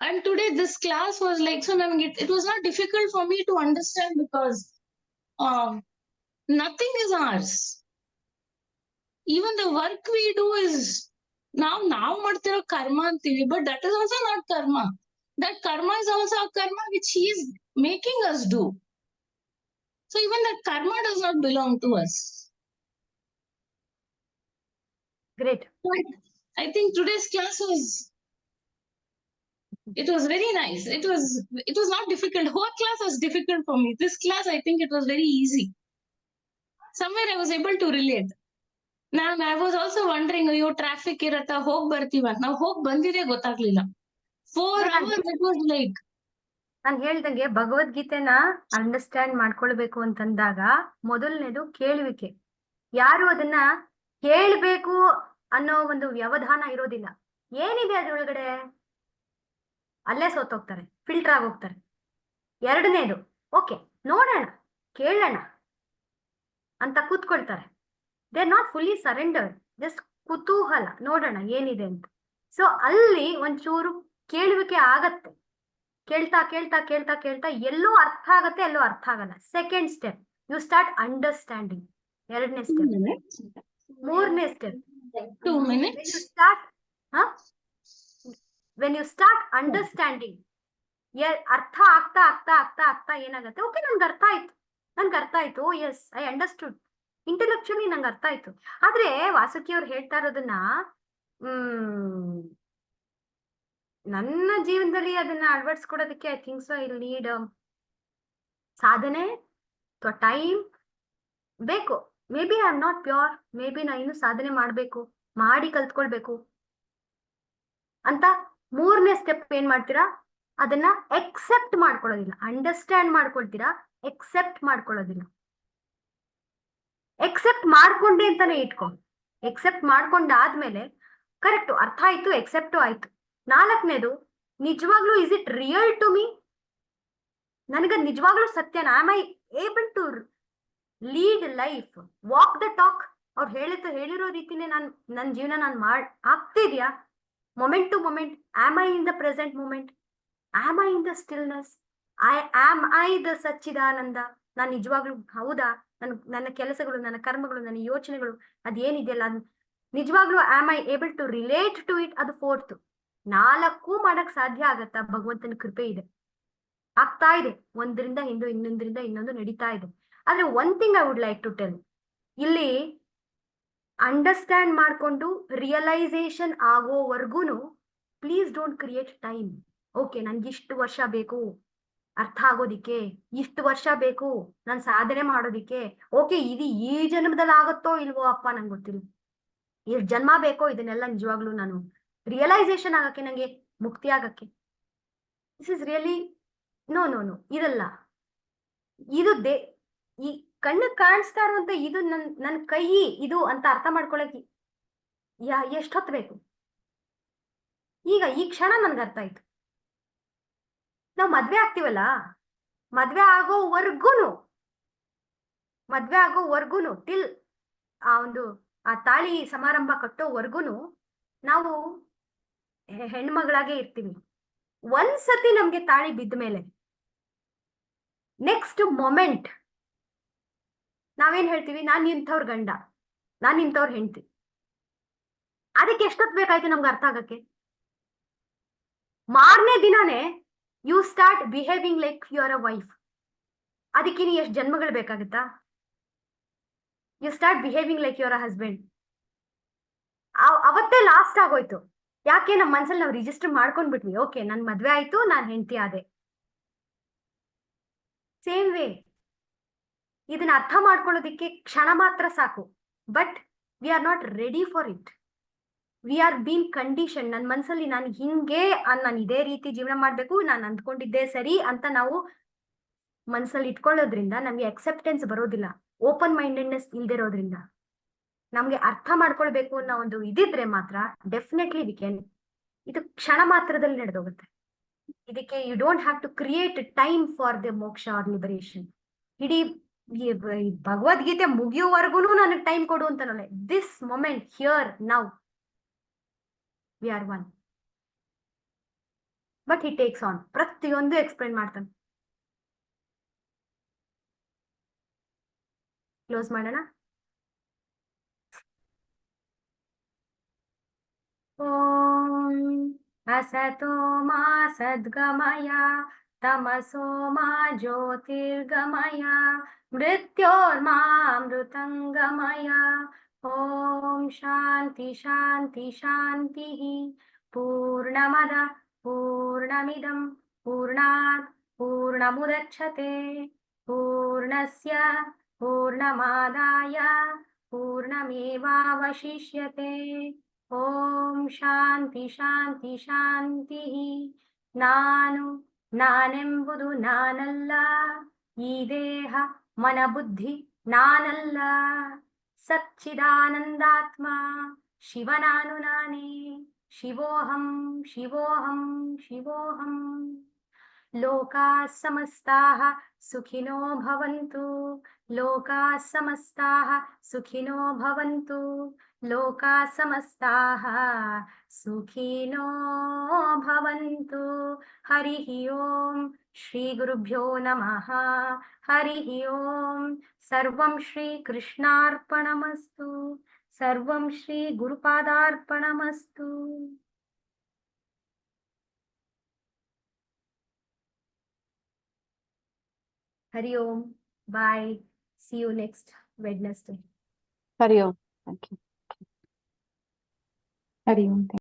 And today this class was like, so it was not difficult for me to understand because nothing is ours. Even the work we do is now ಮಾಡ್ತಿರೋ karma ಅಂತೀವಿ, but that is also not karma. That karma is also a karma which he is making us do. So even that karma does not belong to us. Great. But I think today's class it was very nice. It was not difficult. Whole class was difficult for me. This class, I think it was very easy. Somewhere I was able to relate. I was also wondering, ಅಯ್ಯೋ traffic ಇರತ್ತಾ, ಹೋಗ್ ಬರ್ತೀವ. ನಾವು ಹೋಗ್ ಬಂದಿದೆ ಗೊತ್ತಾಗ್ಲಿಲ್ಲ. 4 hours it was like. ನಾನ್ ಹೇಳ್ದಂಗೆ ಭಗವದ್ಗೀತೆನ understand ಮಾಡ್ಕೊಳ್ಬೇಕು ಅಂತಂದಾಗ ಮೊದಲನೇದು ಕೇಳುವಿಕೆ. ಯಾರು ಅದನ್ನ ಕೇಳ್ಬೇಕು ಅನ್ನೋ ಒಂದು ವ್ಯವಧಾನ ಇರೋದಿಲ್ಲ. ಏನಿದೆ ಅದ್ರೊಳಗಡೆ ಅಲ್ಲೇ ಸೋತೋಗ್ತಾರೆ, ಫಿಲ್ಟರ್ ಆಗೋಗ್ತಾರೆ. ಎರಡನೇದು ಓಕೆ ನೋಡೋಣ ಕೇಳೋಣ ಅಂತ ಕೂತ್ಕೊಳ್ತಾರೆ. They are not fully surrendered, just ಕುತೂಹಲ, ನೋಡೋಣ ಏನಿದೆ ಅಂತ. ಸೊ ಅಲ್ಲಿ ಒಂಚೂರು ಕೇಳುವಿಕೆ ಆಗತ್ತೆ. ಕೇಳ್ತಾ ಕೇಳ್ತಾ ಕೇಳ್ತಾ ಕೇಳ್ತಾ ಎಲ್ಲೋ ಅರ್ಥ ಆಗತ್ತೆ, ಎಲ್ಲೋ ಅರ್ಥ ಆಗಲ್ಲ. Second step you start understanding. ಎರಡನೇ ಸ್ಟೆಪ್. ಮೂರನೇ step 2 minutes. When you start understanding, ಅರ್ಥ ಆಗ್ತಾ ಆಗ್ತಾ ಆಗ್ತಾ ಆಗ್ತಾ ಏನಾಗತ್ತೆ, ಓಕೆ ನನ್ಗೆ ಅರ್ಥ ಆಯ್ತು, ಎಸ್ ಐ ಅಂಡರ್ಸ್ಟುಡ್, ಇಂಟೆಲೆಕ್ಚುಲಿ ನಂಗೆ ಅರ್ಥ ಆಯ್ತು. ಆದ್ರೆ ವಾಸುಕಿ ಅವ್ರು ಹೇಳ್ತಾ ಇರೋದನ್ನ ನನ್ನ ಜೀವನದಲ್ಲಿ ಅದನ್ನ ಅಳವಡಿಸ್ಕೊಡೋದಕ್ಕೆ I think so I need ಸಾಧನೆ ಅಥವಾ ಟೈಮ್ ಬೇಕು. Maybe I am not pure, maybe ನಾ ಇನ್ನು ಸಾಧನೆ ಮಾಡ್ಬೇಕು, ಮಾಡಿ ಕಲ್ತ್ಕೊಳ್ಬೇಕು ಅಂತ. ಮೂರನೇ ಸ್ಟೆಪ್ ಏನ್ ಮಾಡ್ತೀರಾ, ಅದನ್ನ ಎಕ್ಸೆಪ್ಟ್ ಮಾಡ್ಕೊಳ್ಳೋದಿಲ್ಲ. ಅಂಡರ್ಸ್ಟ್ಯಾಂಡ್ ಮಾಡ್ಕೊಳ್ತೀರಾ, ಎಕ್ಸೆಪ್ಟ್ ಮಾಡ್ಕೊಳ್ಳೋದಿಲ್ಲ. ಎಕ್ಸೆಪ್ಟ್ ಮಾಡ್ಕೊಂಡೆ ಅಂತಾನೆ ಇಟ್ಕೊ. ಎಕ್ಸೆಪ್ಟ್ ಮಾಡ್ಕೊಂಡಾದ್ಮೇಲೆ ಕರೆಕ್ಟು, ಅರ್ಥ ಆಯ್ತು, ಎಕ್ಸೆಪ್ಟು ಆಯ್ತು. ನಾಲ್ಕನೇದು, ನಿಜವಾಗ್ಲೂ is it real to me, ನನಗ ನಿಜವಾಗ್ಲೂ ಸತ್ಯನ, am I able to lead life, walk the talk. ಅವ್ರು ಹೇಳಿರೋ ರೀತಿನೇ ನನ್ನ ಜೀವನ ನಾನು ಆಗ್ತಿದ್ಯಾ? Moment to moment, am I in the present moment, am I in the stillness, am I the ಸಚ್ಚಿದಾನಂದ. ನಾನು ನಿಜವಾಗ್ಲೂ ಹೌದಾ, ನನ್ನ ಕೆಲಸಗಳು, ನನ್ನ ಕರ್ಮಗಳು, ನನ್ನ ಯೋಚನೆಗಳು ಅದೇನಿದೆಯಲ್ಲ ನಿಜವಾಗ್ಲೂ am I able to relate to it. ಅದು ಫೋರ್ತ್. 4 ಮಾಡಕ್ ಸಾಧ್ಯ ಆಗತ್ತಾ? ಭಗವಂತನ ಕೃಪೆ ಇದೆ, ಆಗ್ತಾ ಇದೆ. ಒಂದರಿಂದ ಇನ್ನೊಂದರಿಂದ ಇನ್ನೊಂದು ನಡೀತಾ ಇದೆ. ಆದ್ರೆ one thing I would like to tell, ಇಲ್ಲಿ ಅಂಡರ್ಸ್ಟ್ಯಾಂಡ್ ಮಾಡ್ಕೊಂಡು ರಿಯಲೈಸೇಷನ್ ಆಗೋವರೆಗೂ please don't create time. Okay ನನ್ಗೆ ಇಷ್ಟು ವರ್ಷ ಬೇಕು ಅರ್ಥ ಆಗೋದಿಕ್ಕೆ, ಇಷ್ಟು ವರ್ಷ ಬೇಕು ನಾನು ಸಾಧನೆ ಮಾಡೋದಿಕ್ಕೆ, ಓಕೆ ಇದು ಈ ಜನ್ಮದಲ್ಲಿ ಆಗುತ್ತೋ ಇಲ್ವೋ ಅಪ್ಪ ನಂಗೆ ಗೊತ್ತಿಲ್ಲ, ಎಷ್ಟು ಜನ್ಮ ಬೇಕೋ ಇದನ್ನೆಲ್ಲ ನಿಜವಾಗ್ಲೂ ನಾನು ರಿಯಲೈಸೇಷನ್ ಆಗಕ್ಕೆ, ನಂಗೆ ಮುಕ್ತಿ ಆಗಕ್ಕೆ. ದಿಸ್ ಇಸ್ ರಿಯಲಿ ನೋ, ಇದಲ್ಲ. ಇದು ಈ ಕಣ್ಣು ಕಾಣಿಸ್ತಾ ಇರುವಂತ ಇದು ನನ್ನ ಕೈ ಇದು ಅಂತ ಅರ್ಥ ಮಾಡ್ಕೊಳಕ್ಕೆ ಎಷ್ಟೊತ್ತು ಬೇಕು? ಈಗ ಈ ಕ್ಷಣ ನನ್ಗೆ ಅರ್ಥ ಆಯ್ತು. ನಾವು ಮದ್ವೆ ಆಗ್ತೀವಲ್ಲ, ಮದ್ವೆ ಆಗೋವರ್ಗುನು ಟಿಲ್ ಆ ತಾಳಿ ಸಮಾರಂಭ ಕಟ್ಟೋವರ್ಗುನು ನಾವು ಹೆಣ್ಮಗಳಾಗೆ ಇರ್ತೀವಿ. ಒಂದ್ಸತಿ ನಮ್ಗೆ ತಾಳಿ ಬಿದ್ದ ಮೇಲೆ ನೆಕ್ಸ್ಟ್ ಮೊಮೆಂಟ್ ನಾವೇನ್ ಹೇಳ್ತೀವಿ, ನಾನ್ ಇಂಥವ್ರ ಗಂಡ, ನಾನ್ ಇಂಥವ್ರ ಹೆಂಡತಿ. ಅದಕ್ಕೆ ಎಷ್ಟೊತ್ತು ಬೇಕಾಯ್ತು ನಮ್ಗೆ ಅರ್ಥ ಆಗಕ್ಕೆ? ಮಾರನೇ ದಿನಾನೇ you start behaving like you are a wife. ಅದಕ್ಕೆ ನೀ ಎಷ್ಟು ಜನ್ಮಗಳು ಬೇಕಾಗುತ್ತಾ? You start behaving like you are a husband. ಅವತ್ತೇ ಲಾಸ್ಟ್ ಆಗೋಯ್ತು. ಯಾಕೆ? ನಮ್ಮ ಮನ್ಸಲ್ಲಿ ನಾವು ರಿಜಿಸ್ಟರ್ ಮಾಡ್ಕೊಂಡ್ಬಿಟ್ವಿ, ಓಕೆ ನನ್ ಮದ್ವೆ ಆಯ್ತು, ನಾನ್ ಹೆಂಡತಿ ಆದೆ. ಸೇಮ್ ವೇ ಇದನ್ನ ಅರ್ಥ ಮಾಡ್ಕೊಳ್ಳೋದಿಕ್ಕೆ ಕ್ಷಣ ಮಾತ್ರ ಸಾಕು. But we are not ready for it. We are been condition. ನನ್ನ ಮನ್ಸಲ್ಲಿ ನಾನು ಹಿಂಗೆ, ನಾನು ಇದೇ ರೀತಿ ಜೀವನ ಮಾಡ್ಬೇಕು, ನಾನು ಅಂದ್ಕೊಂಡಿದ್ದೆ ಸರಿ ಅಂತ ನಾವು ಮನ್ಸಲ್ಲಿ ಇಟ್ಕೊಳ್ಳೋದ್ರಿಂದ ನಮ್ಗೆ ಅಕ್ಸೆಪ್ಟೆನ್ಸ್ ಬರೋದಿಲ್ಲ. ಓಪನ್ ಮೈಂಡೆಡ್ನೆಸ್ ಇಲ್ದಿರೋದ್ರಿಂದ. ನಮ್ಗೆ ಅರ್ಥ ಮಾಡ್ಕೊಳ್ಬೇಕು ಅನ್ನೋ ಒಂದು ಇದಿದ್ರೆ ಮಾತ್ರ ಡೆಫಿನೆಟ್ಲಿ ವಿ ಕ್ಯಾನ್. ಇದು ಕ್ಷಣ ಮಾತ್ರದಲ್ಲಿ ನಡೆದೋಗುತ್ತೆ. ಇದಕ್ಕೆ you don't have to create time for the ಮೋಕ್ಷ ಆರ್ ಲಿಬರೇಷನ್. ಇಡೀ ಭಗವದ್ಗೀತೆ ಮುಗಿಯುವವರೆಗೂ ನನಗೆ ಟೈಮ್ ಕೊಡು ಅಂತ. This moment here now we are one. But he takes on, ಪ್ರತಿಯೊಂದು ಎಕ್ಸ್ಪ್ಲೈನ್ ಮಾಡ್ತಾನೆ. ಕ್ಲೋಸ್ ಮಾಡೋಣ. ಓಂ असतो मा सद्गमय तमसो मा ज्योतिर्गमय मृत्योर्मामृतङ्गमय. ॐ शान्ति शान्ति शान्तिः. पूर्णमदः पूर्णमिदं पूर्णात् पूर्णमुदच्छते पूर्णस्य पूर्णमादाय पूर्णमेवावशिष्यते. ಓಂ ಶಾಂತಿ ಶಾಂತಿ ಶಾಂತಿ. ನಾನೆಂಬುದು ನಾನಲ್ಲ, ಈ ದೇಹ ಮನ ಬುದ್ಧಿ ನಾನಲ್ಲ, ಸಚ್ಚಿದಾನಂದಾತ್ಮ ಶಿವ ನಾನೇ. ಶಿವೋಹಂ ಶಿವೋಹಂ ಶಿವೋಹಂ. ಲೋಕಾಃ ಸಮಸ್ತಾಃ ಸುಖಿನೋ ಭವಂತು. ಲೋಕಾಃ ಸಮಸ್ತಾಃ ಸುಖಿನೋ ಭವಂತು. ಲೋಕಾಃ ಸಮಸ್ತಾಃ ಸುಖಿನೋ ಭವಂತು. ಹರಿಃ ಓಂ. ಶ್ರೀ ಗುರುಭ್ಯೋ ನಮಃ. ಹರಿಃ ಓಂ. ಸರ್ವಂ ಶ್ರೀ ಕೃಷ್ಣಾರ್ಪಣಮಸ್ತು. ಸರ್ವಂ ಶ್ರೀ ಗುರುಪಾದಾರ್ಪಣಮಸ್ತು. Hari Om. Bye. See you next Wednesday. Hari Om. Thank you. Hari Om.